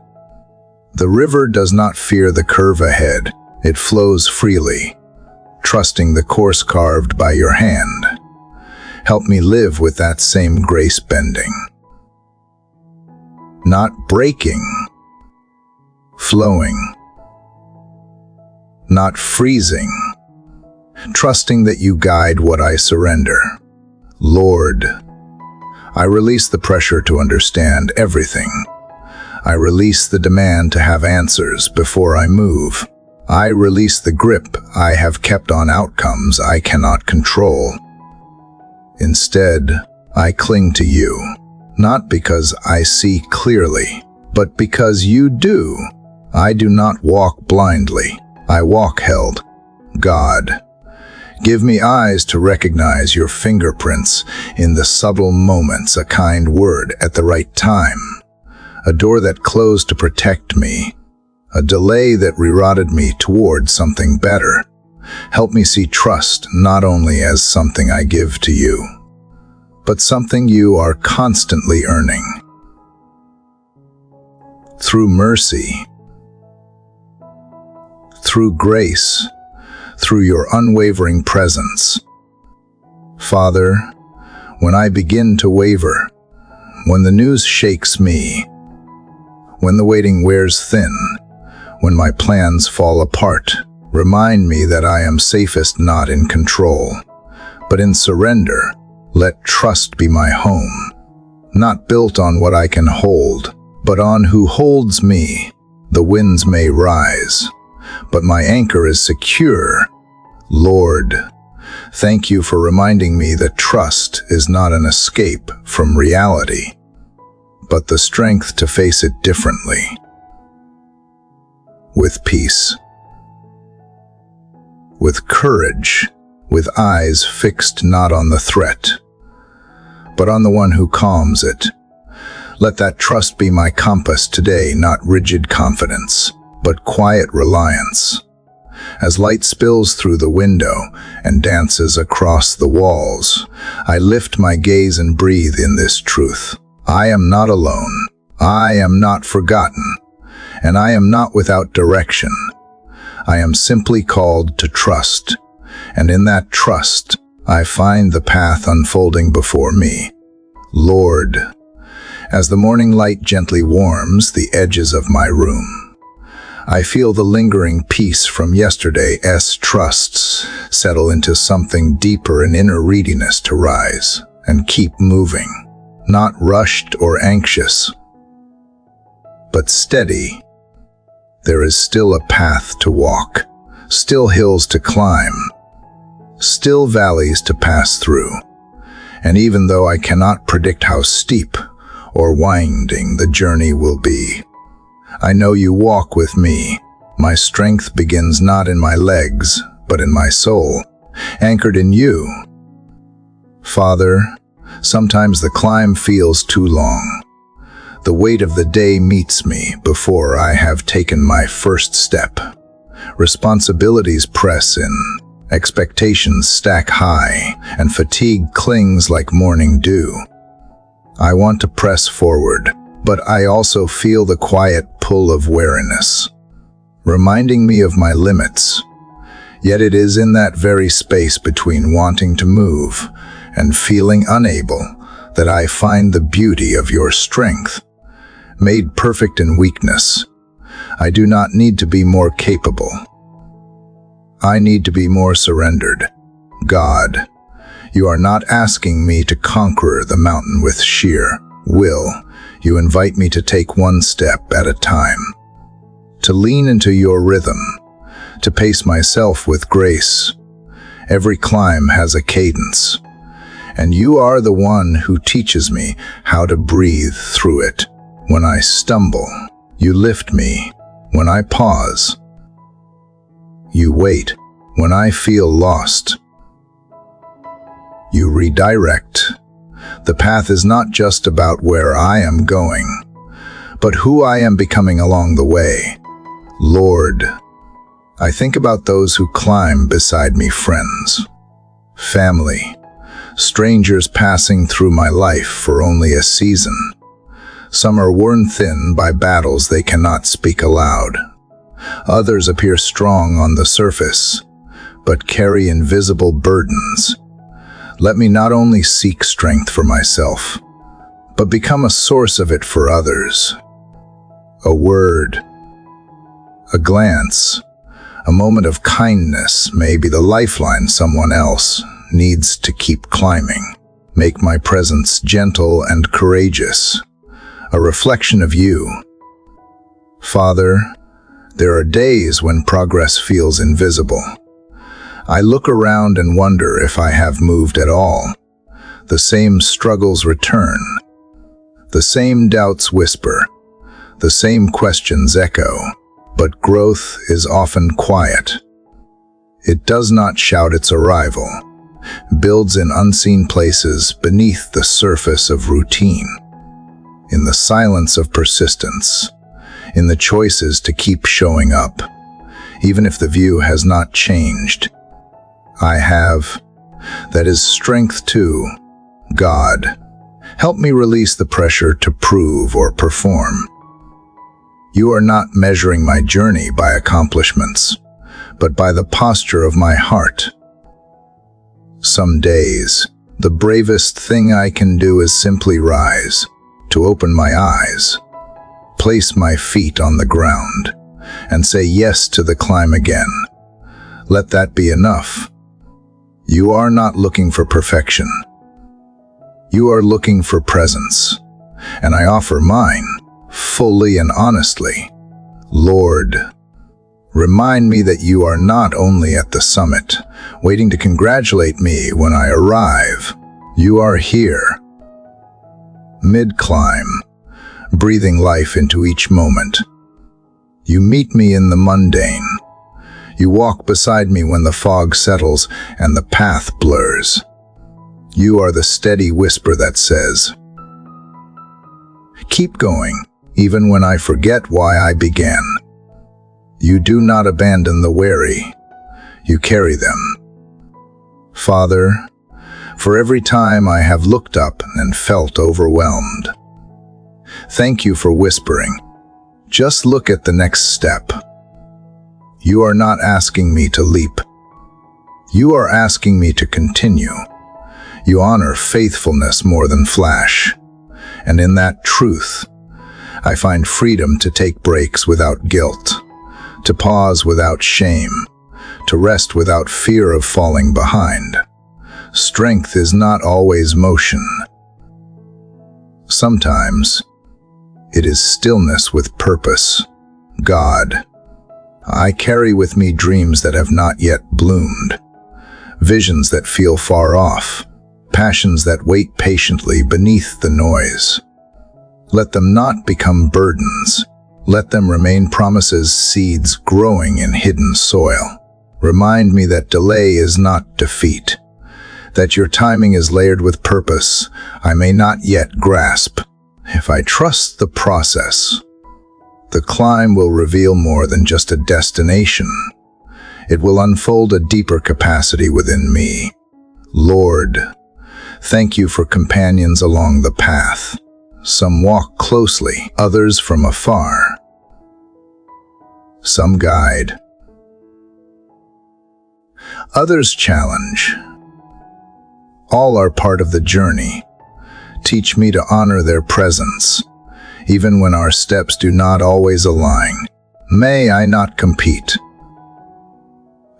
The river does not fear the curve ahead. It flows freely, trusting the course carved by your hand. Help me live with that same grace, bending. Not breaking. Flowing. Not freezing. Trusting that you guide what I surrender. Lord, I release the pressure to understand everything. I release the demand to have answers before I move. I release the grip I have kept on outcomes I cannot control. Instead, I cling to you, not because I see clearly, but because you do. I do not walk blindly. I walk held. God, give me eyes to recognize your fingerprints in the subtle moments, a kind word at the right time, a door that closed to protect me, a delay that rerouted me toward something better. Help me see trust not only as something I give to you, but something you are constantly earning. Through mercy, through grace, through your unwavering presence. Father, when I begin to waver, when the news shakes me, when the waiting wears thin, when my plans fall apart, remind me that I am safest not in control, but in surrender. Let trust be my home, not built on what I can hold, but on who holds me. The winds may rise, but my anchor is secure. Lord, thank you for reminding me that trust is not an escape from reality, but the strength to face it differently, with peace, with courage, with eyes fixed not on the threat, but on the one who calms it. Let that trust be my compass today, not rigid confidence, but quiet reliance. As light spills through the window and dances across the walls, I lift my gaze and breathe in this truth. I am not alone. I am not forgotten. And I am not without direction. I am simply called to trust. And in that trust, I find the path unfolding before me. Lord, as the morning light gently warms the edges of my room, I feel the lingering peace from yesterday's trusts settle into something deeper, an inner readiness to rise and keep moving, not rushed or anxious, but steady. There is still a path to walk, still hills to climb, still valleys to pass through. And even though I cannot predict how steep or winding the journey will be, I know you walk with me. My strength begins not in my legs, but in my soul, anchored in you. Father, sometimes the climb feels too long. The weight of the day meets me before I have taken my first step. Responsibilities press in, expectations stack high, and fatigue clings like morning dew. I want to press forward, but I also feel the quiet pull of weariness, reminding me of my limits. Yet it is in that very space between wanting to move and feeling unable that I find the beauty of your strength, made perfect in weakness. I do not need to be more capable. I need to be more surrendered. God, you are not asking me to conquer the mountain with sheer will. You invite me to take one step at a time, to lean into your rhythm, to pace myself with grace. Every climb has a cadence, and you are the one who teaches me how to breathe through it. When I stumble, you lift me. When I pause, you wait. When I feel lost, you redirect. The path is not just about where I am going, but who I am becoming along the way. Lord, I think about those who climb beside me, friends, family, strangers passing through my life for only a season. Some are worn thin by battles they cannot speak aloud. Others appear strong on the surface, but carry invisible burdens. Let me not only seek strength for myself, but become a source of it for others. A word, a glance, a moment of kindness may be the lifeline someone else needs to keep climbing. Make my presence gentle and courageous, a reflection of you. Father, there are days when progress feels invisible. I look around and wonder if I have moved at all. The same struggles return. The same doubts whisper. The same questions echo. But growth is often quiet. It does not shout its arrival, builds in unseen places beneath the surface of routine. In the silence of persistence, in the choices to keep showing up, even if the view has not changed. I have. That is strength too. God, help me release the pressure to prove or perform. You are not measuring my journey by accomplishments, but by the posture of my heart. Some days, the bravest thing I can do is simply rise, to open my eyes, place my feet on the ground, and say yes to the climb again. Let that be enough. You are not looking for perfection. You are looking for presence, and I offer mine, fully and honestly. Lord, remind me that you are not only at the summit, waiting to congratulate me when I arrive. You are here, mid-climb, breathing life into each moment. You meet me in the mundane. You walk beside me when the fog settles and the path blurs. You are the steady whisper that says, keep going, even when I forget why I began. You do not abandon the weary. You carry them. Father, for every time I have looked up and felt overwhelmed, thank you for whispering, just look at the next step. You are not asking me to leap. You are asking me to continue. You honor faithfulness more than flash. And in that truth, I find freedom to take breaks without guilt, to pause without shame, to rest without fear of falling behind. Strength is not always motion. Sometimes, it is stillness with purpose. God, I carry with me dreams that have not yet bloomed, visions that feel far off, passions that wait patiently beneath the noise. Let them not become burdens. Let them remain promises, seeds growing in hidden soil. Remind me that delay is not defeat, that your timing is layered with purpose I may not yet grasp. If I trust the process, the climb will reveal more than just a destination. It will unfold a deeper capacity within me. Lord, thank you for companions along the path. Some walk closely, others from afar. Some guide. Others challenge. All are part of the journey, Teach me to honor their presence, even when our steps do not always align. May I not compete,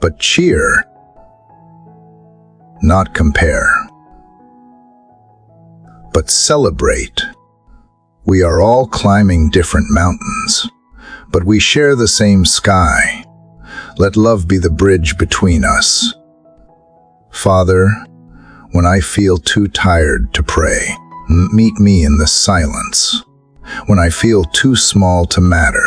but cheer, not compare, but celebrate. We are all climbing different mountains, but we share the same sky. Let love be the bridge between us. Father, when I feel too tired to pray, meet me in the silence. When I feel too small to matter,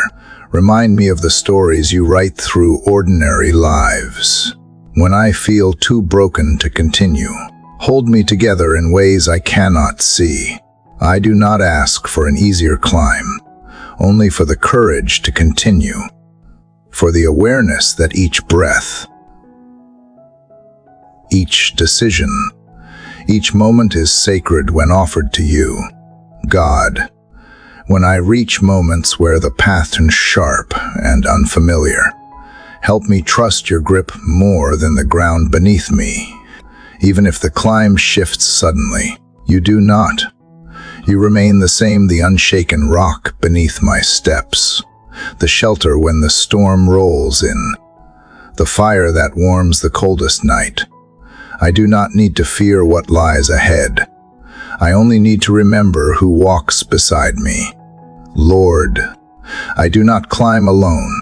remind me of the stories you write through ordinary lives. When I feel too broken to continue, hold me together in ways I cannot see. I do not ask for an easier climb, only for the courage to continue, for the awareness that each breath, each decision, each moment is sacred when offered to you. God, when I reach moments where the path turns sharp and unfamiliar, help me trust your grip more than the ground beneath me. Even if the climb shifts suddenly, you do not. You remain the same, the unshaken rock beneath my steps, the shelter when the storm rolls in, the fire that warms the coldest night. I do not need to fear what lies ahead. I only need to remember who walks beside me. Lord, I do not climb alone.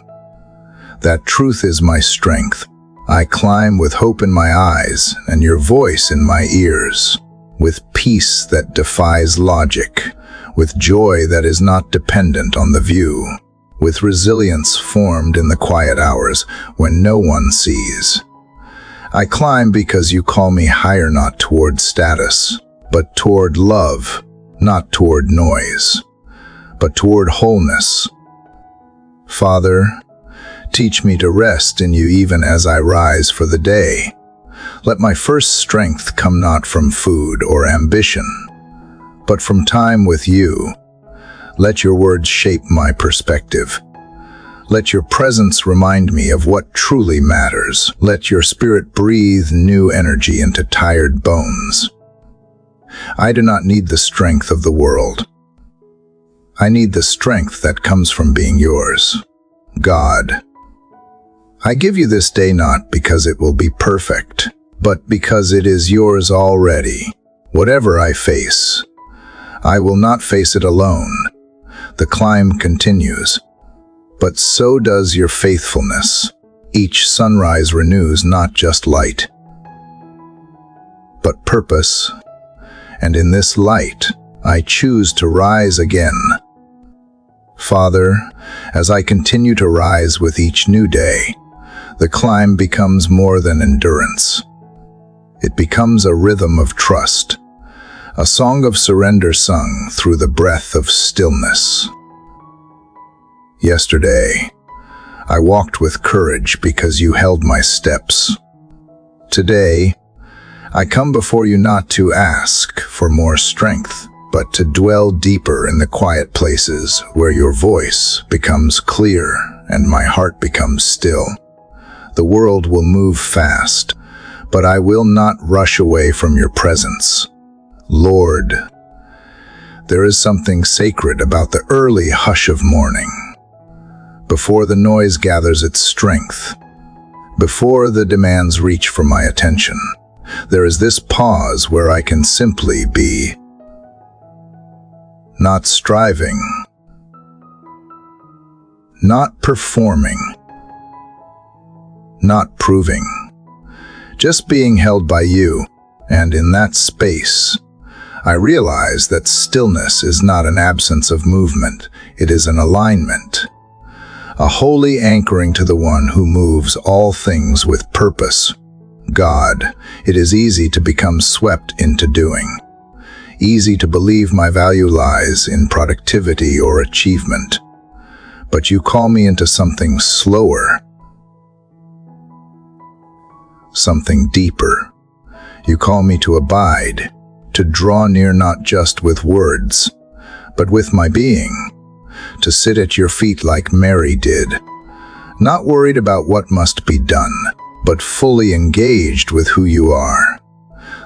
That truth is my strength. I climb with hope in my eyes and your voice in my ears, with peace that defies logic, with joy that is not dependent on the view, with resilience formed in the quiet hours when no one sees. I climb because you call me higher, not toward status, but toward love, not toward noise, but toward wholeness. Father, teach me to rest in you even as I rise for the day. Let my first strength come not from food or ambition, but from time with you. Let your words shape my perspective. Let your presence remind me of what truly matters. Let your spirit breathe new energy into tired bones. I do not need the strength of the world. I need the strength that comes from being yours. God, I give you this day not because it will be perfect, but because it is yours already. Whatever I face, I will not face it alone. The climb continues, but so does your faithfulness. Each sunrise renews not just light, but purpose. And in this light, I choose to rise again. Father, as I continue to rise with each new day, the climb becomes more than endurance. It becomes a rhythm of trust, a song of surrender sung through the breath of stillness. Yesterday, I walked with courage because you held my steps. Today, I come before you not to ask for more strength, but to dwell deeper in the quiet places where your voice becomes clear and my heart becomes still. The world will move fast, but I will not rush away from your presence. Lord, there is something sacred about the early hush of morning, before the noise gathers its strength, before the demands reach for my attention. There is this pause where I can simply be, not striving, not performing, not proving, just being held by you. And in that space, I realize that stillness is not an absence of movement, it is an alignment, a holy anchoring to the one who moves all things with purpose. God, it is easy to become swept into doing, easy to believe my value lies in productivity or achievement. But you call me into something slower, something deeper. You call me to abide, to draw near not just with words, but with my being, to sit at your feet like Mary did, not worried about what must be done, but fully engaged with who you are.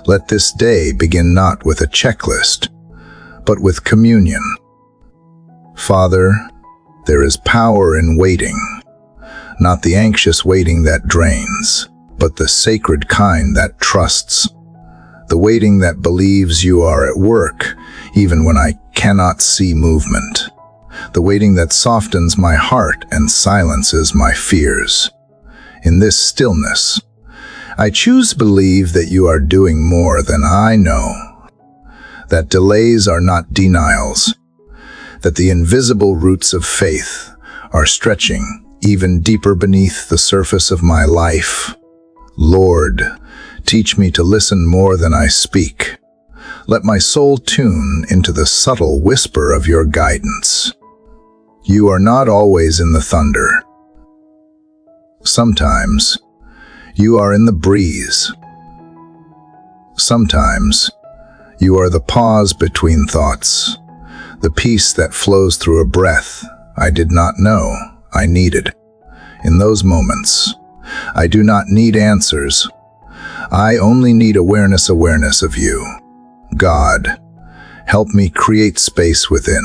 Let this day begin not with a checklist, but with communion. Father, there is power in waiting, not the anxious waiting that drains, but the sacred kind that trusts, the waiting that believes you are at work, even when I cannot see movement, the waiting that softens my heart and silences my fears. In this stillness, I choose to believe that you are doing more than I know, that delays are not denials, that the invisible roots of faith are stretching even deeper beneath the surface of my life. Lord, teach me to listen more than I speak. Let my soul tune into the subtle whisper of your guidance. You are not always in the thunder. Sometimes, you are in the breeze. Sometimes, you are the pause between thoughts, the peace that flows through a breath I did not know I needed. In those moments, I do not need answers. I only need awareness of you. God, help me create space within,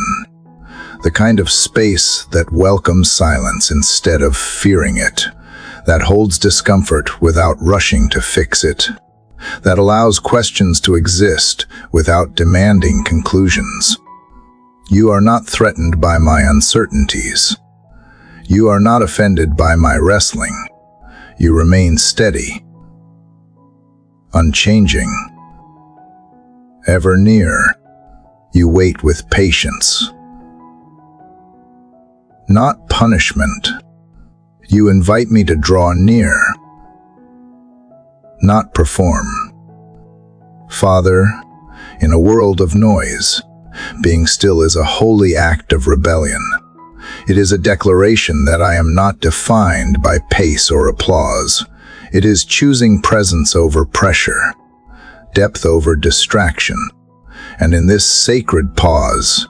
the kind of space that welcomes silence instead of fearing it, that holds discomfort without rushing to fix it, that allows questions to exist without demanding conclusions. You are not threatened by my uncertainties. You are not offended by my wrestling. You remain steady, unchanging, ever near. You wait with patience, not punishment. You invite me to draw near, not perform. Father, in a world of noise, being still is a holy act of rebellion. It is a declaration that I am not defined by pace or applause. It is choosing presence over pressure, depth over distraction. And in this sacred pause,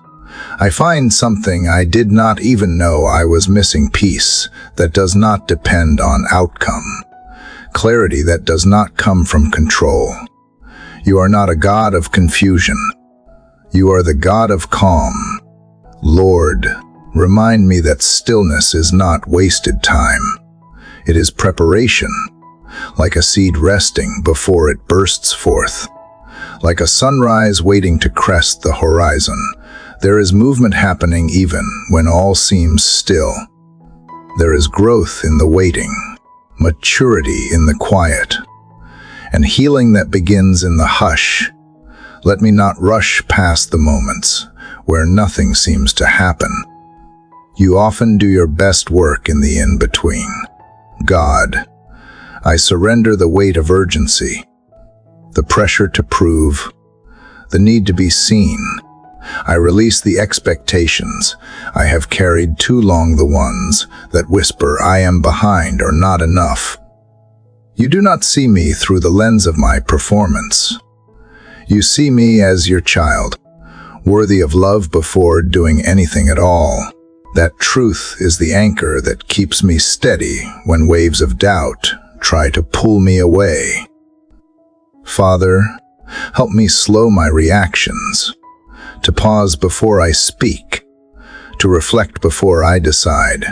I find something I did not even know I was missing: peace that does not depend on outcome, clarity that does not come from control. You are not a God of confusion. You are the God of calm. Lord, remind me that stillness is not wasted time. It is preparation, like a seed resting before it bursts forth. Like a sunrise waiting to crest the horizon, there is movement happening even when all seems still. There is growth in the waiting, maturity in the quiet, and healing that begins in the hush. Let me not rush past the moments where nothing seems to happen. You often do your best work in the in-between. God, I surrender the weight of urgency, the pressure to prove, the need to be seen. I release the expectations I have carried too long, the ones that whisper I am behind or not enough. You do not see me through the lens of my performance. You see me as your child, worthy of love before doing anything at all. That truth is the anchor that keeps me steady when waves of doubt try to pull me away. Father, help me slow my reactions, to pause before I speak, to reflect before I decide,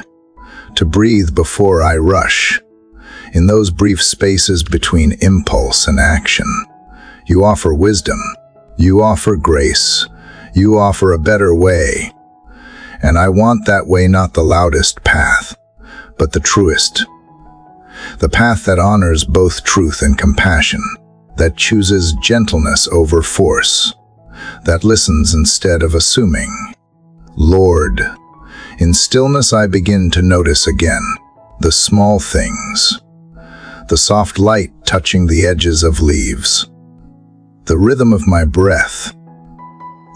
to breathe before I rush. In those brief spaces between impulse and action, you offer wisdom, you offer grace, you offer a better way. And I want that way, not the loudest path, but the truest. The path that honors both truth and compassion, that chooses gentleness over force, that listens instead of assuming. Lord, in stillness I begin to notice again the small things, the soft light touching the edges of leaves, the rhythm of my breath,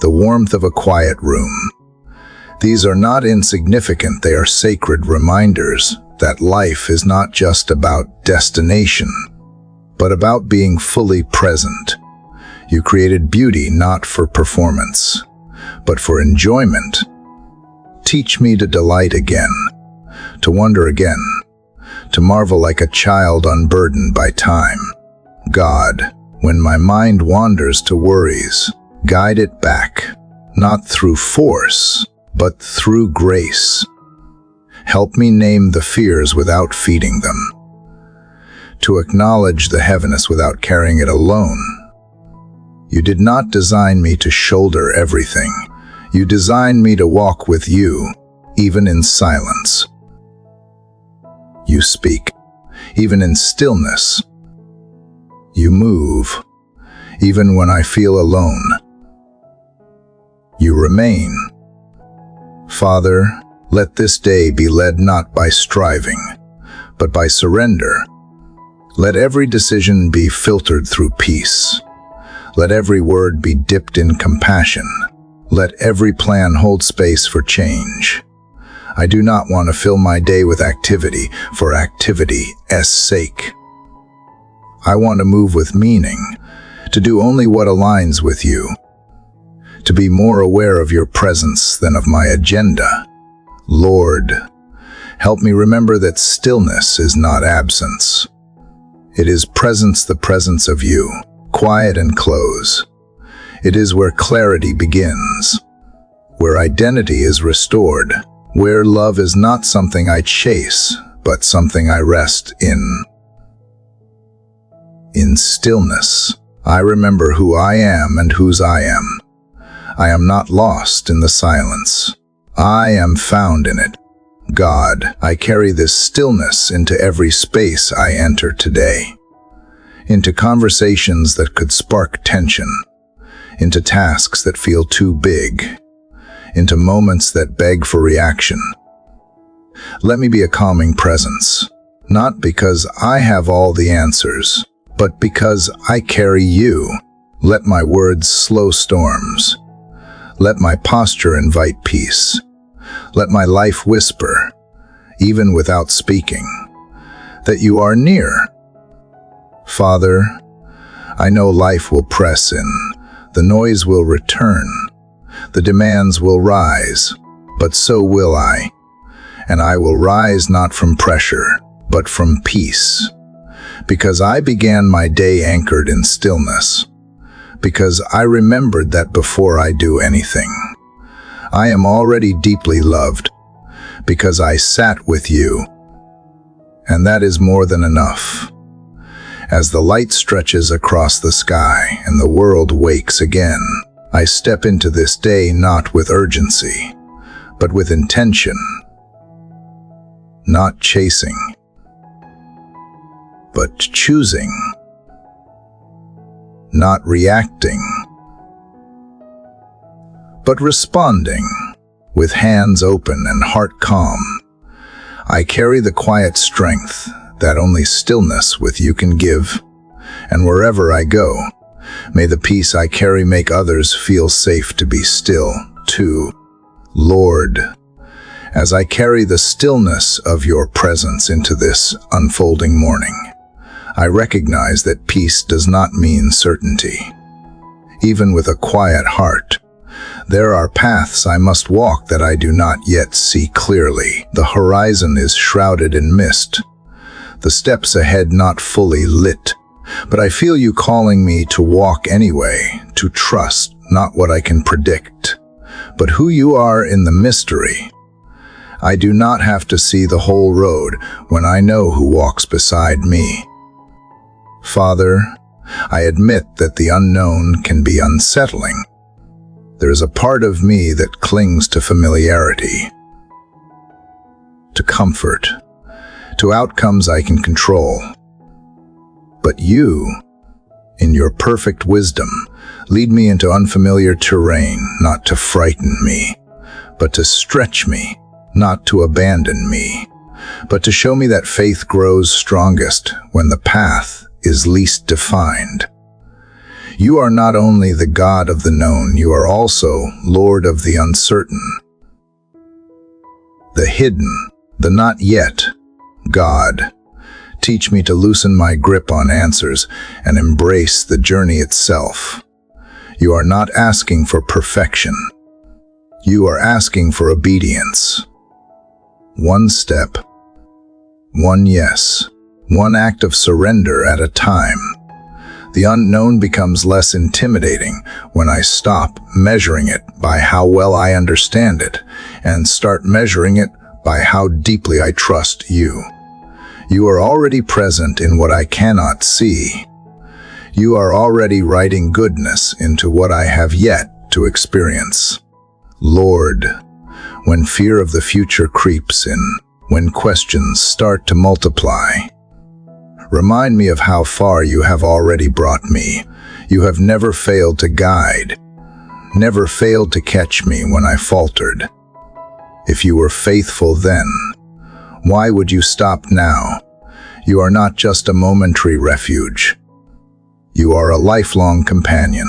the warmth of a quiet room. These are not insignificant, they are sacred reminders that life is not just about destination, but about being fully present. You created beauty not for performance, but for enjoyment. Teach me to delight again, to wonder again, to marvel like a child unburdened by time. God, when my mind wanders to worries, guide it back, not through force, but through grace. Help me name the fears without feeding them, to acknowledge the heaviness without carrying it alone. You did not design me to shoulder everything. You designed me to walk with you, even in silence. You speak, even in stillness. You move, even when I feel alone. You remain. Father, let this day be led not by striving, but by surrender. Let every decision be filtered through peace. Let every word be dipped in compassion. Let every plan hold space for change. I do not want to fill my day with activity for activity's sake. I want to move with meaning, to do only what aligns with you, to be more aware of your presence than of my agenda. Lord, help me remember that stillness is not absence. It is presence, the presence of you, quiet and close. It is where clarity begins, where identity is restored, where love is not something I chase, but something I rest in. In stillness, I remember who I am and whose I am. I am not lost in the silence. I am found in it. God, I carry this stillness into every space I enter today, into conversations that could spark tension, into tasks that feel too big, into moments that beg for reaction. Let me be a calming presence, not because I have all the answers, but because I carry you. Let my words slow storms. Let my posture invite peace. Let my life whisper, even without speaking, that you are near. Father, I know life will press in, the noise will return, the demands will rise, but so will I. And I will rise not from pressure, but from peace. Because I began my day anchored in stillness. Because I remembered that before I do anything, I am already deeply loved. Because I sat with you. And that is more than enough. As the light stretches across the sky and the world wakes again, I step into this day not with urgency, but with intention. Not chasing, but choosing. Not reacting, but responding, with hands open and heart calm. I carry the quiet strength that only stillness with you can give. And wherever I go, may the peace I carry make others feel safe to be still, too. Lord, as I carry the stillness of your presence into this unfolding morning, I recognize that peace does not mean certainty. Even with a quiet heart, there are paths I must walk that I do not yet see clearly. The horizon is shrouded in mist, the steps ahead not fully lit, but I feel you calling me to walk anyway, to trust not what I can predict, but who you are in the mystery. I do not have to see the whole road when I know who walks beside me. Father, I admit that the unknown can be unsettling. There is a part of me that clings to familiarity, to comfort, to outcomes I can control. But you, in your perfect wisdom, lead me into unfamiliar terrain, not to frighten me, but to stretch me, not to abandon me, but to show me that faith grows strongest when the path is least defined. You are not only the God of the known, you are also Lord of the uncertain. The hidden, the not yet. God, teach me to loosen my grip on answers and embrace the journey itself. You are not asking for perfection. You are asking for obedience. One step, one yes, one act of surrender at a time. The unknown becomes less intimidating when I stop measuring it by how well I understand it and start measuring it by how deeply I trust you. You are already present in what I cannot see. You are already writing goodness into what I have yet to experience. Lord, when fear of the future creeps in, when questions start to multiply, remind me of how far you have already brought me. You have never failed to guide, never failed to catch me when I faltered. If you were faithful then, why would you stop now? You are not just a momentary refuge. You are a lifelong companion.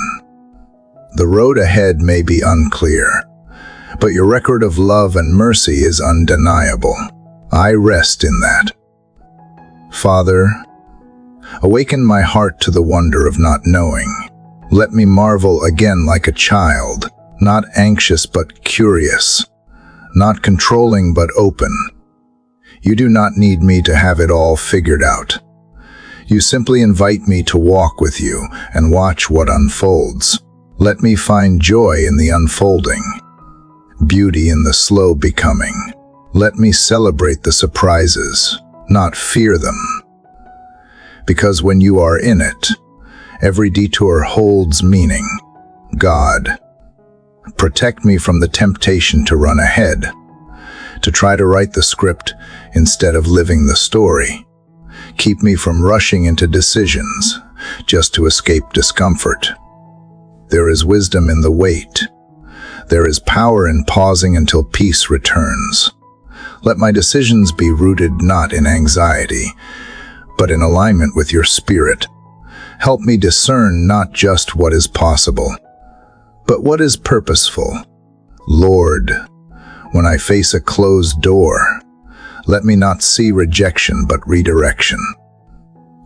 The road ahead may be unclear, but your record of love and mercy is undeniable. I rest in that. Father, awaken my heart to the wonder of not knowing. Let me marvel again like a child, not anxious but curious, not controlling but open. You do not need me to have it all figured out. You simply invite me to walk with you and watch what unfolds. Let me find joy in the unfolding, beauty in the slow becoming. Let me celebrate the surprises, not fear them. Because when you are in it, every detour holds meaning. God, protect me from the temptation to run ahead, to try to write the script instead of living the story. Keep me from rushing into decisions just to escape discomfort. There is wisdom in the wait. There is power in pausing until peace returns. Let my decisions be rooted not in anxiety, but in alignment with your spirit. Help me discern not just what is possible, but what is purposeful. Lord, when I face a closed door, let me not see rejection but redirection.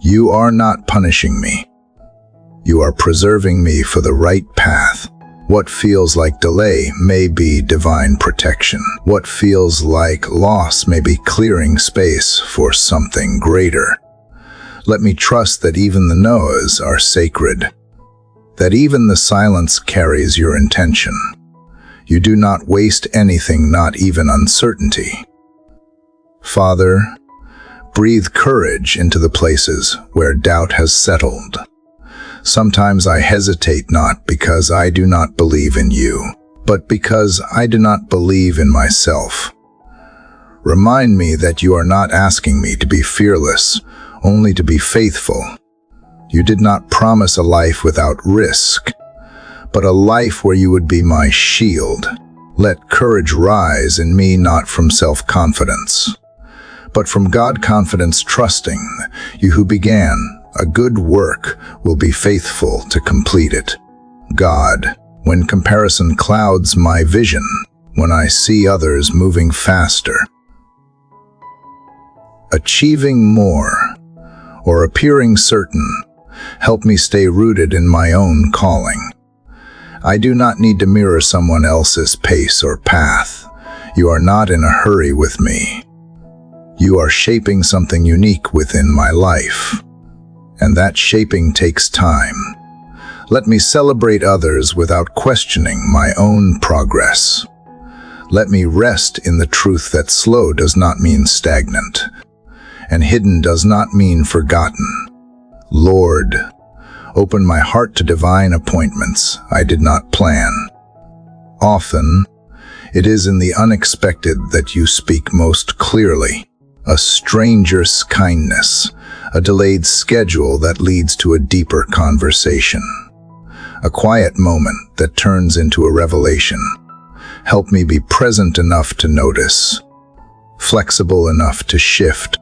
You are not punishing me. You are preserving me for the right path. What feels like delay may be divine protection. What feels like loss may be clearing space for something greater. Let me trust that even the no's are sacred, that even the silence carries your intention. You do not waste anything, not even uncertainty. Father, breathe courage into the places where doubt has settled. Sometimes I hesitate not because I do not believe in you, but because I do not believe in myself. Remind me that you are not asking me to be fearless, only to be faithful. You did not promise a life without risk, but a life where you would be my shield. Let courage rise in me not from self-confidence, but from God-confidence, trusting you who began a good work will be faithful to complete it. God, when comparison clouds my vision, when I see others moving faster, achieving more, or appearing certain, help me stay rooted in my own calling. I do not need to mirror someone else's pace or path. You are not in a hurry with me. You are shaping something unique within my life, and that shaping takes time. Let me celebrate others without questioning my own progress. Let me rest in the truth that slow does not mean stagnant, and hidden does not mean forgotten. Lord, open my heart to divine appointments I did not plan. Often, it is in the unexpected that you speak most clearly. A stranger's kindness, a delayed schedule that leads to a deeper conversation, a quiet moment that turns into a revelation. Help me be present enough to notice, flexible enough to shift,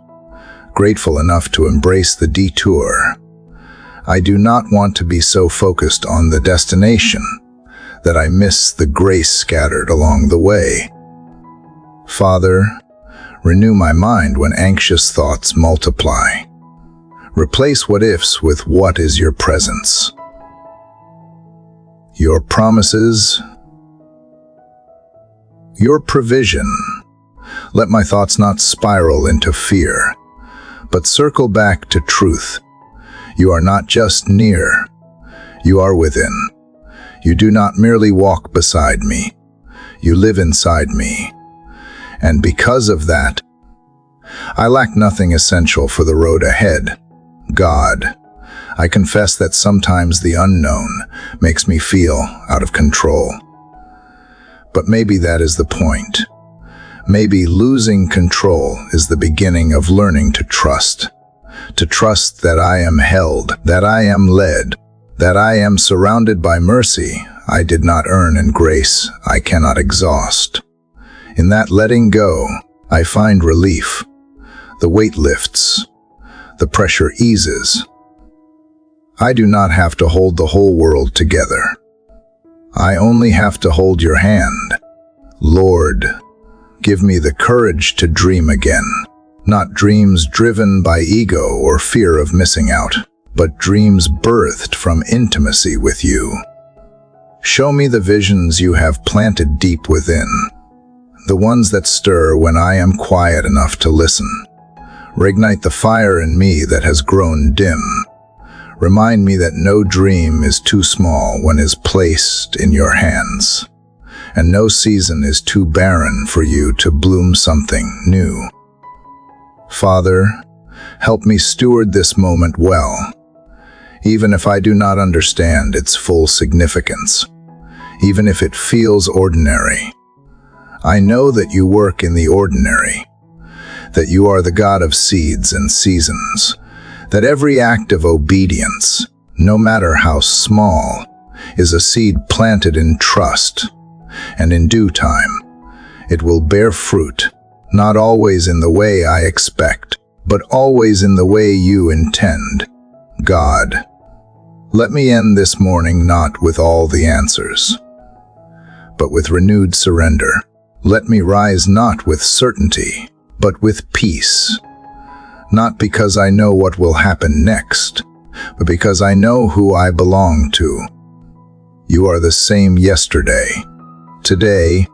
grateful enough to embrace the detour. I do not want to be so focused on the destination that I miss the grace scattered along the way. Father, renew my mind when anxious thoughts multiply. Replace what-ifs with what is your presence. Your promises, your provision. Let my thoughts not spiral into fear, but circle back to truth. You are not just near, you are within. You do not merely walk beside me, you live inside me. And because of that, I lack nothing essential for the road ahead. God, I confess that sometimes the unknown makes me feel out of control. But maybe that is the point. Maybe losing control is the beginning of learning to trust. To trust that I am held, that I am led, that I am surrounded by mercy I did not earn and grace I cannot exhaust. In that letting go, I find relief. The weight lifts. The pressure eases. I do not have to hold the whole world together. I only have to hold your hand. Lord, give me the courage to dream again. Not dreams driven by ego or fear of missing out, but dreams birthed from intimacy with you. Show me the visions you have planted deep within, the ones that stir when I am quiet enough to listen. Reignite the fire in me that has grown dim. Remind me that no dream is too small when is placed in your hands, and no season is too barren for you to bloom something new. Father, help me steward this moment well, even if I do not understand its full significance, even if it feels ordinary. I know that you work in the ordinary, that you are the God of seeds and seasons, that every act of obedience, no matter how small, is a seed planted in trust, and in due time, it will bear fruit, not always in the way I expect, but always in the way you intend. God, let me end this morning not with all the answers, but with renewed surrender. Let me rise not with certainty, but with peace. Not because I know what will happen next, but because I know who I belong to. You are the same yesterday, today,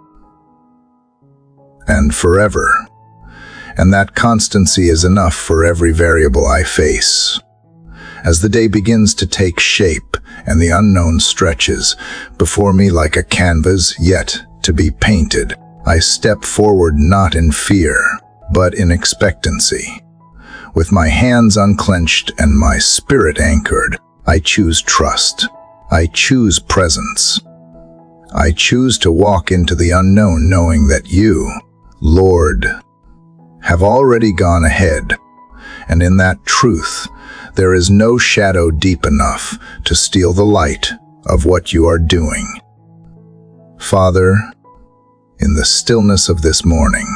and forever. And that constancy is enough for every variable I face. As the day begins to take shape and the unknown stretches before me like a canvas yet to be painted, I step forward not in fear, but in expectancy. With my hands unclenched and my spirit anchored, I choose trust. I choose presence. I choose to walk into the unknown knowing that you, Lord, have already gone ahead, and in that truth, there is no shadow deep enough to steal the light of what you are doing. Father, in the stillness of this morning,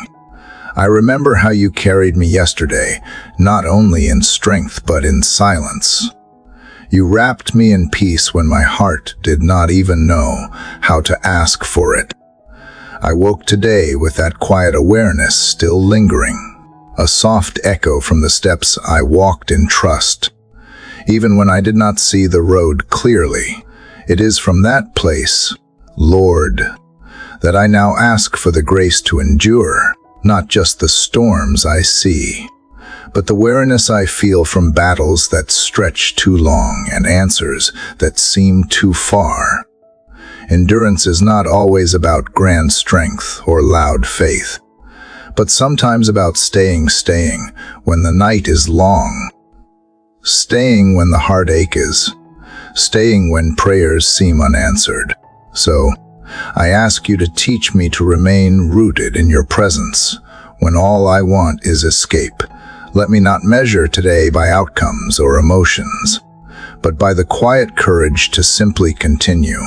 I remember how you carried me yesterday, not only in strength but in silence. You wrapped me in peace when my heart did not even know how to ask for it. I woke today with that quiet awareness still lingering, a soft echo from the steps I walked in trust. Even when I did not see the road clearly, it is from that place, Lord, that I now ask for the grace to endure, not just the storms I see, but the weariness I feel from battles that stretch too long and answers that seem too far. Endurance is not always about grand strength or loud faith, but sometimes about staying when the night is long, staying when the heartache is, staying when prayers seem unanswered. So, I ask you to teach me to remain rooted in your presence when all I want is escape. Let me not measure today by outcomes or emotions, but by the quiet courage to simply continue.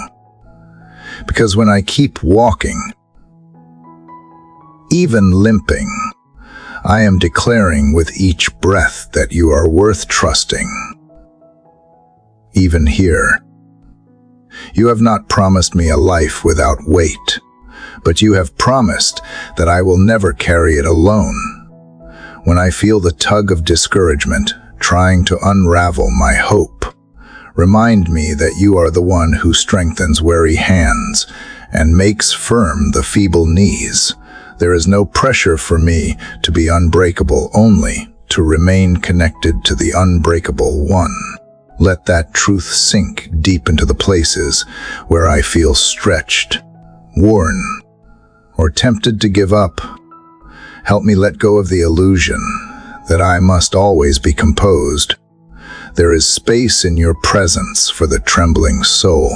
Because when I keep walking, even limping, I am declaring with each breath that you are worth trusting. Even here, you have not promised me a life without weight, but you have promised that I will never carry it alone. When I feel the tug of discouragement trying to unravel my hope, remind me that you are the one who strengthens weary hands and makes firm the feeble knees. There is no pressure for me to be unbreakable, only to remain connected to the unbreakable one. Let that truth sink deep into the places where I feel stretched, worn, or tempted to give up. Help me let go of the illusion that I must always be composed. There is space in your presence for the trembling soul,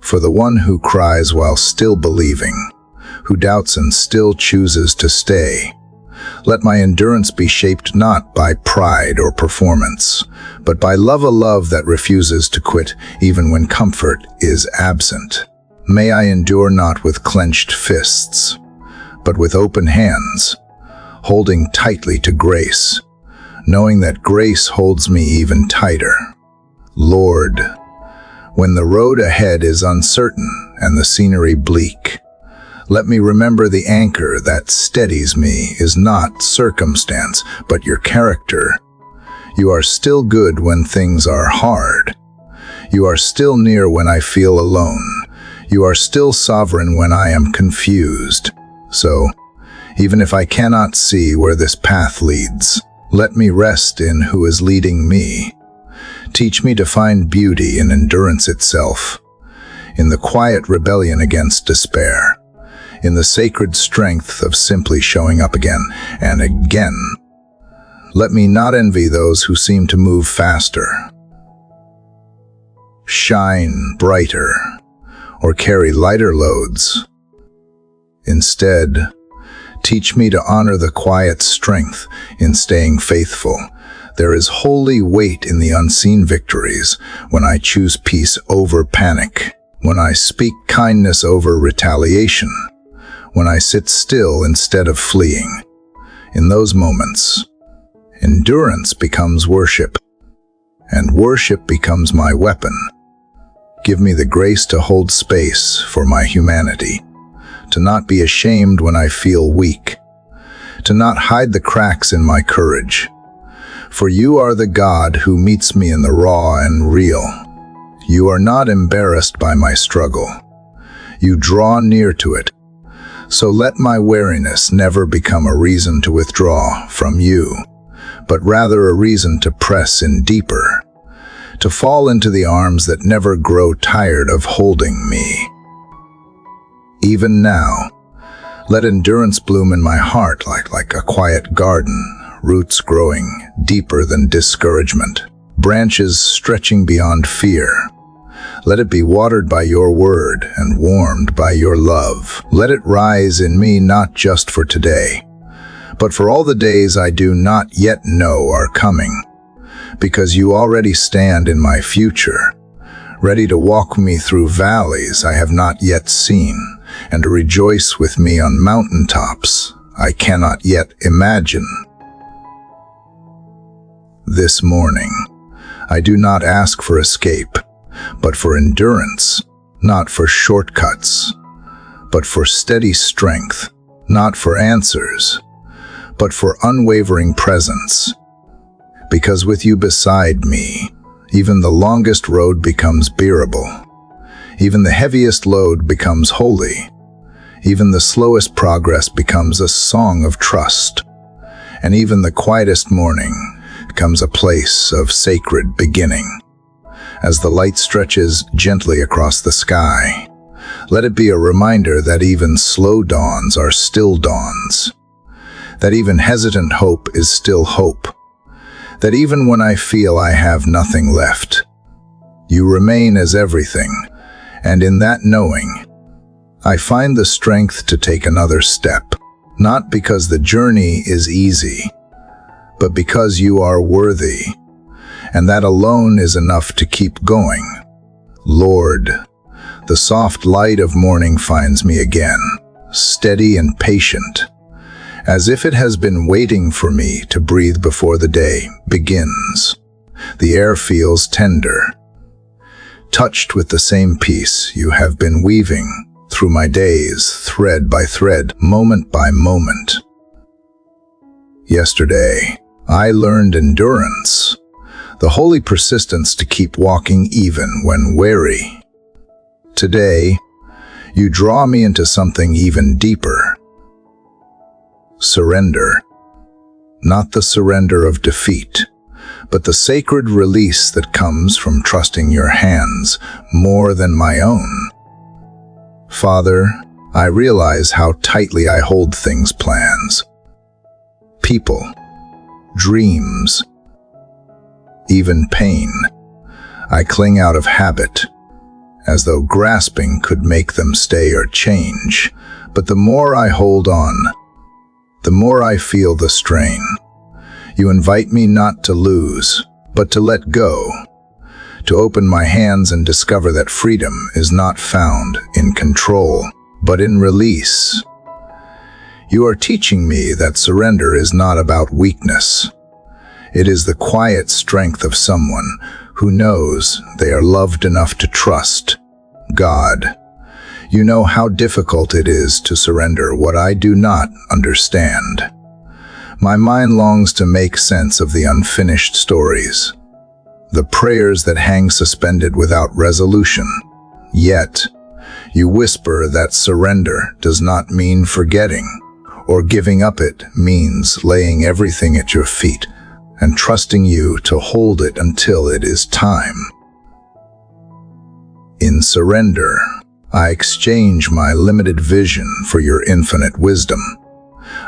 for the one who cries while still believing, who doubts and still chooses to stay. Let my endurance be shaped not by pride or performance, but by love, a love that refuses to quit even when comfort is absent. May I endure not with clenched fists, but with open hands, holding tightly to grace, knowing that grace holds me even tighter. Lord, when the road ahead is uncertain and the scenery bleak, let me remember the anchor that steadies me is not circumstance, but your character. You are still good when things are hard. You are still near when I feel alone. You are still sovereign when I am confused. So, even if I cannot see where this path leads, let me rest in who is leading me. Teach me to find beauty in endurance itself, in the quiet rebellion against despair, in the sacred strength of simply showing up again and again. Let me not envy those who seem to move faster, shine brighter, or carry lighter loads. Instead, teach me to honor the quiet strength in staying faithful. There is holy weight in the unseen victories when I choose peace over panic, when I speak kindness over retaliation, when I sit still instead of fleeing. In those moments, endurance becomes worship, and worship becomes my weapon. Give me the grace to hold space for my humanity, to not be ashamed when I feel weak, to not hide the cracks in my courage. For you are the God who meets me in the raw and real. You are not embarrassed by my struggle. You draw near to it. So let my weariness never become a reason to withdraw from you, but rather a reason to press in deeper, to fall into the arms that never grow tired of holding me. Even now, let endurance bloom in my heart like a quiet garden, roots growing deeper than discouragement, branches stretching beyond fear. Let it be watered by your word and warmed by your love. Let it rise in me not just for today, but for all the days I do not yet know are coming, because you already stand in my future, ready to walk me through valleys I have not yet seen, and to rejoice with me on mountaintops I cannot yet imagine. This morning, I do not ask for escape, but for endurance, not for shortcuts, but for steady strength, not for answers, but for unwavering presence. Because with you beside me, even the longest road becomes bearable. Even the heaviest load becomes holy. Even the slowest progress becomes a song of trust. And even the quietest morning becomes a place of sacred beginning. As the light stretches gently across the sky, let it be a reminder that even slow dawns are still dawns, that even hesitant hope is still hope, that even when I feel I have nothing left, you remain as everything, and in that knowing, I find the strength to take another step, not because the journey is easy, but because you are worthy, and that alone is enough to keep going. Lord, the soft light of morning finds me again, steady and patient, as if it has been waiting for me to breathe before the day begins. The air feels tender, touched with the same peace you have been weaving through my days, thread by thread, moment by moment. Yesterday, I learned endurance, the holy persistence to keep walking even when weary. Today, you draw me into something even deeper. Surrender. Not the surrender of defeat, but the sacred release that comes from trusting your hands more than my own. Father, I realize how tightly I hold things, plans, people, dreams, even pain. I cling out of habit, as though grasping could make them stay or change. But the more I hold on, the more I feel the strain. You invite me not to lose, but to let go, to open my hands and discover that freedom is not found in control, but in release. You are teaching me that surrender is not about weakness. It is the quiet strength of someone who knows they are loved enough to trust God. You know how difficult it is to surrender what I do not understand. My mind longs to make sense of the unfinished stories, the prayers that hang suspended without resolution. Yet, you whisper that surrender does not mean forgetting, or giving up. It means laying everything at your feet and trusting you to hold it until it is time. In surrender, I exchange my limited vision for your infinite wisdom.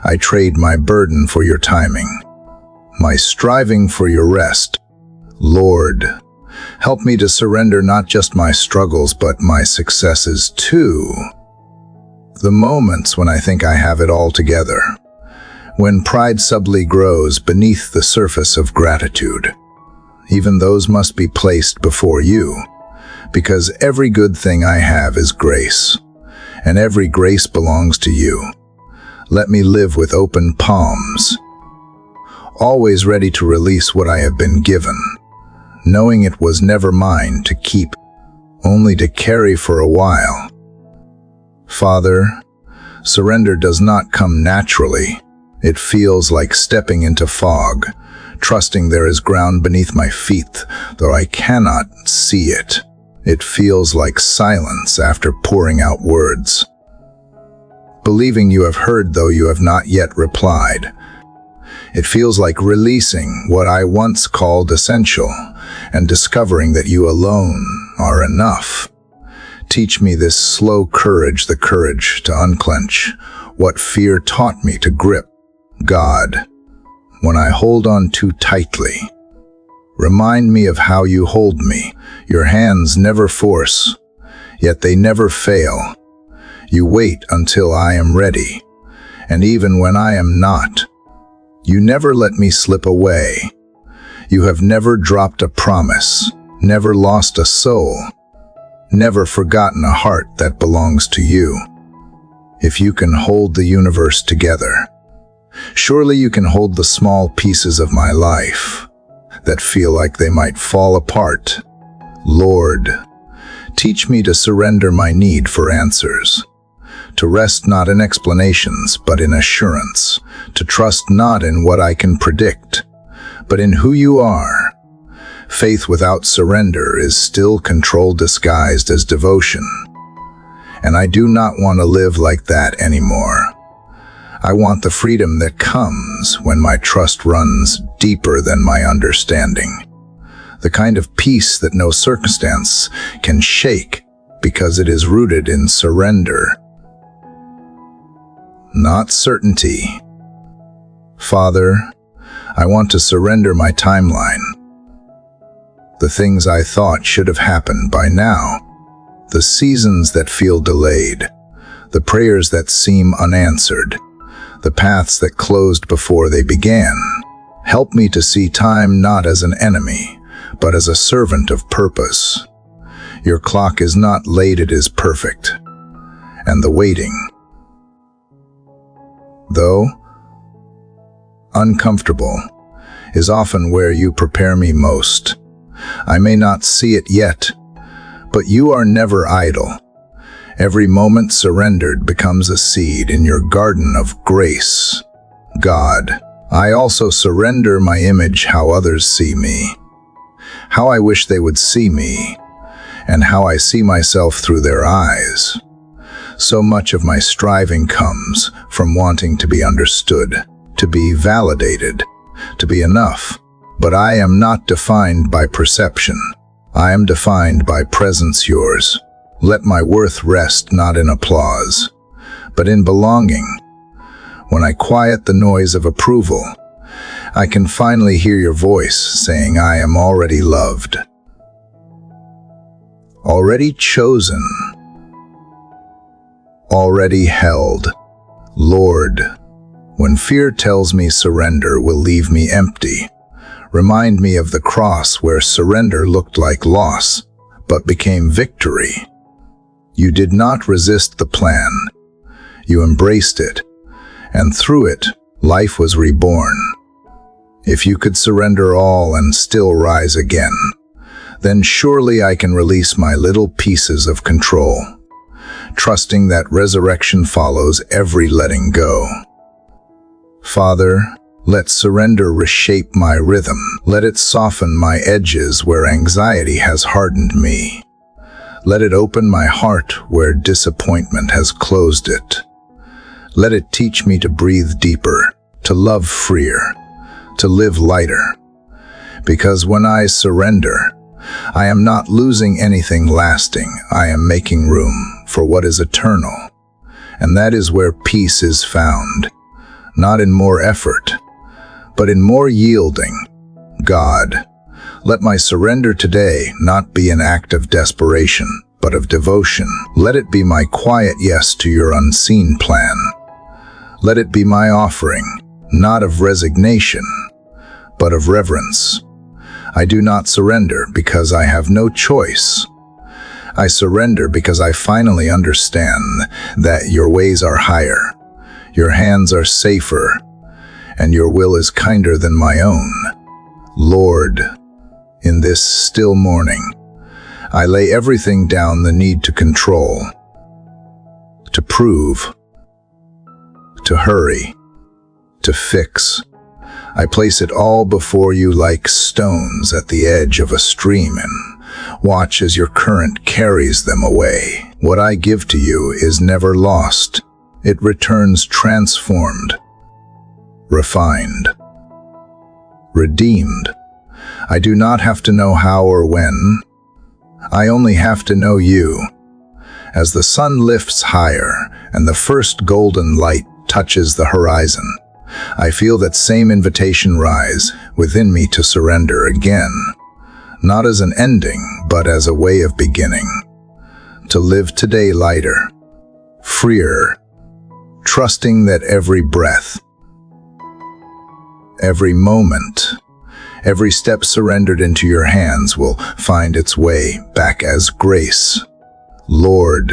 I trade my burden for your timing, my striving for your rest. Lord, help me to surrender not just my struggles, but my successes too. The moments when I think I have it all together, when pride subtly grows beneath the surface of gratitude. Even those must be placed before you, because every good thing I have is grace, and every grace belongs to you. Let me live with open palms, always ready to release what I have been given, knowing it was never mine to keep, only to carry for a while. Father, surrender does not come naturally. It feels like stepping into fog, trusting there is ground beneath my feet, though I cannot see it. It feels like silence after pouring out words. Believing you have heard though you have not yet replied. It feels like releasing what I once called essential and discovering that you alone are enough. Teach me this slow courage, the courage to unclench what fear taught me to grip. God, when I hold on too tightly, remind me of how you hold me. Your hands never force, yet they never fail. You wait until I am ready, and even when I am not, you never let me slip away. You have never dropped a promise, never lost a soul, never forgotten a heart that belongs to you. If you can hold the universe together, surely you can hold the small pieces of my life that feel like they might fall apart. Lord, teach me to surrender my need for answers, to rest not in explanations, but in assurance, to trust not in what I can predict, but in who you are. Faith without surrender is still control disguised as devotion, and I do not want to live like that anymore. I want the freedom that comes when my trust runs deeper than my understanding, the kind of peace that no circumstance can shake because it is rooted in surrender, not certainty. Father, I want to surrender my timeline, the things I thought should have happened by now, the seasons that feel delayed, the prayers that seem unanswered, the paths that closed before they began. Help me to see time not as an enemy, but as a servant of purpose. Your clock is not late, it is perfect. And the waiting, though uncomfortable, is often where you prepare me most. I may not see it yet, but you are never idle. Every moment surrendered becomes a seed in your garden of grace. God, I also surrender my image, how others see me, how I wish they would see me, and how I see myself through their eyes. So much of my striving comes from wanting to be understood, to be validated, to be enough. But I am not defined by perception. I am defined by presence yours. Let my worth rest not in applause, but in belonging. When I quiet the noise of approval, I can finally hear your voice saying, I am already loved, already chosen, already held. Lord, when fear tells me surrender will leave me empty, remind me of the cross where surrender looked like loss, but became victory. You did not resist the plan. You embraced it, and through it, life was reborn. If you could surrender all and still rise again, then surely I can release my little pieces of control, trusting that resurrection follows every letting go. Father, let surrender reshape my rhythm. Let it soften my edges where anxiety has hardened me. Let it open my heart where disappointment has closed it. Let it teach me to breathe deeper, to love freer, to live lighter. Because when I surrender, I am not losing anything lasting. I am making room for what is eternal. And that is where peace is found, not in more effort, but in more yielding. God, let my surrender today not be an act of desperation, but of devotion. Let it be my quiet yes to your unseen plan. Let it be my offering, not of resignation, but of reverence. I do not surrender because I have no choice. I surrender because I finally understand that your ways are higher, your hands are safer, and your will is kinder than my own. Lord, in this still morning, I lay everything down, the need to control, to prove, to hurry, to fix. I place it all before you like stones at the edge of a stream and watch as your current carries them away. What I give to you is never lost. It returns transformed, refined, redeemed. I do not have to know how or when. I only have to know you. As the sun lifts higher and the first golden light touches the horizon, I feel that same invitation rise within me to surrender again, not as an ending, but as a way of beginning. To live today lighter, freer, trusting that every breath, every moment, every step surrendered into your hands will find its way back as grace. Lord,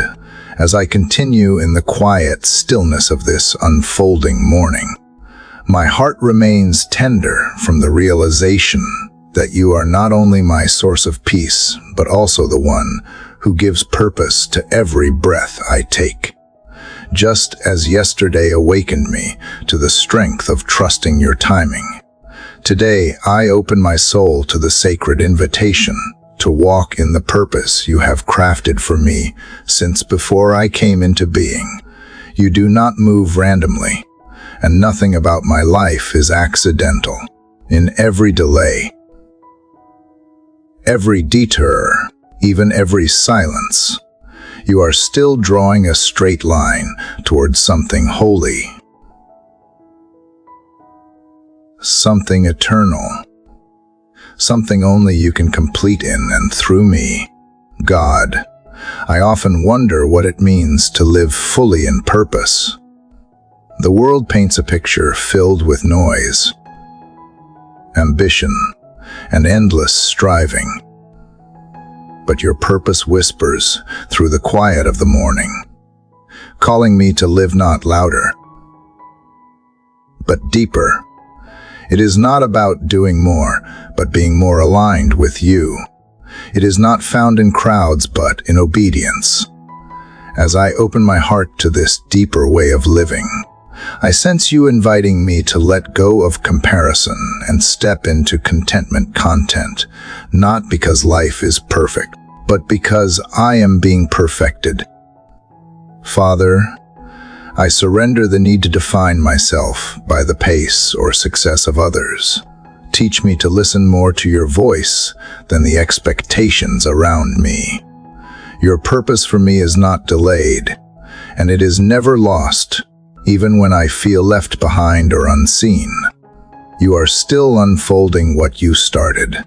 as I continue in the quiet stillness of this unfolding morning, my heart remains tender from the realization that you are not only my source of peace, but also the one who gives purpose to every breath I take. Just as yesterday awakened me to the strength of trusting your timing, today I open my soul to the sacred invitation to walk in the purpose you have crafted for me since before I came into being. You do not move randomly, and nothing about my life is accidental. In every delay, every detour, even every silence, you are still drawing a straight line towards something holy, something eternal, something only you can complete in and through me. God, I often wonder what it means to live fully in purpose. The world paints a picture filled with noise, ambition, and endless striving. But your purpose whispers through the quiet of the morning, calling me to live not louder, but deeper. It is not about doing more, but being more aligned with you. It is not found in crowds, but in obedience. As I open my heart to this deeper way of living, I sense you inviting me to let go of comparison and step into contentment content, not because life is perfect, but because I am being perfected. Father, I surrender the need to define myself by the pace or success of others. Teach me to listen more to your voice than the expectations around me. Your purpose for me is not delayed, and it is never lost, even when I feel left behind or unseen. You are still unfolding what you started.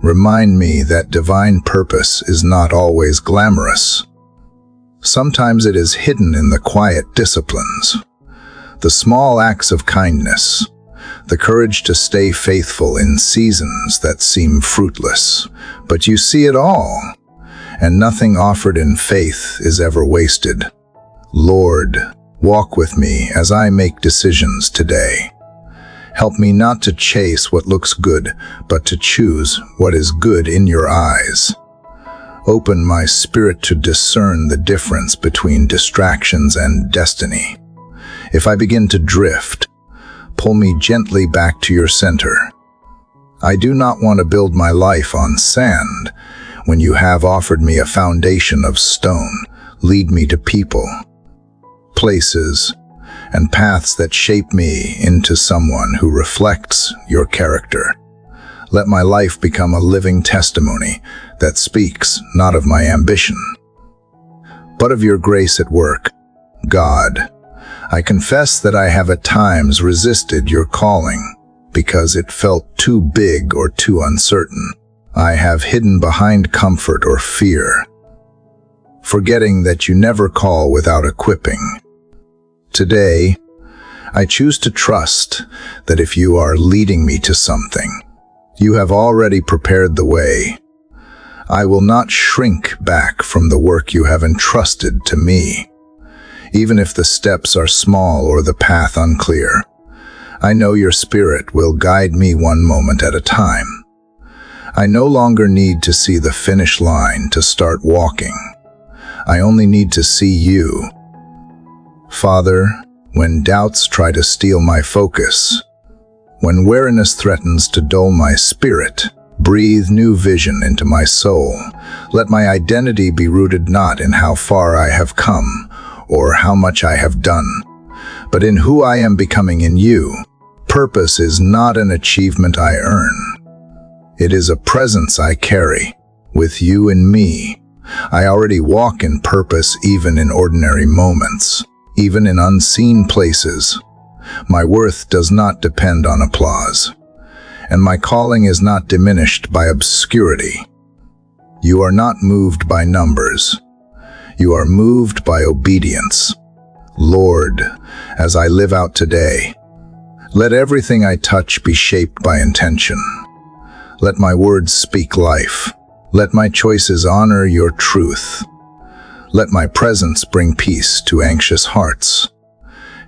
Remind me that divine purpose is not always glamorous. Sometimes it is hidden in the quiet disciplines, the small acts of kindness, the courage to stay faithful in seasons that seem fruitless. But you see it all, and nothing offered in faith is ever wasted. Lord, walk with me as I make decisions today. Help me not to chase what looks good, but to choose what is good in your eyes. Open my spirit to discern the difference between distractions and destiny. If I begin to drift, pull me gently back to your center. I do not want to build my life on sand when you have offered me a foundation of stone. Lead me to people, places, and paths that shape me into someone who reflects your character. Let my life become a living testimony that speaks not of my ambition, but of your grace at work. God, I confess that I have at times resisted your calling because it felt too big or too uncertain. I have hidden behind comfort or fear, forgetting that you never call without equipping. Today, I choose to trust that if you are leading me to something, you have already prepared the way. I will not shrink back from the work you have entrusted to me, even if the steps are small or the path unclear. I know your Spirit will guide me one moment at a time. I no longer need to see the finish line to start walking. I only need to see you. Father, when doubts try to steal my focus, when weariness threatens to dull my spirit, breathe new vision into my soul. Let my identity be rooted not in how far I have come or how much I have done, but in who I am becoming in you. Purpose is not an achievement I earn. It is a presence I carry. With you in me, I already walk in purpose even in ordinary moments. Even in unseen places, my worth does not depend on applause, and my calling is not diminished by obscurity. You are not moved by numbers. You are moved by obedience. Lord, as I live out today, let everything I touch be shaped by intention. Let my words speak life. Let my choices honor your truth. Let my presence bring peace to anxious hearts.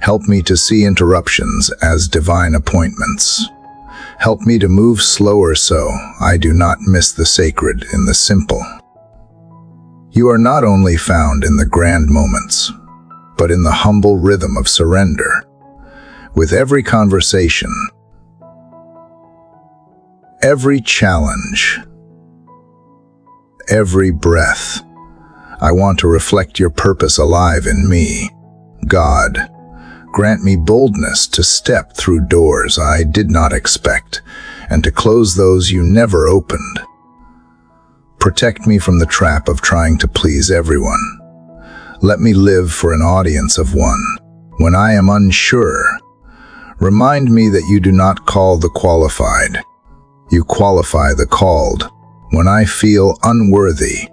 Help me to see interruptions as divine appointments. Help me to move slower so I do not miss the sacred in the simple. You are not only found in the grand moments, but in the humble rhythm of surrender. With every conversation, every challenge, every breath, I want to reflect your purpose alive in me. God, grant me boldness to step through doors I did not expect and to close those you never opened. Protect me from the trap of trying to please everyone. Let me live for an audience of one. When I am unsure, remind me that you do not call the qualified. You qualify the called. When I feel unworthy,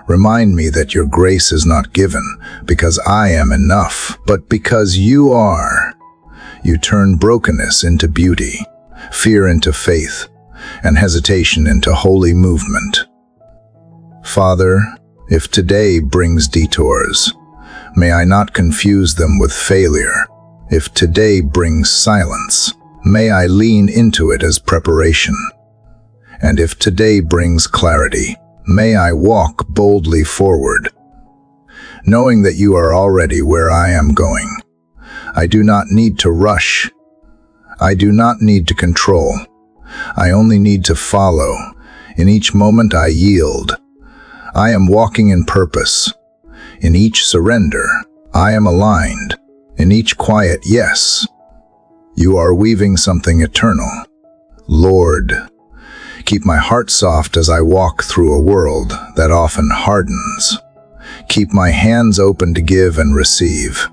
remind me that your grace is not given because I am enough, but because you are. You turn brokenness into beauty, fear into faith, and hesitation into holy movement. Father, if today brings detours, may I not confuse them with failure. If today brings silence, may I lean into it as preparation. And if today brings clarity, may I walk boldly forward, knowing that you are already where I am going. I do not need to rush. I do not need to control. I only need to follow. In each moment I yield. I am walking in purpose. In each surrender, I am aligned. In each quiet yes, you are weaving something eternal. Lord, keep my heart soft as I walk through a world that often hardens. Keep my hands open to give and receive.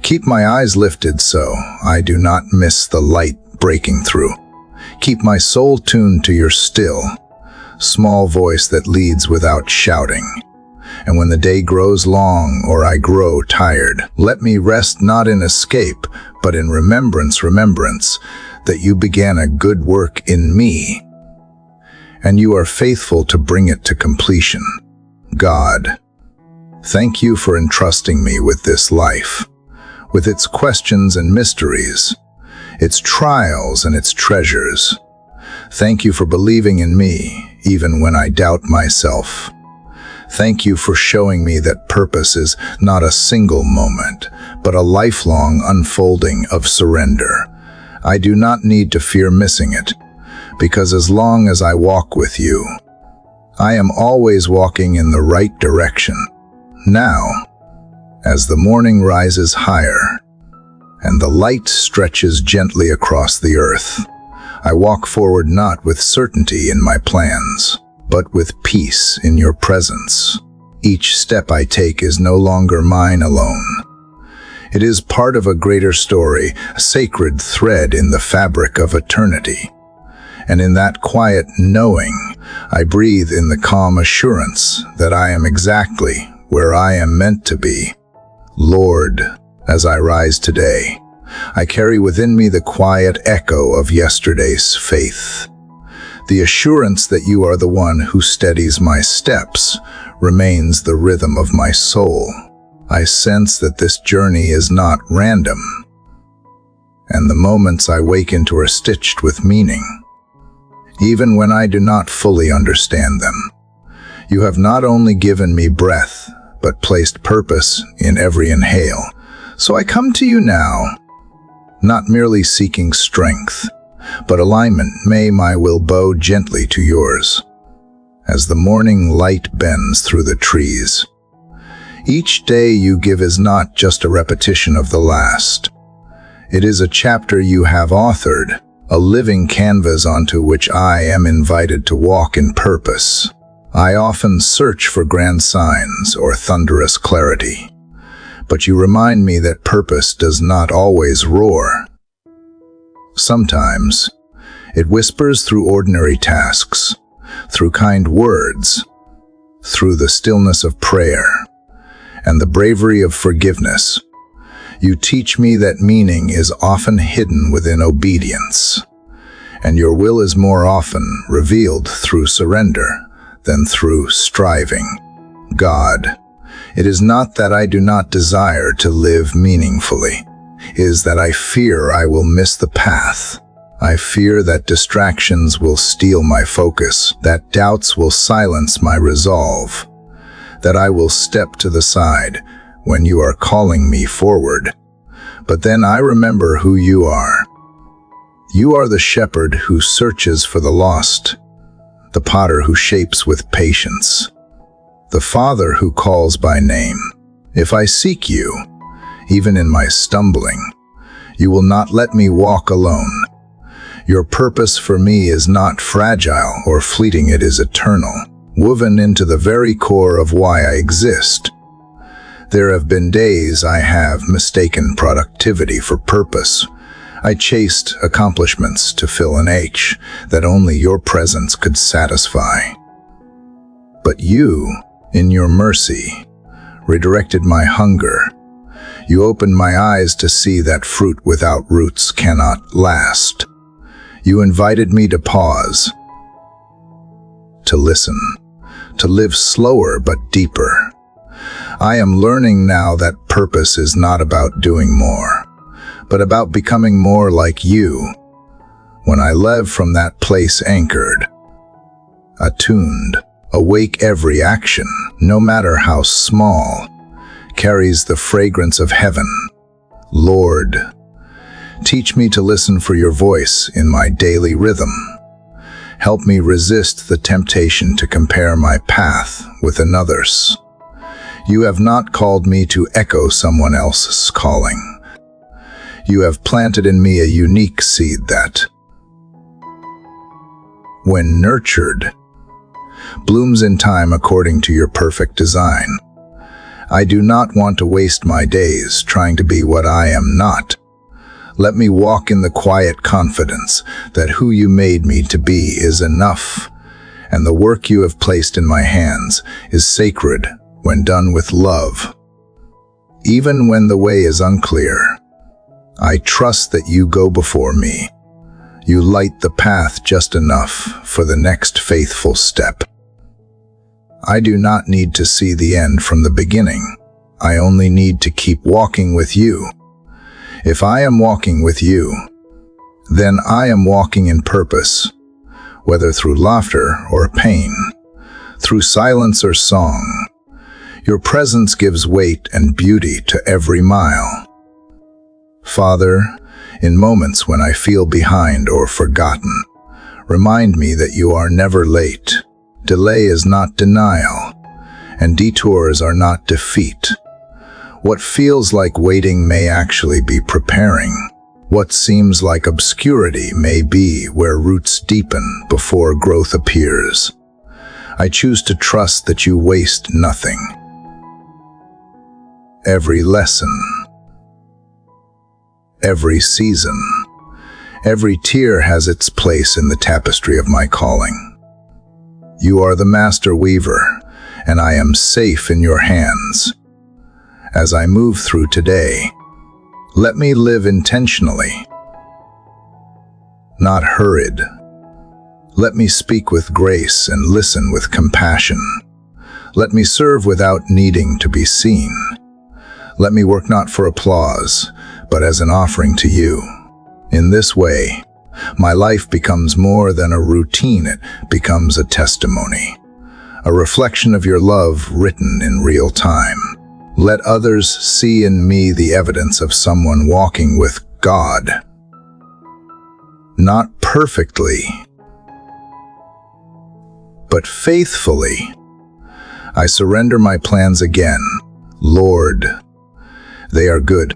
Keep my eyes lifted so I do not miss the light breaking through. Keep my soul tuned to your still, small voice that leads without shouting. And when the day grows long or I grow tired, let me rest not in escape, but in remembrance that you began a good work in me, and you are faithful to bring it to completion. God, thank you for entrusting me with this life, with its questions and mysteries, its trials and its treasures. Thank you for believing in me, even when I doubt myself. Thank you for showing me that purpose is not a single moment, but a lifelong unfolding of surrender. I do not need to fear missing it, because as long as I walk with you, I am always walking in the right direction. Now, as the morning rises higher, and the light stretches gently across the earth, I walk forward not with certainty in my plans, but with peace in your presence. Each step I take is no longer mine alone. It is part of a greater story, a sacred thread in the fabric of eternity. And in that quiet knowing, I breathe in the calm assurance that I am exactly where I am meant to be. Lord, as I rise today, I carry within me the quiet echo of yesterday's faith. The assurance that you are the one who steadies my steps remains the rhythm of my soul. I sense that this journey is not random, and the moments I wake into are stitched with meaning. Even when I do not fully understand them, you have not only given me breath, but placed purpose in every inhale. So I come to you now, not merely seeking strength, but alignment. May my will bow gently to yours, as the morning light bends through the trees. Each day you give is not just a repetition of the last. It is a chapter you have authored, a living canvas onto which I am invited to walk in purpose. I often search for grand signs or thunderous clarity, but you remind me that purpose does not always roar. Sometimes, it whispers through ordinary tasks, through kind words, through the stillness of prayer, and the bravery of forgiveness. You teach me that meaning is often hidden within obedience, and your will is more often revealed through surrender than through striving. God, it is not that I do not desire to live meaningfully. It is that I fear I will miss the path. I fear that distractions will steal my focus, that doubts will silence my resolve, that I will step to the side when you are calling me forward. But then I remember who you are. You are the shepherd who searches for the lost, the potter who shapes with patience, the Father who calls by name. If I seek you, even in my stumbling, you will not let me walk alone. Your purpose for me is not fragile or fleeting, it is eternal, woven into the very core of why I exist. There have been days I have mistaken productivity for purpose. I chased accomplishments to fill an ache that only your presence could satisfy. But you, in your mercy, redirected my hunger. You opened my eyes to see that fruit without roots cannot last. You invited me to pause, to listen, to live slower but deeper. I am learning now that purpose is not about doing more, but about becoming more like you. When I live from that place anchored, attuned, awake, every action, no matter how small, carries the fragrance of heaven. Lord, teach me to listen for your voice in my daily rhythm. Help me resist the temptation to compare my path with another's. You have not called me to echo someone else's calling. You have planted in me a unique seed that, when nurtured, blooms in time according to your perfect design. I do not want to waste my days trying to be what I am not. Let me walk in the quiet confidence that who you made me to be is enough, and the work you have placed in my hands is sacred when done with love. Even when the way is unclear, I trust that you go before me. You light the path just enough for the next faithful step. I do not need to see the end from the beginning. I only need to keep walking with you. If I am walking with you, then I am walking in purpose, whether through laughter or pain, through silence or song. Your presence gives weight and beauty to every mile. Father, in moments when I feel behind or forgotten, remind me that you are never late. Delay is not denial, and detours are not defeat. What feels like waiting may actually be preparing. What seems like obscurity may be where roots deepen before growth appears. I choose to trust that you waste nothing. Every lesson, every season, every tear has its place in the tapestry of my calling. You are the master weaver, and I am safe in your hands. As I move through today, let me live intentionally, not hurried. Let me speak with grace and listen with compassion. Let me serve without needing to be seen. Let me work not for applause, but as an offering to you. In this way, my life becomes more than a routine. It becomes a testimony, a reflection of your love written in real time. Let others see in me the evidence of someone walking with God. Not perfectly, but faithfully. I surrender my plans again. Lord, they are good,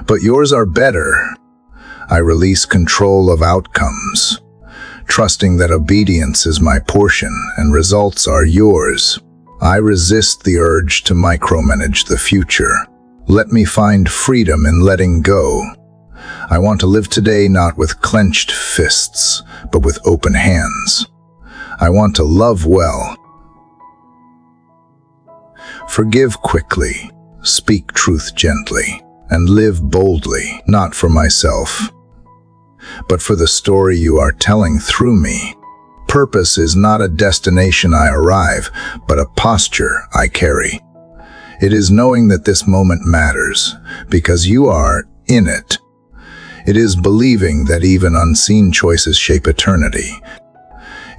but yours are better. I release control of outcomes, trusting that obedience is my portion and results are yours. I resist the urge to micromanage the future. Let me find freedom in letting go. I want to live today not with clenched fists, but with open hands. I want to love well, forgive quickly, speak truth gently, and live boldly, not for myself, but for the story you are telling through me. Purpose is not a destination I arrive, but a posture I carry. It is knowing that this moment matters, because you are in it. It is believing that even unseen choices shape eternity.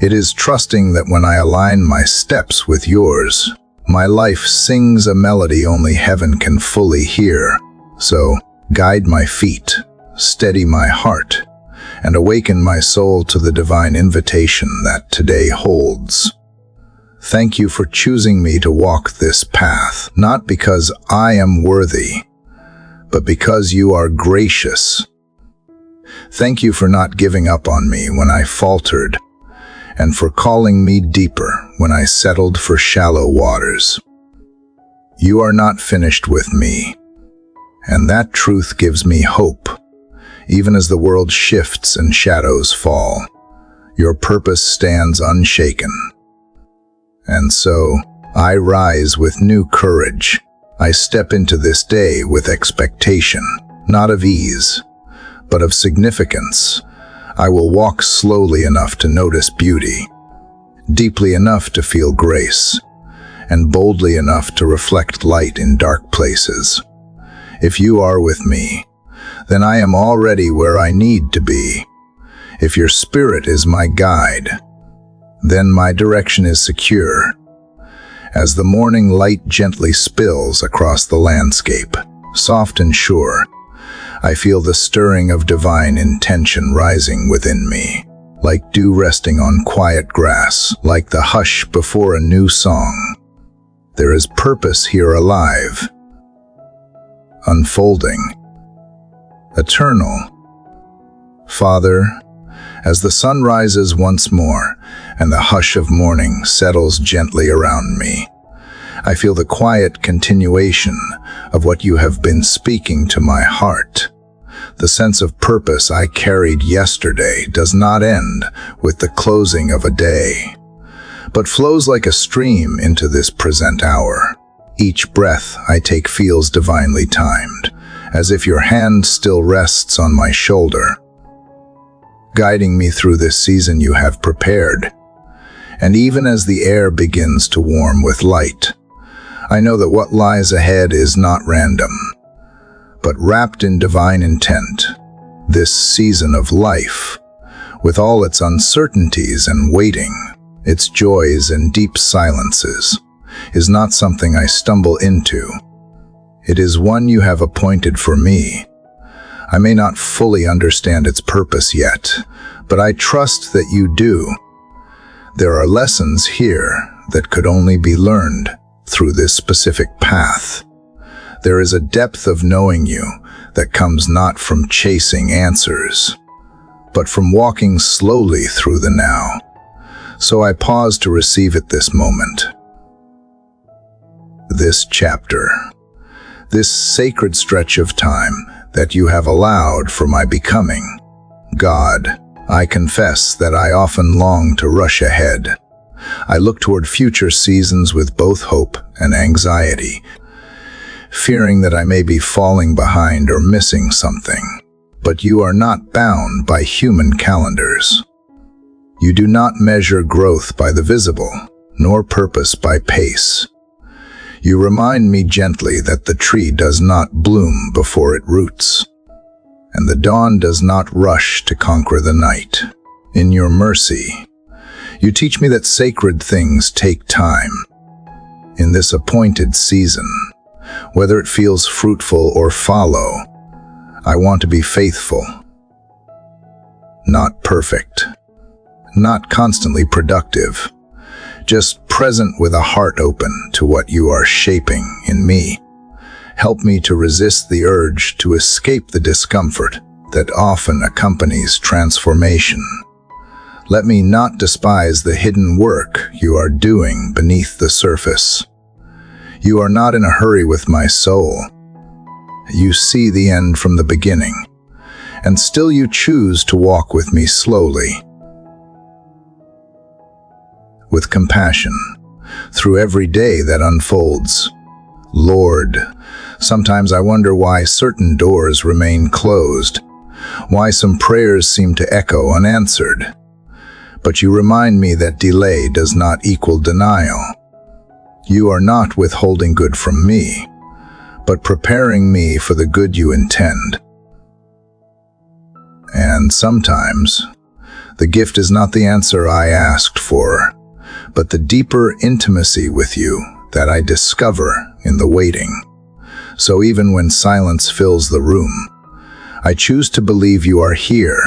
It is trusting that when I align my steps with yours, my life sings a melody only heaven can fully hear. So, guide my feet, steady my heart, and awaken my soul to the divine invitation that today holds. Thank you for choosing me to walk this path, not because I am worthy, but because you are gracious. Thank you for not giving up on me when I faltered, and for calling me deeper when I settled for shallow waters. You are not finished with me, and that truth gives me hope. Even as the world shifts and shadows fall, your purpose stands unshaken. And so, I rise with new courage. I step into this day with expectation, not of ease, but of significance. I will walk slowly enough to notice beauty, deeply enough to feel grace, and boldly enough to reflect light in dark places. If you are with me, then I am already where I need to be. If your spirit is my guide, then my direction is secure. As the morning light gently spills across the landscape, soft and sure, I feel the stirring of divine intention rising within me, like dew resting on quiet grass, like the hush before a new song. There is purpose here alive, unfolding, eternal. Father, As the sun rises once more and the hush of morning settles gently around me, I feel the quiet continuation of what you have been speaking to my heart. The sense of purpose I carried yesterday does not end with the closing of a day, but flows like a stream into this present hour. Each breath I take feels divinely timed, as if your hand still rests on my shoulder, guiding me through this season you have prepared. And even as the air begins to warm with light, I know that what lies ahead is not random, but wrapped in divine intent. This season of life, with all its uncertainties and waiting, its joys and deep silences, is not something I stumble into. It is one you have appointed for me. I may not fully understand its purpose yet, but I trust that you do. There are lessons here that could only be learned through this specific path. There is a depth of knowing you that comes not from chasing answers, but from walking slowly through the now. So I pause to receive it this moment. This chapter, this sacred stretch of time that you have allowed for my becoming. God, I confess that I often long to rush ahead. I look toward future seasons with both hope and anxiety, fearing that I may be falling behind or missing something. But you are not bound by human calendars. You do not measure growth by the visible, nor purpose by pace. You remind me gently that the tree does not bloom before it roots, and the dawn does not rush to conquer the night. In your mercy, you teach me that sacred things take time. In this appointed season, whether it feels fruitful or fallow, I want to be faithful, not perfect, not constantly productive, just present with a heart open to what you are shaping in me. Help me to resist the urge to escape the discomfort that often accompanies transformation. Let me not despise the hidden work you are doing beneath the surface. You are not in a hurry with my soul. You see the end from the beginning, and still you choose to walk with me slowly, with compassion, through every day that unfolds. Lord, sometimes I wonder why certain doors remain closed, why some prayers seem to echo unanswered. But you remind me that delay does not equal denial. You are not withholding good from me, but preparing me for the good you intend. And sometimes, the gift is not the answer I asked for, but the deeper intimacy with you that I discover in the waiting. So even when silence fills the room, I choose to believe you are here,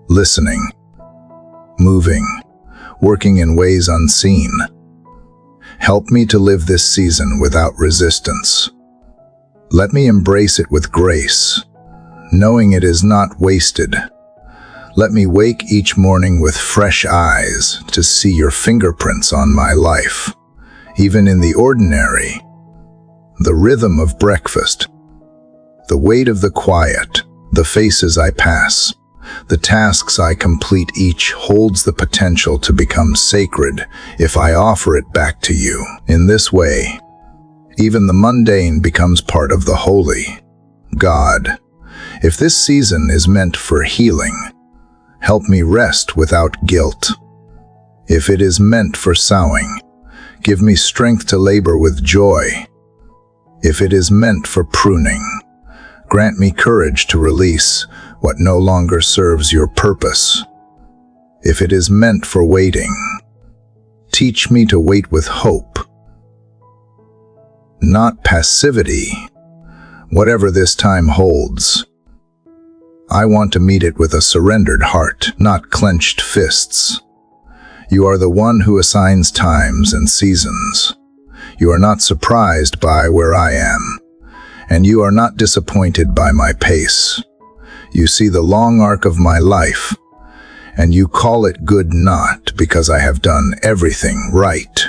listening, moving, working in ways unseen. Help me to live this season without resistance. Let me embrace it with grace, knowing it is not wasted. Let me wake each morning with fresh eyes to see your fingerprints on my life, even in the ordinary. The rhythm of breakfast, the weight of the quiet, the faces I pass, the tasks I complete, each holds the potential to become sacred if I offer it back to you. In this way, even the mundane becomes part of the holy. God, if this season is meant for healing, help me rest without guilt. If it is meant for sowing, give me strength to labor with joy. If it is meant for pruning, grant me courage to release what no longer serves your purpose. If it is meant for waiting, teach me to wait with hope, not passivity. Whatever this time holds, I want to meet it with a surrendered heart, not clenched fists. You are the one who assigns times and seasons. You are not surprised by where I am, and you are not disappointed by my pace. You see the long arc of my life, and you call it good not because I have done everything right,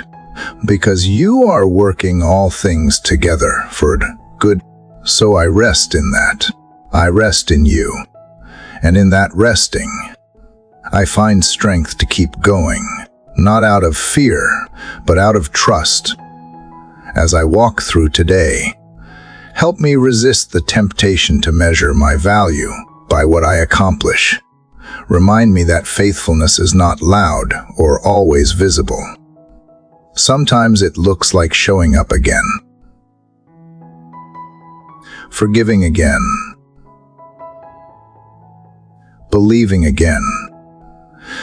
because you are working all things together for good. So I rest in that. I rest in you. And in that resting, I find strength to keep going, not out of fear, but out of trust. As I walk through today, help me resist the temptation to measure my value by what I accomplish. Remind me that faithfulness is not loud or always visible. Sometimes it looks like showing up again, forgiving again, believing again.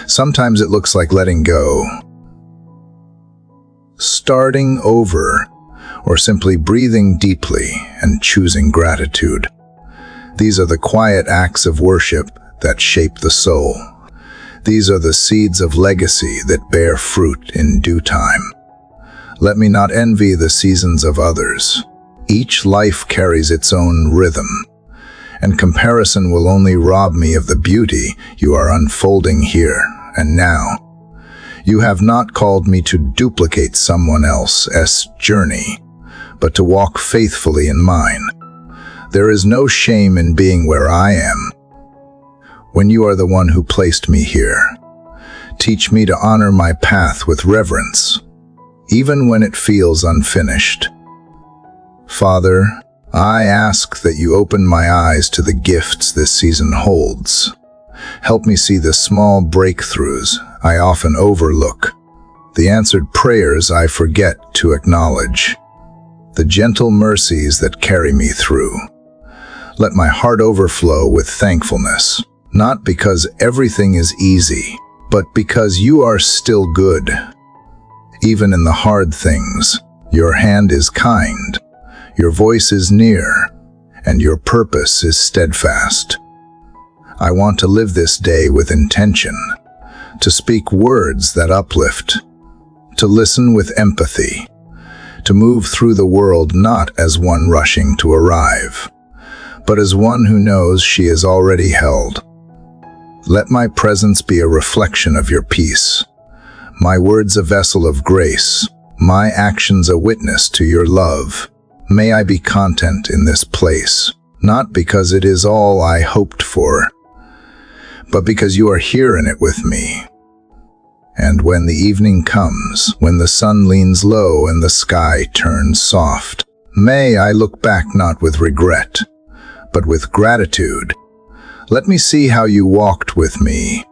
Sometimes it looks like letting go, starting over, or simply breathing deeply and choosing gratitude. These are the quiet acts of worship that shape the soul. These are the seeds of legacy that bear fruit in due time. Let me not envy the seasons of others. Each life carries its own rhythm, and comparison will only rob me of the beauty you are unfolding here and now. You have not called me to duplicate someone else's journey, but to walk faithfully in mine. There is no shame in being where I am, when you are the one who placed me here. Teach me to honor my path with reverence, even when it feels unfinished. Father, I ask that you open my eyes to the gifts this season holds. Help me see the small breakthroughs I often overlook, the answered prayers I forget to acknowledge, the gentle mercies that carry me through. Let my heart overflow with thankfulness, not because everything is easy, but because you are still good. Even in the hard things, your hand is kind, your voice is near, and your purpose is steadfast. I want to live this day with intention, to speak words that uplift, to listen with empathy, to move through the world not as one rushing to arrive, but as one who knows she is already held. Let my presence be a reflection of your peace, my words a vessel of grace, my actions a witness to your love. May I be content in this place, not because it is all I hoped for, but because you are here in it with me. And when the evening comes, when the sun leans low and the sky turns soft, may I look back not with regret, but with gratitude. Let me see how you walked with me,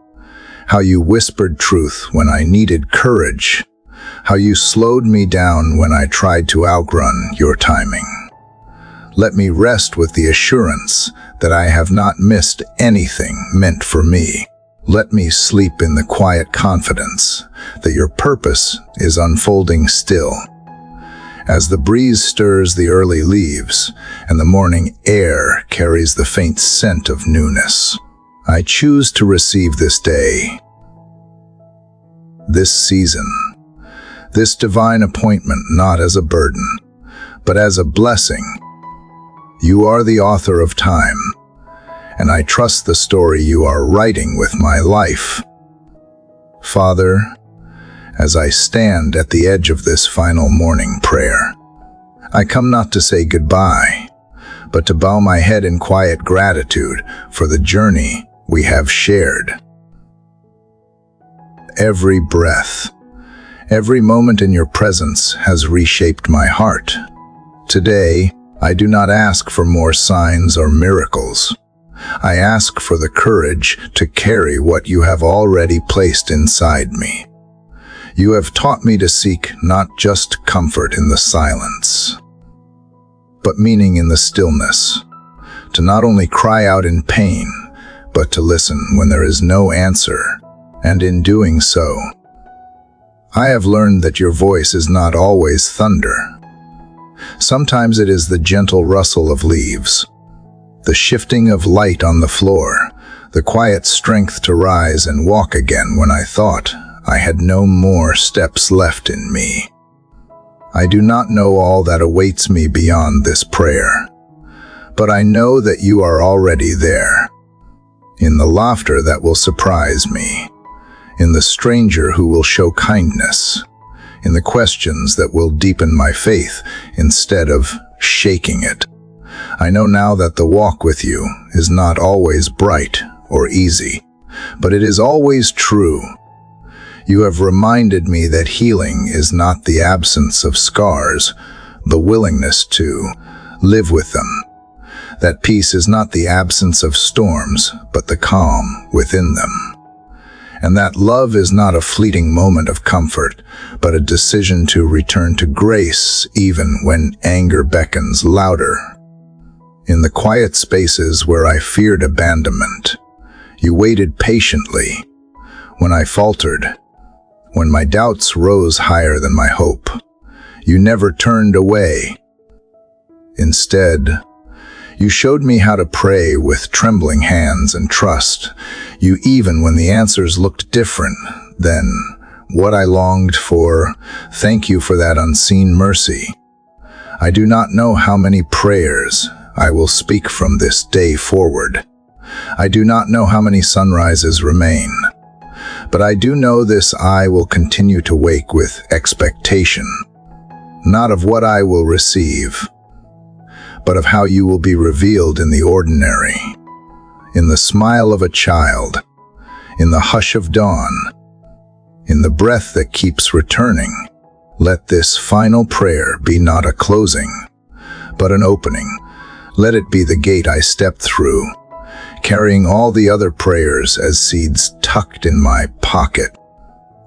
how you whispered truth when I needed courage, how you slowed me down when I tried to outrun your timing. Let me rest with the assurance that I have not missed anything meant for me. Let me sleep in the quiet confidence that your purpose is unfolding still. As the breeze stirs the early leaves and the morning air carries the faint scent of newness, I choose to receive this day, this season, this divine appointment not as a burden, but as a blessing. You are the author of time, and I trust the story you are writing with my life. Father, as I stand at the edge of this final morning prayer, I come not to say goodbye, but to bow my head in quiet gratitude for the journey we have shared. Every breath, every moment in your presence has reshaped my heart. Today, I do not ask for more signs or miracles. I ask for the courage to carry what you have already placed inside me. You have taught me to seek not just comfort in the silence, but meaning in the stillness, to not only cry out in pain, but to listen when there is no answer, and in doing so, I have learned that your voice is not always thunder. Sometimes it is the gentle rustle of leaves, the shifting of light on the floor, the quiet strength to rise and walk again when I thought I had no more steps left in me. I do not know all that awaits me beyond this prayer, but I know that you are already there, in the laughter that will surprise me, in the stranger who will show kindness, in the questions that will deepen my faith instead of shaking it. I know now that the walk with you is not always bright or easy, but it is always true. You have reminded me that healing is not the absence of scars, the willingness to live with them. That peace is not the absence of storms, but the calm within them. And that love is not a fleeting moment of comfort, but a decision to return to grace even when anger beckons louder. In the quiet spaces where I feared abandonment, you waited patiently. When I faltered, when my doubts rose higher than my hope, you never turned away. Instead, you showed me how to pray with trembling hands and trust you even when the answers looked different than what I longed for. Thank you for that unseen mercy. I do not know how many prayers I will speak from this day forward. I do not know how many sunrises remain. But I do know this: I will continue to wake with expectation, not of what I will receive, but of how you will be revealed in the ordinary, in the smile of a child, in the hush of dawn, in the breath that keeps returning. Let this final prayer be not a closing, but an opening. Let it be the gate I step through, carrying all the other prayers as seeds tucked in my pocket,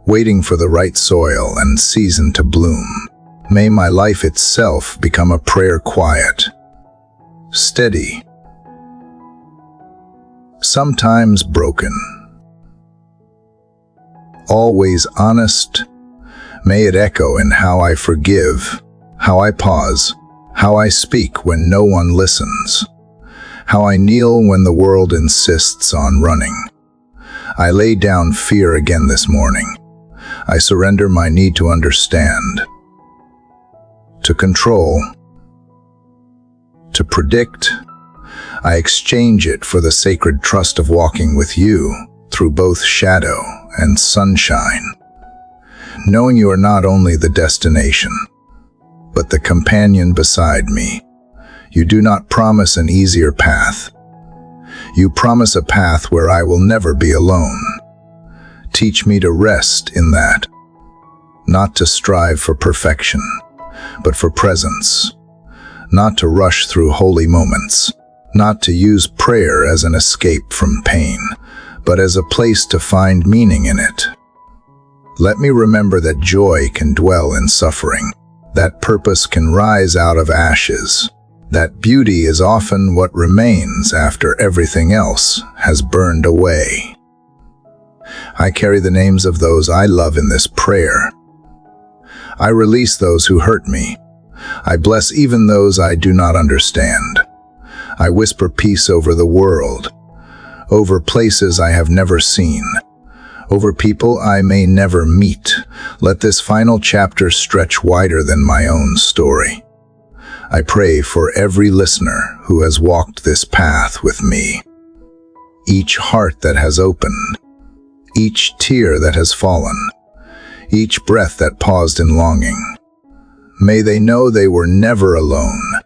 waiting for the right soil and season to bloom. May my life itself become a prayer, quiet, steady, sometimes broken, always honest. May it echo in how I forgive, how I pause, how I speak when no one listens, how I kneel when the world insists on running. I lay down fear again this morning. I surrender my need to understand, to control, to predict. I exchange it for the sacred trust of walking with you through both shadow and sunshine, knowing you are not only the destination, but the companion beside me. You do not promise an easier path. You promise a path where I will never be alone. Teach me to rest in that, not to strive for perfection, but for presence, not to rush through holy moments, not to use prayer as an escape from pain, but as a place to find meaning in it. Let me remember that joy can dwell in suffering, that purpose can rise out of ashes, that beauty is often what remains after everything else has burned away. I carry the names of those I love in this prayer. I release those who hurt me. I bless even those I do not understand. I whisper peace over the world, over places I have never seen, over people I may never meet. Let this final chapter stretch wider than my own story. I pray for every listener who has walked this path with me, each heart that has opened, each tear that has fallen, each breath that paused in longing. May they know they were never alone.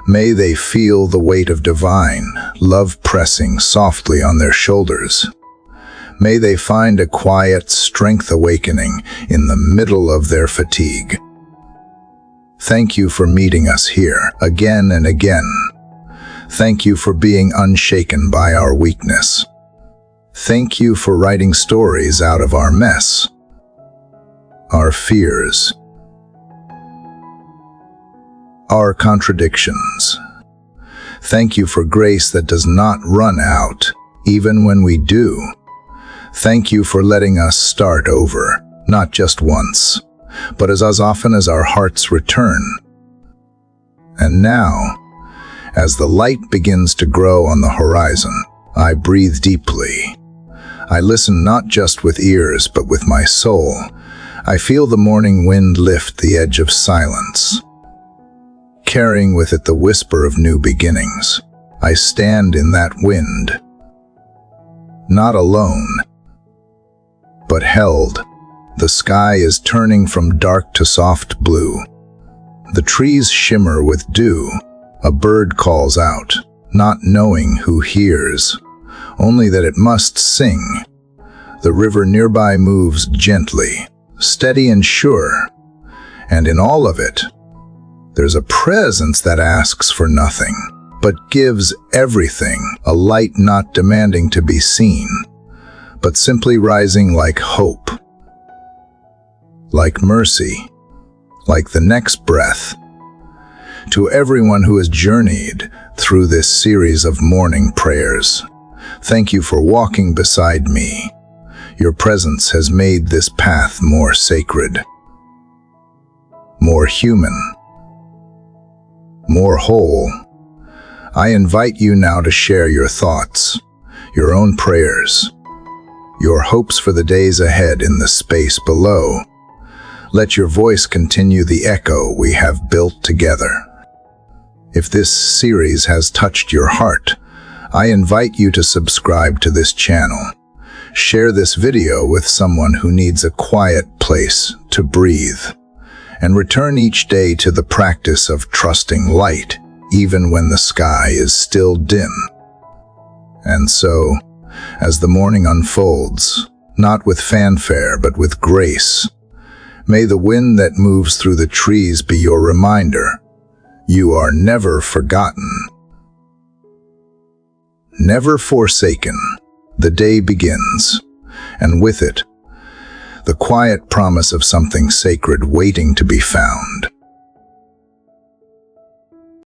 May they feel the weight of divine love pressing softly on their shoulders. May they find a quiet strength awakening in the middle of their fatigue. Thank you for meeting us here again and again. Thank you for being unshaken by our weakness. Thank you for writing stories out of our mess, our fears, our contradictions. Thank you for grace that does not run out, even when we do. Thank you for letting us start over, not just once, but as often as our hearts return. And now, as the light begins to grow on the horizon, I breathe deeply. I listen not just with ears, but with my soul. I feel the morning wind lift the edge of silence, carrying with it the whisper of new beginnings. I stand in that wind, not alone, but held. The sky is turning from dark to soft blue. The trees shimmer with dew. A bird calls out, not knowing who hears, only that it must sing. The river nearby moves gently, steady and sure, and in all of it, there's a presence that asks for nothing, but gives everything, a light not demanding to be seen, but simply rising like hope, like mercy, like the next breath. To everyone who has journeyed through this series of morning prayers, thank you for walking beside me. Your presence has made this path more sacred, more human, more whole. I invite you now to share your thoughts, your own prayers, your hopes for the days ahead in the space below. Let your voice continue the echo we have built together. If this series has touched your heart, I invite you to subscribe to this channel. Share this video with someone who needs a quiet place to breathe, and return each day to the practice of trusting light, even when the sky is still dim. And so, as the morning unfolds, not with fanfare but with grace, may the wind that moves through the trees be your reminder. You are never forgotten, never forsaken. The day begins, and with it, the quiet promise of something sacred waiting to be found.